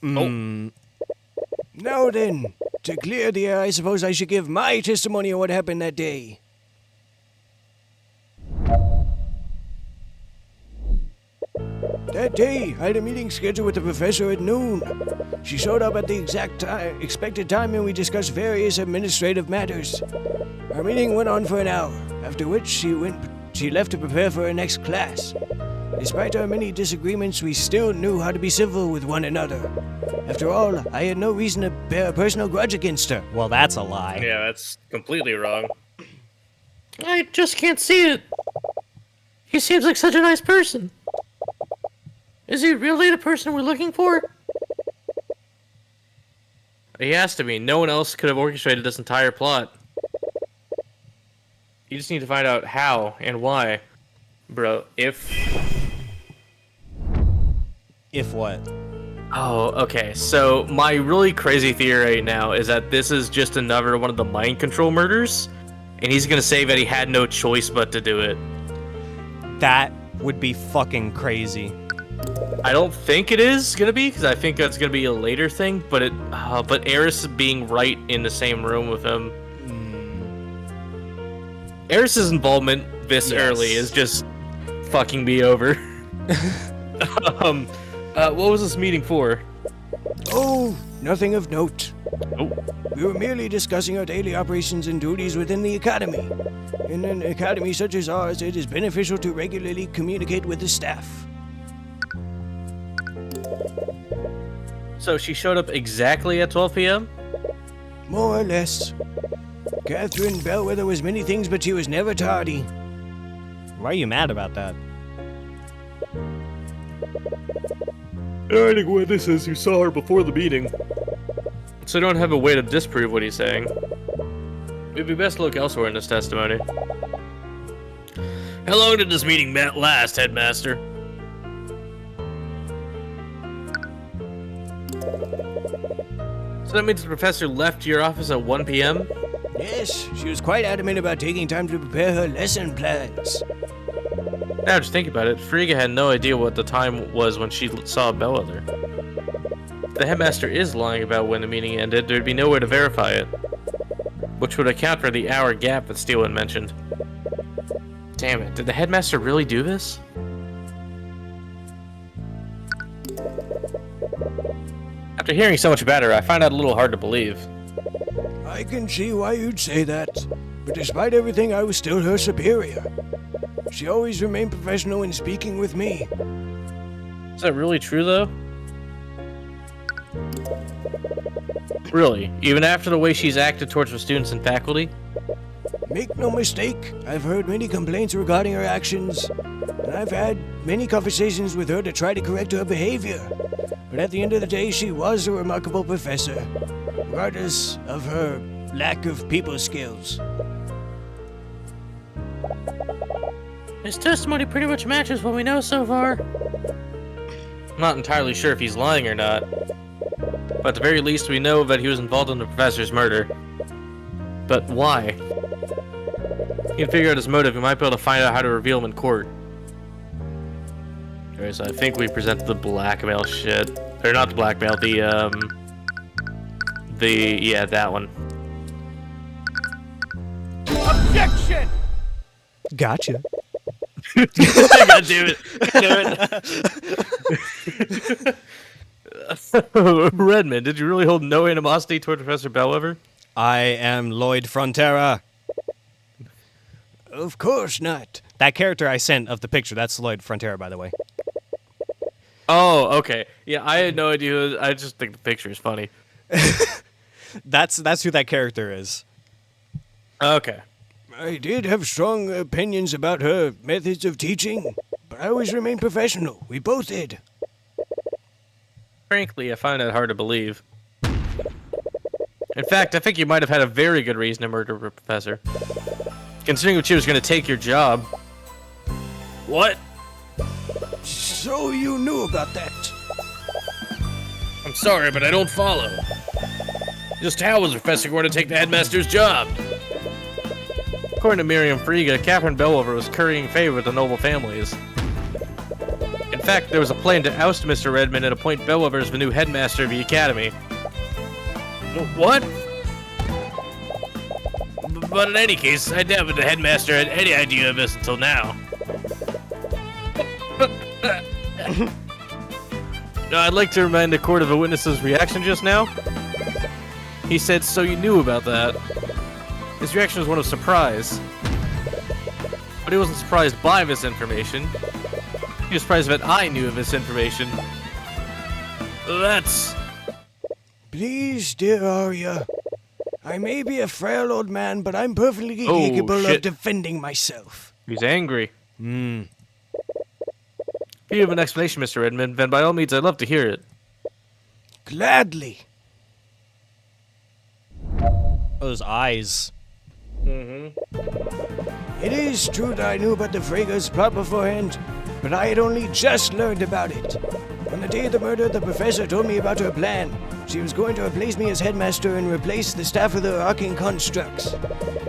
Now then, to clear the air, I suppose I should give my testimony on what happened that day. That day, I had a meeting scheduled with the professor at noon. She showed up at the expected time and we discussed various administrative matters. Our meeting went on for an hour, after which she left to prepare for her next class. Despite our many disagreements, we still knew how to be civil with one another. After all, I had no reason to bear a personal grudge against her. Well, that's a lie. Yeah, that's completely wrong. I just can't see it. He seems like such a nice person. Is he really the person we're looking for? He has to be. No one else could have orchestrated this entire plot. You just need to find out how and why. Bro, if what? Oh, okay. So my really crazy theory right now is that this is just another one of the mind control murders, and he's gonna say that he had no choice but to do it. That would be fucking crazy. I don't think it is gonna be, because I think that's gonna be a later thing. But but Eris being right in the same room with him. Eris's involvement this early is just fucking me over. What was this meeting for? Oh, nothing of note. Oh. We were merely discussing our daily operations and duties within the Academy. In an academy such as ours, it is beneficial to regularly communicate with the staff. So she showed up exactly at 12 p.m.? More or less. Catherine Bellwether was many things, but she was never tardy. Why are you mad about that? I think what this is, you saw her before the meeting. So I don't have a way to disprove what he's saying. It'd be best to look elsewhere in this testimony. How long did this meeting last, Headmaster? So that means the professor left your office at 1 p.m.? Yes, she was quite adamant about taking time to prepare her lesson plans. Now just think about it, Frigga had no idea what the time was when she saw Bellwether. If the headmaster is lying about when the meeting ended, there'd be no way to verify it. Which would account for the hour gap that Steelman mentioned. Damn it, did the headmaster really do this? After hearing so much about her, I find that a little hard to believe. I can see why you'd say that, but despite everything, I was still her superior. She always remained professional in speaking with me. Is that really true, though? Really? Even after the way she's acted towards the students and faculty? Make no mistake, I've heard many complaints regarding her actions, and I've had many conversations with her to try to correct her behavior. But at the end of the day, she was a remarkable professor, regardless of her lack of people skills. His testimony pretty much matches what we know so far. I'm not entirely sure if he's lying or not. But at the very least, we know that he was involved in the professor's murder. But why? If you can figure out his motive, we might be able to find out how to reveal him in court. Okay, so I think we present the blackmail shit. Or not the blackmail, yeah, that one. Objection! Gotcha. God damn it. Redmond, did you really hold no animosity toward Professor Bellwether? I am Lloyd Frontera. Of course not. That character I sent of the picture, that's Lloyd Frontera, by the way. Oh, okay. Yeah, I had no idea. I just think the picture is funny. That's who that character is. Okay. I did have strong opinions about her methods of teaching, but I always remained professional. We both did. Frankly, I find that hard to believe. In fact, I think you might have had a very good reason to murder the professor. Considering that she was going to take your job. What? So you knew about that? I'm sorry, but I don't follow. Just how was the professor going to take the headmaster's job? According to Miriam Friga, Catherine Bellover was currying favor with the noble families. In fact, there was a plan to oust Mr. Redmond and appoint Bellover as the new headmaster of the academy. What? But in any case, I doubt that the headmaster had any idea of this until now. I'd like to remind the court of a witness's reaction just now. He said, "So you knew about that." His reaction was one of surprise. But he wasn't surprised by this information. He was surprised that I knew of this information. That's... Please, dear Arya. I may be a frail old man, but I'm perfectly Oh, capable of shit. defending myself. He's angry. If you have an explanation, Mr. Redmond, then by all means, I'd love to hear it. Gladly. Those eyes. It is true that I knew about the Frega's plot beforehand, but I had only just learned about it. On the day of the murder, the professor told me about her plan. She was going to replace me as headmaster and replace the staff with her arcane constructs.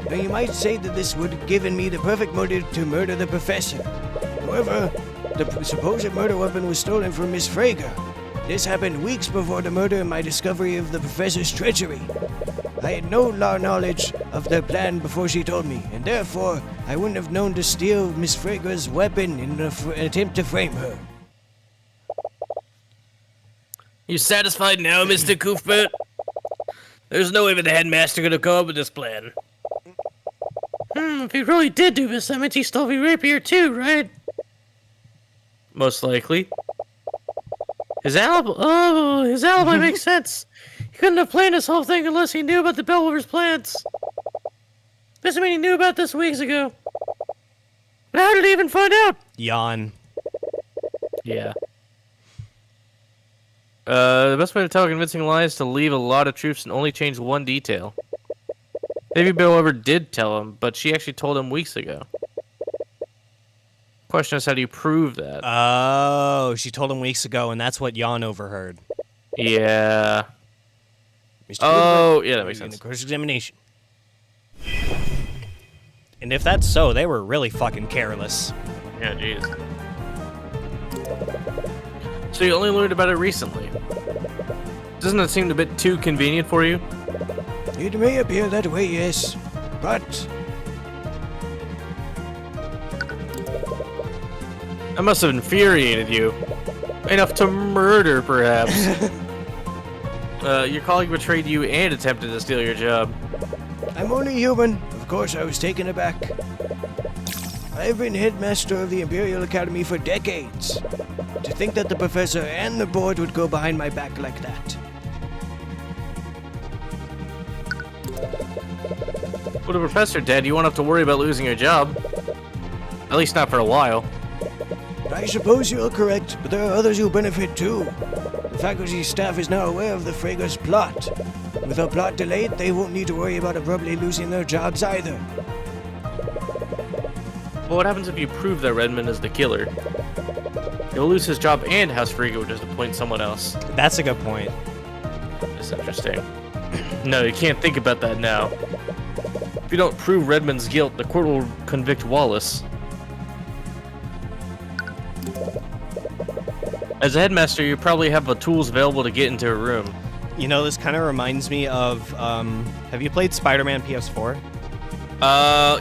Now you might say that this would have given me the perfect motive to murder the professor. However, the supposed murder weapon was stolen from Miss Frege. This happened weeks before the murder and my discovery of the professor's treachery. I had no knowledge of their plan before she told me, and therefore I wouldn't have known to steal Miss Frege's weapon in an attempt to frame her. You satisfied now, Mr. Cuthbert? There's no way that the headmaster could have come up with this plan. If he really did do this, that means he stole the rapier too, right? Most likely. His alibi makes sense. He couldn't have planned this whole thing unless he knew about the Bellover's plans. Doesn't mean he knew about this weeks ago. But how did he even find out? Yawn. Yeah. The best way to tell a convincing lie is to leave a lot of truths and only change one detail. Maybe Bellover did tell him, but she actually told him weeks ago. Question is, how do you prove that? Oh, she told him weeks ago, and that's what Jan overheard. Yeah. Mr. Oh, Cuthbert, yeah, that makes in sense. the course examination. And if that's so, they were really fucking careless. Yeah, jeez. So you only learned about it recently. Doesn't that seem a bit too convenient for you? It may appear that way, yes, but That must have infuriated you. Enough to murder, perhaps. Your colleague betrayed you and attempted to steal your job. I'm only human. Of course, I was taken aback. I've been headmaster of the Imperial Academy for decades. To think that the professor and the board would go behind my back like that. With the professor dead, you won't have to worry about losing your job. At least not for a while. I suppose you're correct, but there are others who benefit too. The faculty staff is now aware of the Frege's plot. With her plot delayed, they won't need to worry about abruptly losing their jobs either. But what happens if you prove that Redmond is the killer? He'll lose his job and House Frege will just appoint someone else. That's a good point. That's interesting. No, you can't think about that now. If you don't prove Redmond's guilt, the court will convict Wallace. As a headmaster, you probably have the tools available to get into a room. You know, this kind of reminds me of, have you played Spider-Man PS4?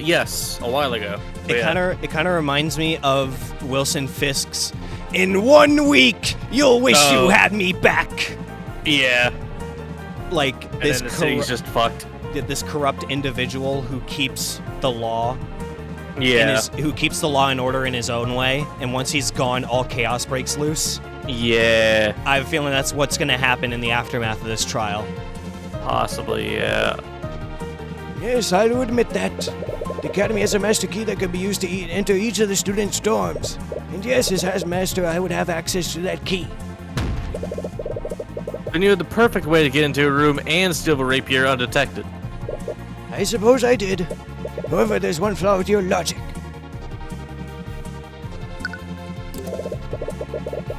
Yes, a while ago. But It yeah. kind of reminds me of Wilson Fisk's "In 1 week, you'll wish you Oh. had me back." Yeah. Like And this then the city's just fucked. this corrupt individual who keeps the law Yeah. who keeps the law and order in his own way, and once he's gone, all chaos breaks loose. Yeah. I have a feeling that's what's going to happen in the aftermath of this trial. Possibly, yeah. Yes, I'll admit that. The Academy has a master key that can be used to enter each of the students' dorms. And yes, as Master, I would have access to that key. Then you had the perfect way to get into a room and steal a rapier undetected. I suppose I did. However, there's one flaw with your logic.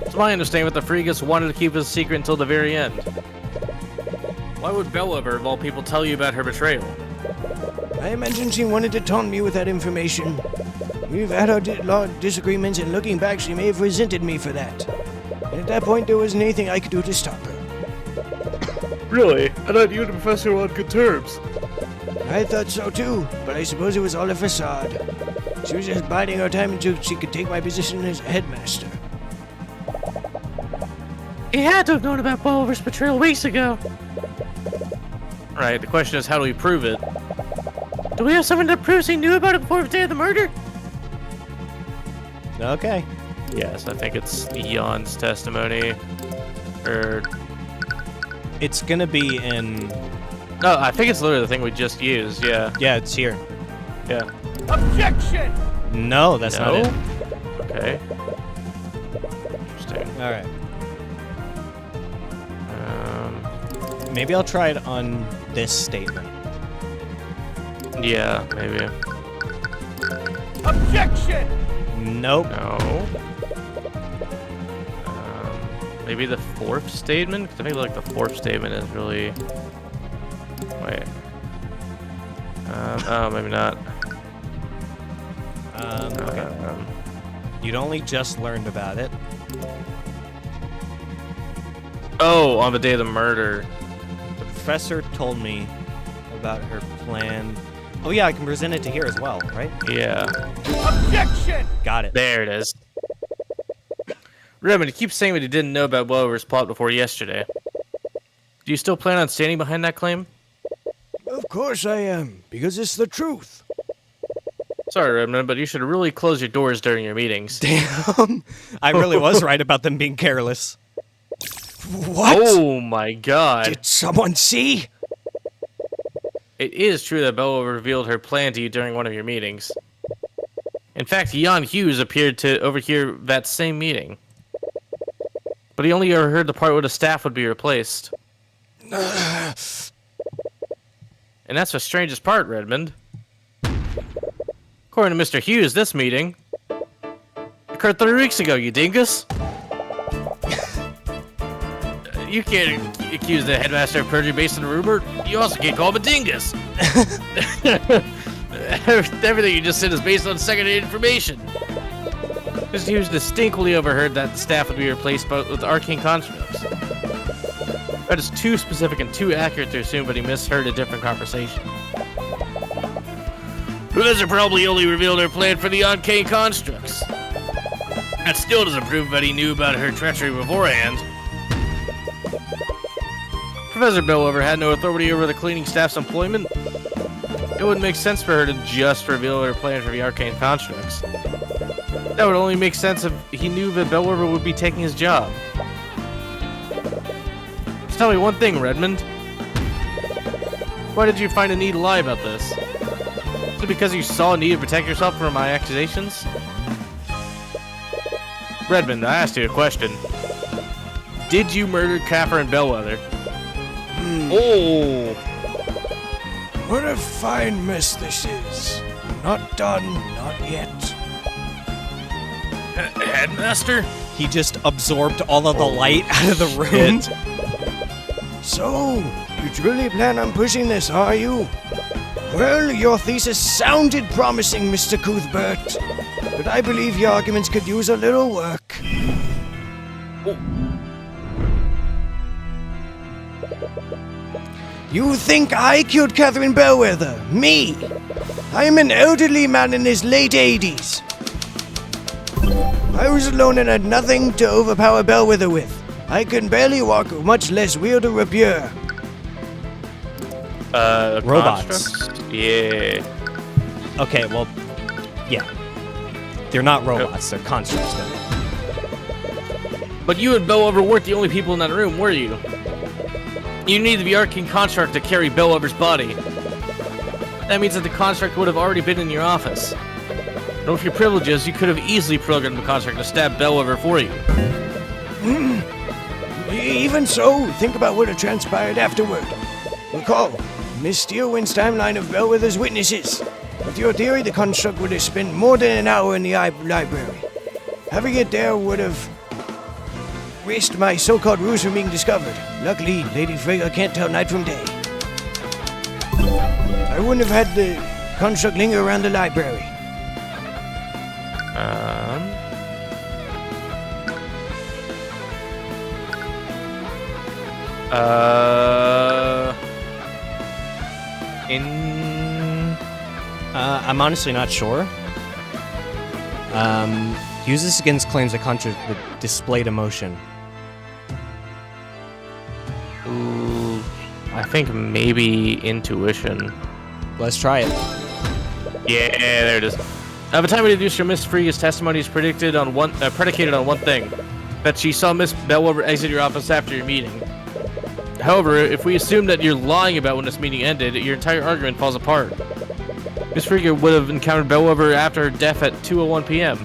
It's my understanding that the Freegas wanted to keep it a secret until the very end. Why would Bellover, of all people, tell you about her betrayal? I imagine she wanted to taunt me with that information. We've had our disagreements, and looking back, she may have resented me for that. And at that point, there wasn't anything I could do to stop her. Really? I thought you and the professor were on good terms. I thought so too, but I suppose it was all a facade. She was just biding her time until she could take my position as headmaster. He had to have known about Bellover's betrayal weeks ago. Right, the question is, how do we prove it? Do we have someone that proves he knew about it before the day of the murder? Okay. Yes, I think it's Jan's testimony. Or... It's gonna be in... No, I think it's literally the thing we just used, yeah. Yeah, it's here. Yeah. Objection! No, that's not it. Okay. Interesting. All right. Maybe I'll try it on this statement. Yeah, maybe. Objection! Nope. No. Maybe the fourth statement? Because I think like the fourth statement is really... Wait. Oh, maybe not. Okay. You'd only just learned about it. Oh, on the day of the murder. The professor told me about her plan. Oh yeah, I can present it to here as well, right? Yeah. Objection! Got it. There it is. Redmond, you keep saying that you didn't know about Weller's plot before yesterday. Do you still plan on standing behind that claim? Of course I am, because it's the truth. Sorry, Redmond, but you should really close your doors during your meetings. Damn. I really was right about them being careless. What? Oh my god. Did someone see? It is true that Bella revealed her plan to you during one of your meetings. In fact, Jan Hughes appeared to overhear that same meeting. But he only overheard the part where the staff would be replaced. And that's the strangest part, Redmond. According to Mr. Hughes, this meeting occurred 3 weeks ago, you dingus. You can't accuse the headmaster of perjury based on a rumor. You also can't call him a dingus. Everything you just said is based on secondary information. Mr. Hughes distinctly overheard that the staff would be replaced with arcane constructs. That is too specific and too accurate to assume, but he misheard a different conversation. Professor probably only revealed her plan for the arcane constructs. That still doesn't prove that he knew about her treachery beforehand. Professor Bellover had no authority over the cleaning staff's employment. It wouldn't make sense for her to just reveal her plan for the arcane constructs. That would only make sense if he knew that Bellover would be taking his job. Just tell me one thing, Redmond. Why did you find a need to lie about this? Is it because you saw a need to protect yourself from my accusations? Redmond, I asked you a question. Did you murder Catherine Bellwether? Oh! What a fine mess this is. Not done, not yet. Headmaster? He just absorbed all of the light out of the room. So, you truly plan on pushing this, are you? Well, your thesis sounded promising, Mr. Cuthbert. But I believe your arguments could use a little work. Oh. You think I killed Catherine Bellwether? Me? I am an elderly man in his late 80s. I was alone and had nothing to overpower Bellwether with. I can barely walk, much less wield a rapier. Robots. Constructs? Yeah. Okay, well, yeah. They're not robots, they're constructs. But you and Bellover weren't the only people in that room, were you? You needed the arcane construct to carry Bellover's body. That means that the construct would have already been in your office. And with your privileges, you could have easily programmed the construct to stab Bellwether for you. Even so, think about what had transpired afterward. Recall, Miss Steelwind's timeline of Bellwether's witnesses. With your theory, the construct would have spent more than an hour in the library. Having it there would have risked my so-called ruse from being discovered. Luckily, Lady Frigga can't tell night from day. I wouldn't have had the construct linger around the library. I'm honestly not sure. Use this against claims that contradict the displayed emotion. Ooh, I think maybe intuition. Let's try it. Yeah, there it is. By the time we deduced your Miss Frigga's testimony is predicated on one thing, that she saw Miss Bellwether exit your office after your meeting. However, if we assume that you're lying about when this meeting ended, your entire argument falls apart. Miss Frigga would have encountered Bellwether after her death at 2:01 p.m.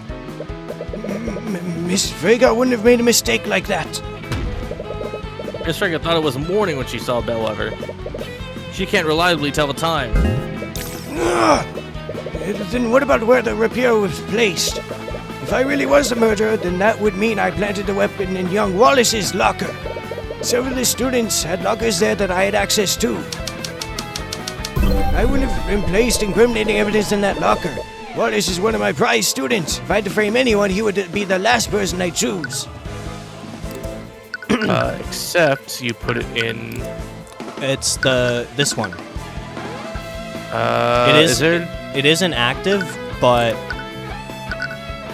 Miss Frigga wouldn't have made a mistake like that. Miss Frigga thought it was morning when she saw Bellwether. She can't reliably tell the time. Ugh. Then what about where the rapier was placed? If I really was the murderer, then that would mean I planted the weapon in young Wallace's locker. Several of the students had lockers there that I had access to. I wouldn't have been placed incriminating evidence in that locker. Wallace is one of my prized students. If I had to frame anyone, he would be the last person I choose. Except you put it in. It's this one. It isn't active, but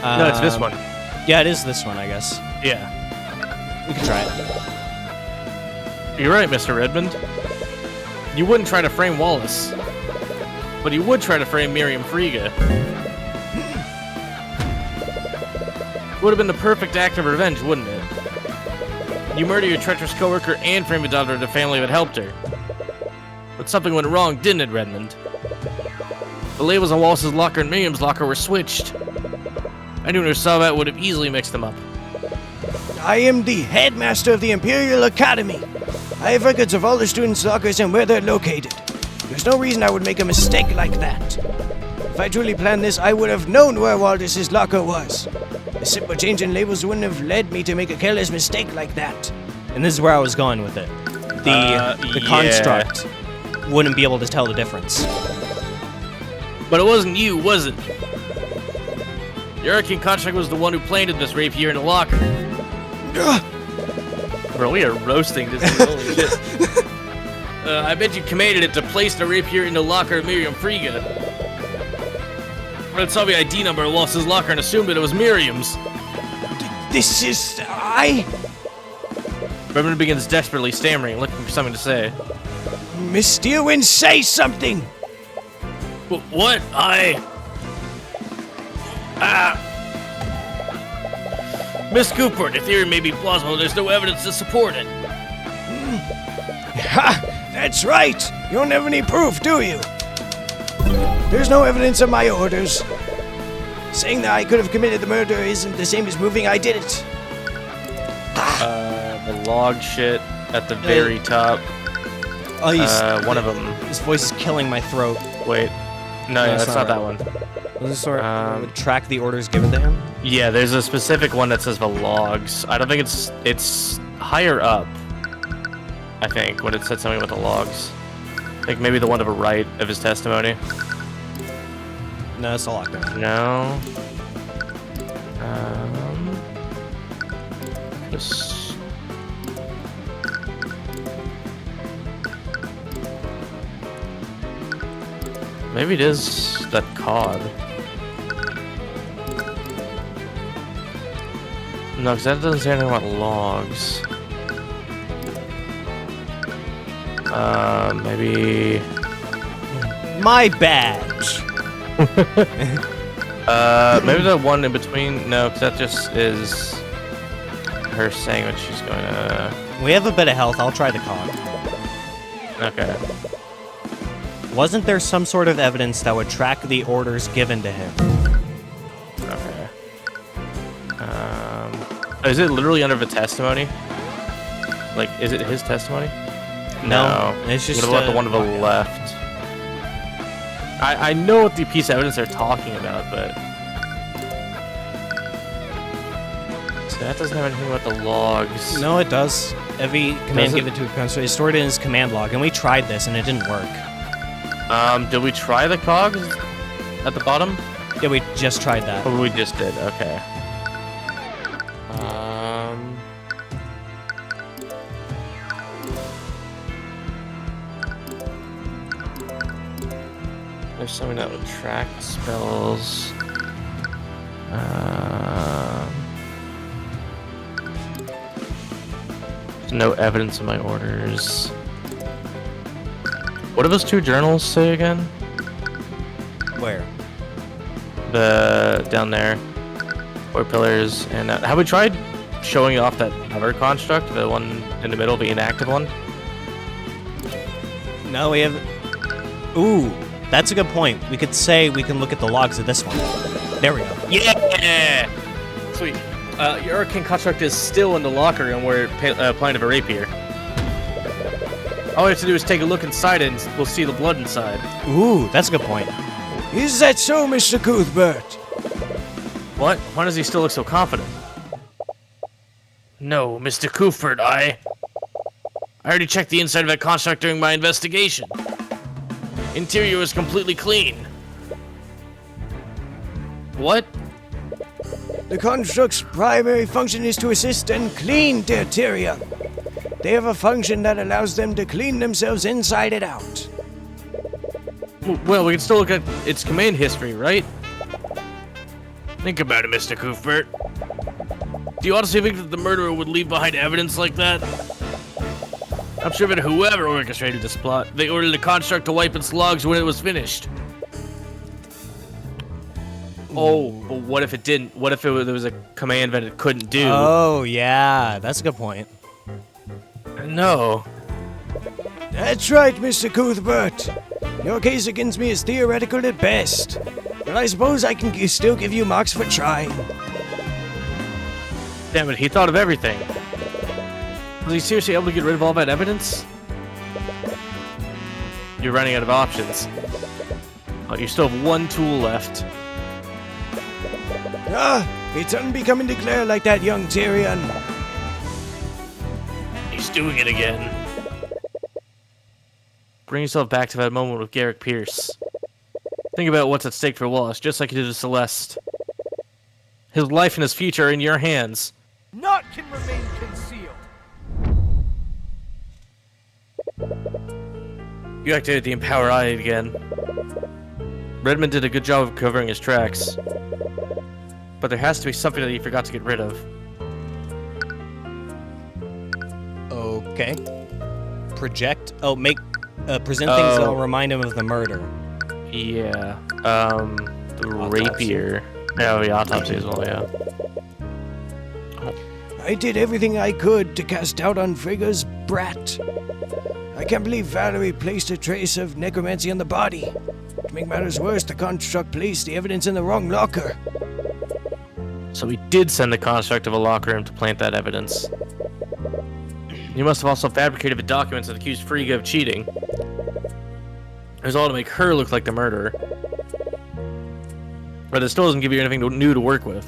No, it's this one. Yeah, it is this one, I guess. Yeah. We can try it. You're right, Mr. Redmond. You wouldn't try to frame Wallace, but you would try to frame Miriam Frigga. Would have been the perfect act of revenge, wouldn't it? You murder your treacherous coworker and frame a daughter of the family that helped her. But something went wrong, didn't it, Redmond? The labels on Wallace's locker and Miriam's locker were switched. Anyone who saw that would have easily mixed them up. I am the headmaster of the Imperial Academy. I have records of all the students' lockers and where they're located. There's no reason I would make a mistake like that. If I truly planned this, I would have known where Walders's locker was. A simple change in labels wouldn't have led me to make a careless mistake like that. And this is where I was going with it. The construct wouldn't be able to tell the difference. But it wasn't you, was it? The Arcane construct was the one who planted this rapier in the locker. Bro, we are roasting this thing. Holy shit. I bet you commanded it to place the rapier in the locker of Miriam Frigga. But it saw the ID number of Wallace's locker and assumed that it was Miriam's. This is... Redmond begins desperately stammering, looking for something to say. Miss Steelwind, say something! What? Miss Cooper, the theory may be plausible, there's no evidence to support it. Ha! That's right! You don't have any proof, do you? There's no evidence of my orders. Saying that I could have committed the murder isn't the same as proving I did it. The log shit at the very top. Oh, one of them. His voice is killing my throat. Wait. No, No, that's not that one. Was this sort of track the orders given to him? Yeah, there's a specific one that says the logs. I don't think it's higher up. I think when it said something about the logs. Like maybe the one to the right of his testimony. No, it's a lockdown. No. Just... Maybe it is that cod. No, because that doesn't say anything about logs. Maybe... My badge! Maybe the one in between. No, because that just is her saying what she's going to... We have a bit of health. I'll try the cog. Okay. Wasn't there some sort of evidence that would track the orders given to him? Okay. Is it literally under the testimony? Like, is it his testimony? No, it's just what about the one to the left? I know what the piece of evidence they're talking about, but so that doesn't have anything about the logs. No, it does. Every command given to a construct is stored in his command log, and we tried this and it didn't work. Did we try the cogs at the bottom? Yeah, we just tried that. Oh, we just did. Okay. There's something that would track spells. There's no evidence of my orders. What do those two journals say again? Where? The down there, 4 pillars, and that. Have we tried showing off that other construct, the one in the middle, the inactive one? No, we have. Ooh, that's a good point. We could say we can look at the logs of this one. There we go. Yeah! Sweet. Your arcane construct is still in the locker room where Planet of a Rapier. All we have to do is take a look inside it and we'll see the blood inside. Ooh, that's a good point. Is that so, Mr. Cuthbert? What? Why does he still look so confident? No, Mr. Cuthbert, I already checked the inside of that construct during my investigation. Interior was completely clean. What? The construct's primary function is to assist and clean, dear Tyrion. They have a function that allows them to clean themselves inside and out. Well, we can still look at its command history, right? Think about it, Mr. Cuthbert. Do you honestly think that the murderer would leave behind evidence like that? I'm sure that whoever orchestrated this plot, they ordered the construct to wipe its logs when it was finished. Oh, but what if it didn't? What if there was a command that it couldn't do? Oh, yeah, that's a good point. No. That's right, Mr. Cuthbert. Your case against me is theoretical at best, but I suppose I can still give you marks for trying. Damn it, he thought of everything. Was he seriously able to get rid of all that evidence? You're running out of options. Oh, you still have one tool left. It's unbecoming to declare like that, young Tyrion. He's doing it again. Bring yourself back to that moment with Garrick Pierce. Think about what's at stake for Wallace, just like you did with Celeste. His life and his future are in your hands. Naught can remain concealed. You activated the Empower Eye again. Redmond did a good job of covering his tracks. But there has to be something that he forgot to get rid of. Okay. Project. Oh, present things that'll remind him of the murder. Yeah. The rapier. Yeah, the autopsy as well, yeah. I did everything I could to cast doubt on Frigga's brat. I can't believe Valerie placed a trace of necromancy on the body. To make matters worse, the construct placed the evidence in the wrong locker. So he did send the construct of a locker room to plant that evidence. He must have also fabricated the documents that accused Frigga of cheating. It was all to make her look like the murderer. But it still doesn't give you anything new to work with.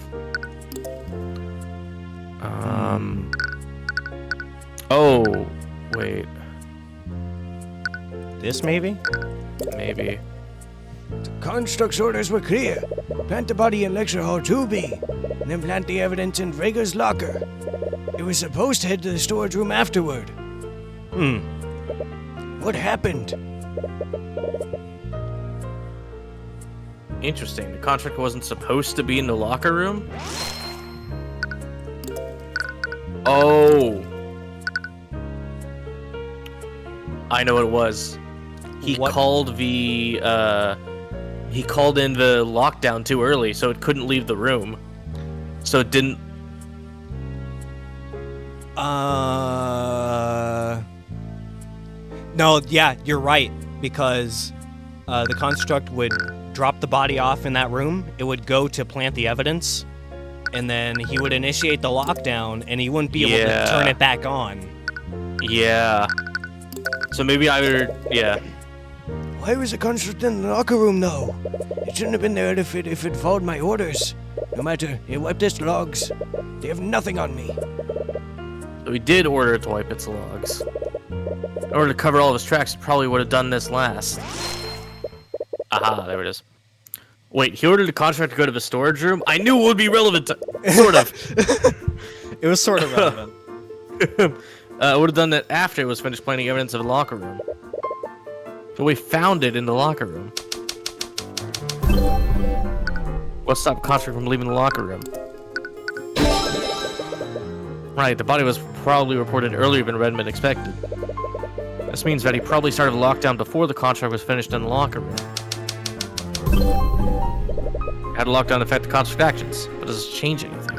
Oh, wait. This maybe? Maybe. The construct's orders were clear. Plant the body in Lecture Hall 2B, and then plant the evidence in Frigga's locker. It was supposed to head to the storage room afterward. What happened? Interesting. The contract wasn't supposed to be in the locker room? Oh. I know what it was. He called in the lockdown too early, so it couldn't leave the room. So it didn't. No, yeah, you're right, because the construct would drop the body off in that room. It would go to plant the evidence, and then he would initiate the lockdown, and he wouldn't be able to turn it back on. Yeah. So maybe yeah. Why was the construct in the locker room, though? It shouldn't have been there if it followed my orders. No matter, it wiped its logs. They have nothing on me. So he did order it to wipe its logs. In order to cover all of his tracks, he probably would have done this last. Aha, there it is. Wait, he ordered the contract to go to the storage room? I knew it would be relevant sort of. It was sort of relevant. Would have done that after it was finished planting evidence of the locker room. So we found it in the locker room. What stopped Contract from leaving the locker room? Right, the body was probably reported earlier than Redmond expected. This means that he probably started the lockdown before the contract was finished in the locker room. How did lockdown affect the contract actions? But does it change anything?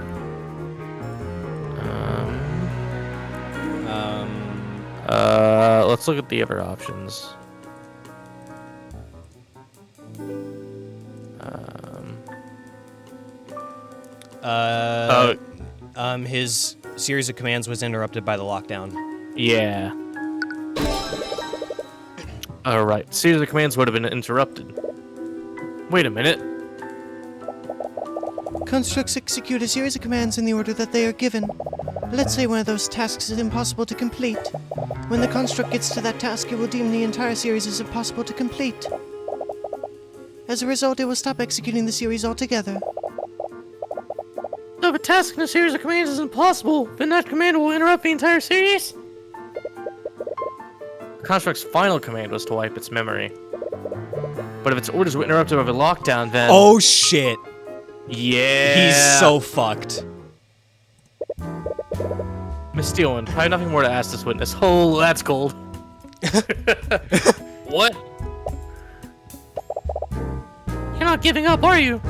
Let's look at the other options. His series of commands was interrupted by the lockdown. Yeah. Alright, series of commands would have been interrupted. Wait a minute. Constructs execute a series of commands in the order that they are given. Let's say one of those tasks is impossible to complete. When the construct gets to that task, it will deem the entire series as impossible to complete. As a result, it will stop executing the series altogether. So if a task in a series of commands is impossible, then that command will interrupt the entire series? The construct's final command was to wipe its memory. But if its orders were interrupted by the lockdown, then... Oh, shit. Yeah. He's so fucked. Miss Steelman, I have nothing more to ask this witness. Oh, that's cold. What? You're not giving up, are you?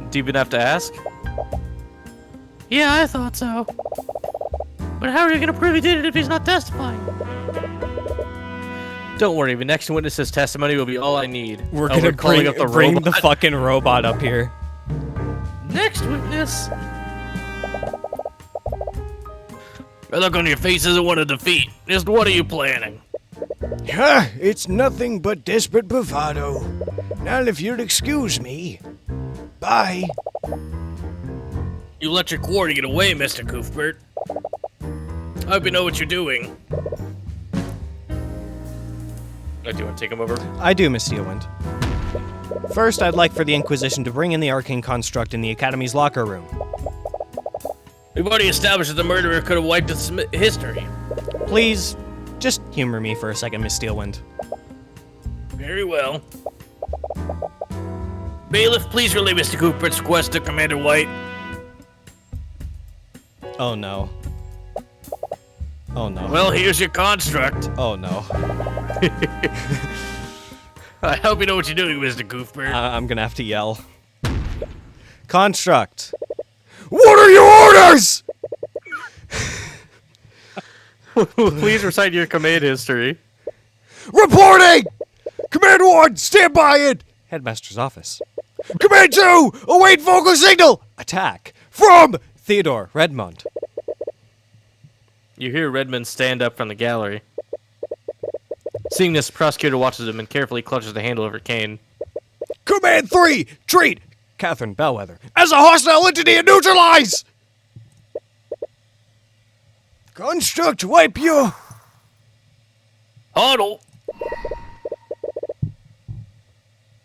Do you even have to ask? Yeah, I thought so. But how are you gonna prove he did it if he's not testifying? Don't worry, the next witness's testimony will be all I need. We're gonna calling up the bring robot. the fucking robot up here. Next witness. The look on your face isn't one of defeat. Just what are you planning? Huh, it's nothing but desperate bravado. Now, if you'll excuse me. Bye. You let your quarry get away, Mr. Cuthbert. I hope you know what you're doing. Do you want to take him over? I do, Miss Steelwind. First, I'd like for the Inquisition to bring in the Arcane construct in the Academy's locker room. We've already established that the murderer could have wiped its history. Please, just humor me for a second, Miss Steelwind. Very well. Bailiff, please relay Mr. Cuthbert's request to Commander White. Oh no. Oh no. Well, here's your construct. Oh no. I hope you know what you're doing, Mr. Cuthbert. I'm gonna have to yell. Construct. What are your orders? Please recite your command history. Reporting! Command 1, stand by it! Headmaster's office. Command 2, await vocal signal! Attack. From Theodore Redmond. You hear Redmond stand up from the gallery. Seeing this, prosecutor watches him and carefully clutches the handle of her cane. Command 3, treat Catherine Bellwether. as a hostile entity and neutralize! Construct, wipe you! Huddle.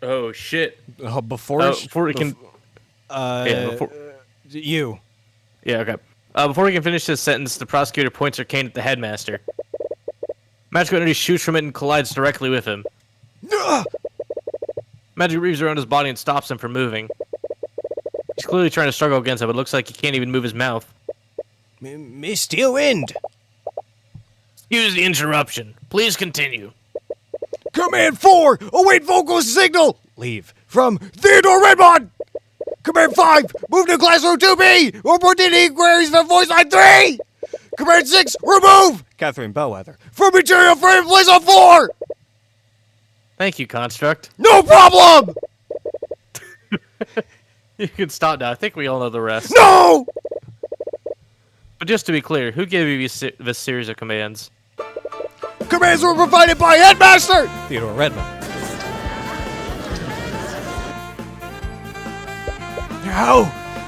Oh shit! Before he can. You. Yeah, okay. Before he can finish his sentence, the prosecutor points her cane at the headmaster. Magical energy shoots from it and collides directly with him. Magic weaves around his body and stops him from moving. He's clearly trying to struggle against it, but it looks like he can't even move his mouth. Miss Steelwind! Excuse the interruption. Please continue. Command 4, await vocal signal! Leave. From Theodore Redmond! Command 5, move to classroom 2B! Report any inquiries from voice line 3! Command 6, remove! Catherine Bellwether. From material frame, place on 4! Thank you, Construct. No problem! You can stop now. I think we all know the rest. No! But just to be clear, who gave you this series of commands? Commands were provided by Headmaster! Theodore Redmond. How?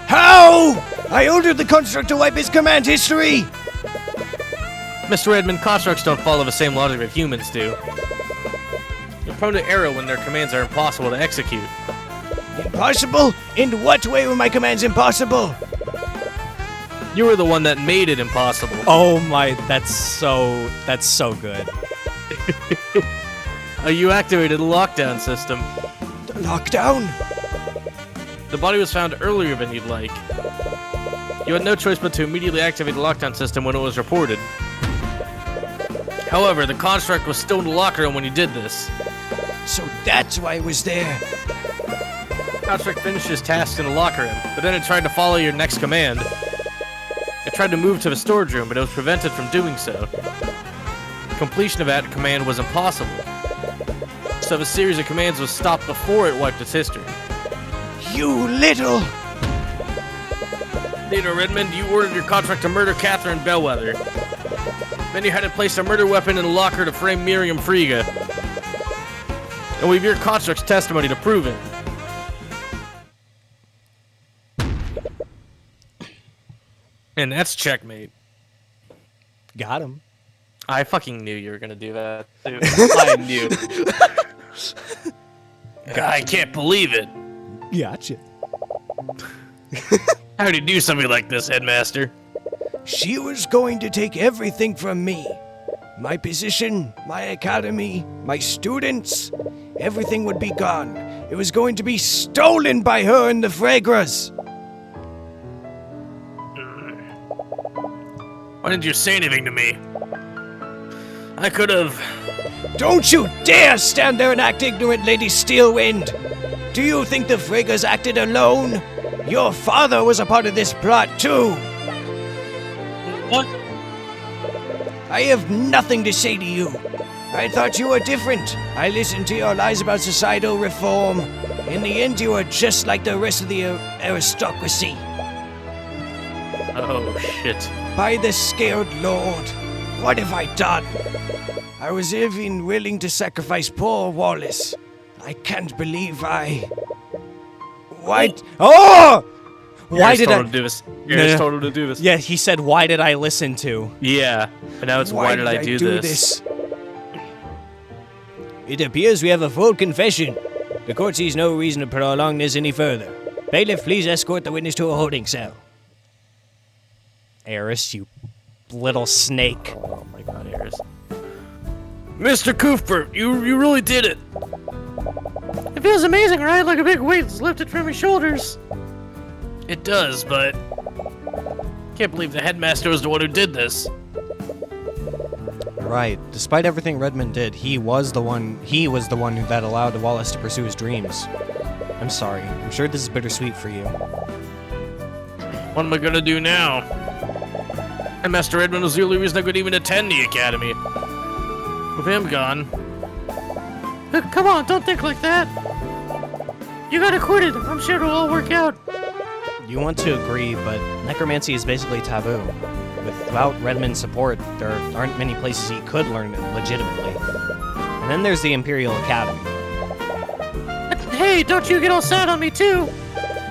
How? I ordered the construct to wipe his command history! Mr. Redmond, constructs don't follow the same logic that humans do. They're prone to error when their commands are impossible to execute. Impossible? In what way were my commands impossible? You were the one that made it impossible. Oh my, that's so good. You activated the lockdown system. The lockdown? The body was found earlier than you'd like. You had no choice but to immediately activate the lockdown system when it was reported. However, the construct was still in the locker room when you did this. So that's why I was there. Construct finished his task in the locker room, but then it tried to follow your next command. It tried to move to the storage room, but it was prevented from doing so. Completion of that command was impossible. So the series of commands was stopped before it wiped its history. You little... Theodore Redmond, you ordered your contract to murder Catherine Bellwether. Then you had to place a murder weapon in the locker to frame Miriam Friga. And we have your contract's testimony to prove it. And that's checkmate. Got him. I fucking knew you were gonna do that, too. I knew. I can't believe it. Gotcha. How did you do something like this, Headmaster? She was going to take everything from me. My position, my academy, my students, everything would be gone. It was going to be stolen by her and the Fragras. Why didn't you say anything to me? I could have... Don't you dare stand there and act ignorant, Lady Steelwind! Do you think the Fragras acted alone? Your father was a part of this plot, too! What? I have nothing to say to you. I thought you were different. I listened to your lies about societal reform. In the end, you were just like the rest of the aristocracy. Oh, shit. By the scared lord, what have I done? I was even willing to sacrifice poor Wallace. I can't believe I... Why... Oh! Why did I do this? You're told to do this. Yeah, he said, "Why did I listen to?" Yeah, but now it's why did I do this? It appears we have a full confession. The court sees no reason to prolong this any further. Bailiff, please escort the witness to a holding cell. Eris, you little snake. Oh my god, Eris. Mr. Cuthbert, you really did it. It feels amazing, right? Like a big weight is lifted from your shoulders. It does, but... Can't believe the headmaster was the one who did this. Right. Despite everything Redmond did, he was the one that allowed Wallace to pursue his dreams. I'm sorry. I'm sure this is bittersweet for you. What am I gonna do now? Headmaster Redmond was the only reason I could even attend the academy. With him gone... Come on, don't think like that. You got acquitted. I'm sure it'll all work out. You want to agree, but necromancy is basically taboo. Without Redmond's support, there aren't many places he could learn it legitimately. And then there's the Imperial Academy. Hey, don't you get all sad on me too.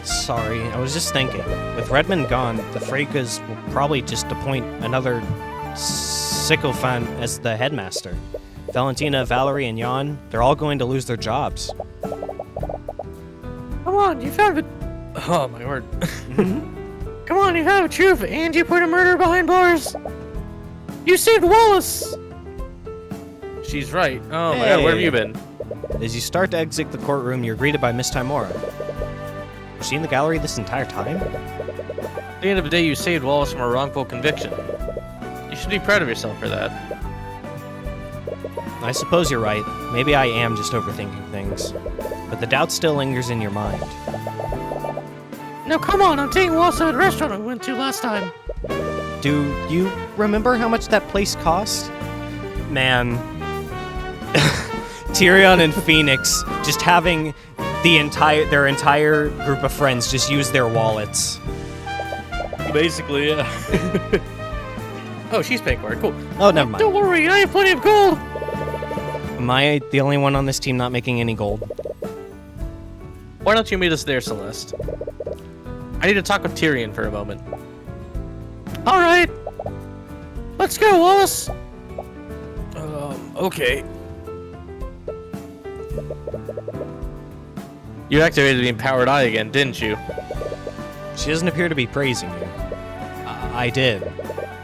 Sorry, I was just thinking. With Redmond gone, the Freykas will probably just appoint another sycophant as the headmaster. Valentina, Valerie, and Jan, they're all going to lose their jobs. Come on, you found it. Oh my word. Come on, you have the truth, and you put a murderer behind bars. You saved Wallace. She's right. Oh my god, where have you been? As you start to exit the courtroom, you're greeted by Miss Timora. Was she in the gallery this entire time? At the end of the day, you saved Wallace from a wrongful conviction. You should be proud of yourself for that. I suppose you're right. Maybe I am just overthinking things. But the doubt still lingers in your mind. No, come on, I'm taking Wallace to the restaurant we went to last time. Do you remember how much that place cost? Man. Tyrion and Phoenix just having their entire group of friends just use their wallets. Basically, yeah. Oh, she's paying for it. Cool. Oh, never mind. Don't worry, I have plenty of gold. Am I the only one on this team not making any gold? Why don't you meet us there, Celeste? I need to talk with Tyrion for a moment. All right, let's go, Wallace. Okay. You activated the Empowered Eye again, didn't you? She doesn't appear to be praising you. I did.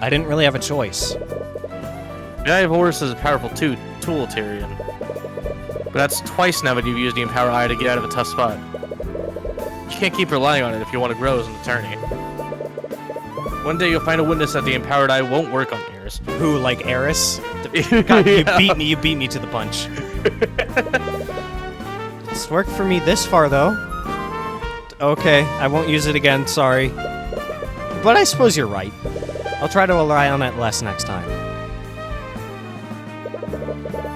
I didn't really have a choice. The Eye of Horus is a powerful tool, Tyrion. But that's twice now that you've used the Empowered Eye to get out of a tough spot. You can't keep relying on it if you want to grow as an attorney. One day you'll find a witness that the Empowered Eye won't work on Eris. Who, like Eris? God, you beat me to the punch. It's worked for me this far, though. Okay, I won't use it again, sorry. But I suppose you're right. I'll try to rely on it less next time.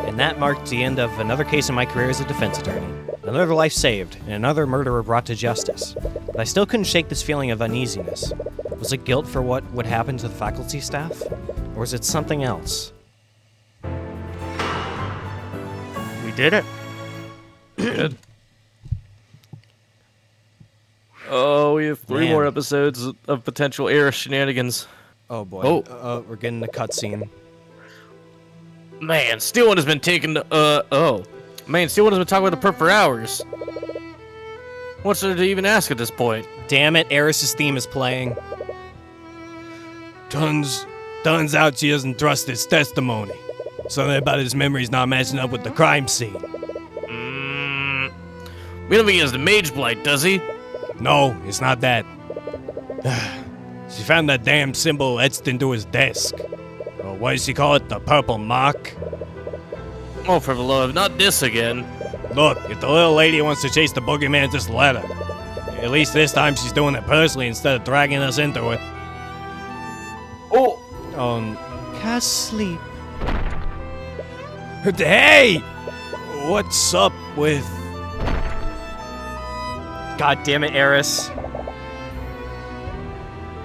And that marked the end of another case in my career as a defense attorney. Another life saved, and another murderer brought to justice. But I still couldn't shake this feeling of uneasiness. Was it guilt for what would happen to the faculty staff? Or was it something else? We did it. Good. Oh, we have 3 more episodes of potential Eris shenanigans. Oh boy. Oh. We're getting the cutscene. Man, Steelwind has been taking Man, Steelwind has been talking with the perp for hours. What's there to even ask at this point? Damn it, Eris's theme is playing. Turns out she doesn't trust his testimony. Something about his memories not matching up with the crime scene. We don't think he has the mage blight, does he? No, it's not that. She found that damn symbol etched into his desk. Or what does she call it? The purple mark? Oh, for the love, not this again. Look, if the little lady wants to chase the boogeyman, just let her. At least this time she's doing it personally instead of dragging us into it. Oh! Cast sleep. Hey! What's up with... God damn it, Eris.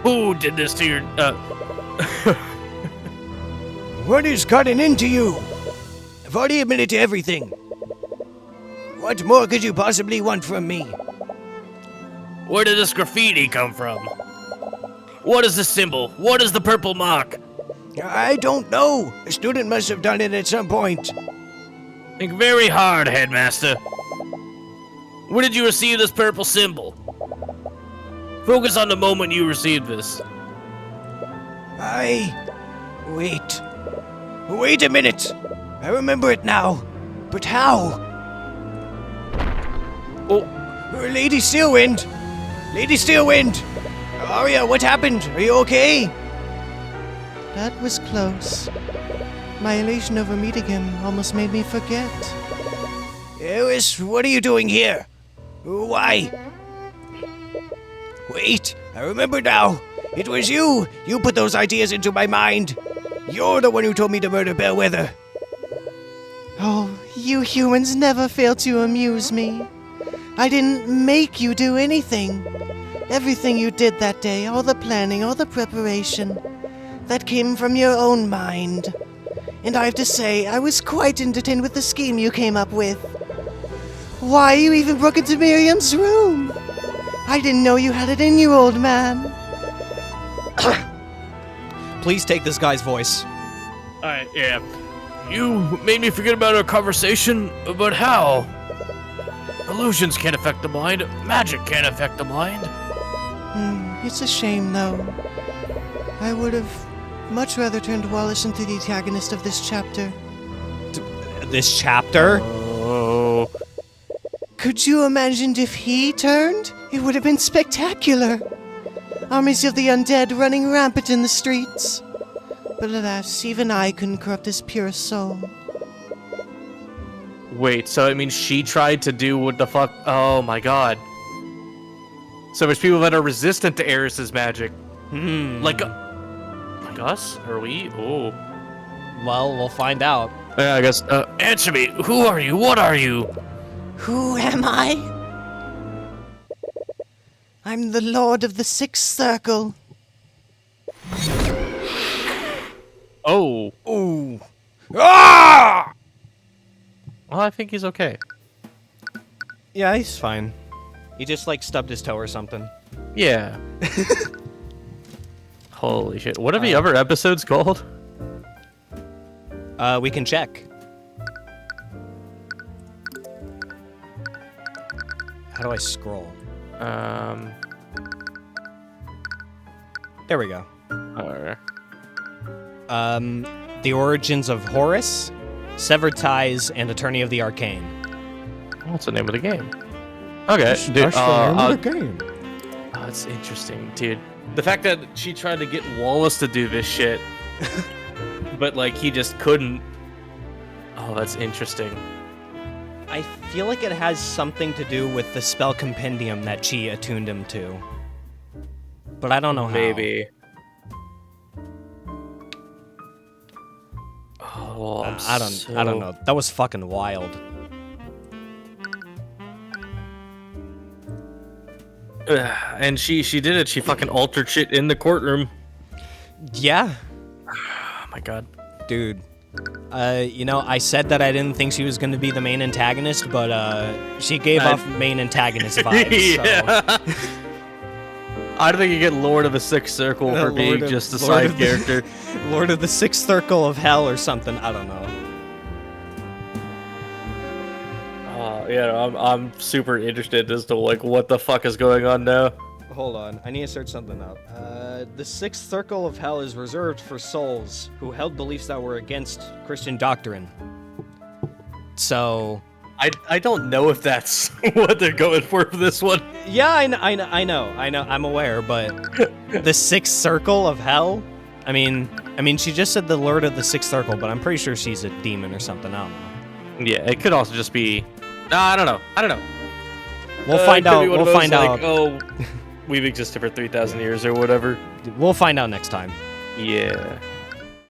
Who did this to your, What is cutting into you? I've already admitted to everything. What more could you possibly want from me? Where did this graffiti come from? What is the symbol? What is the purple mark? I don't know. A student must have done it at some point. Think very hard, Headmaster. Where did you receive this purple symbol? Focus on the moment you received this. Wait a minute. I remember it now. But how? Oh. Lady Steelwind! Lady Steelwind! Arya, what happened? Are you okay? That was close. My elation over meeting him almost made me forget. Eris, what are you doing here? Why? Wait, I remember now. It was you. You put those ideas into my mind. You're the one who told me to murder Bellwether. Oh, you humans never fail to amuse me. I didn't make you do anything. Everything you did that day, all the planning, all the preparation, that came from your own mind. And I have to say, I was quite entertained with the scheme you came up with. Why, you even broke into Miriam's room. I didn't know you had it in you, old man. Please take this guy's voice. Alright, yeah. You made me forget about our conversation, but how? Illusions can't affect the mind. Magic can't affect the mind. It's a shame, though. I would have much rather turned Wallace into the antagonist of this chapter. This chapter? Oh. Could you imagine if he turned? It would have been spectacular. Armies of the undead running rampant in the streets. But alas, even I couldn't corrupt his pure soul. Wait, so it means she tried to do what the fuck? Oh my god. So there's people that are resistant to Eris's magic. Like us? Are we? Oh. Well, we'll find out. Yeah, I guess. Answer me. Who are you? What are you? Who am I? I'm the Lord of the Sixth Circle. Oh. Ooh. Ah! Well, I think he's okay. Yeah, he's fine. He just like stubbed his toe or something. Yeah. Holy shit. What are the other episodes called? We can check. How do I scroll? There we go. Alright. The Origins of Horus, Severed Ties, and Attorney of the Arcane. What's the name of the game? Okay, dude. game. Oh, that's interesting, dude. The fact that she tried to get Wallace to do this shit, but like he just couldn't. Oh, that's interesting. I feel like it has something to do with the spell compendium that she attuned him to. But I don't know how. Maybe. Oh, I don't know. That was fucking wild. And she did it. She fucking altered shit in the courtroom. Yeah, Oh my god. dude. You know, I said that I didn't think she was going to be the main antagonist, but she gave off main antagonist vibes. Yeah. I don't think you get Lord of the Sixth Circle for being just a side character. Lord of the Sixth Circle of Hell or something. I don't know. Yeah, I'm super interested as to like what the fuck is going on now. Hold on, I need to search something up. The Sixth Circle of Hell is reserved for souls who held beliefs that were against Christian doctrine. So, I don't know if that's what they're going for this one. yeah, I know, I'm aware, but the Sixth Circle of Hell? I mean, she just said the Lord of the Sixth Circle, but I'm pretty sure she's a demon or something, I don't know. Yeah, it could also just be. I don't know. We'll find out. We'll find out. Like, oh, we've existed for 3,000 years or whatever. We'll find out next time. Yeah.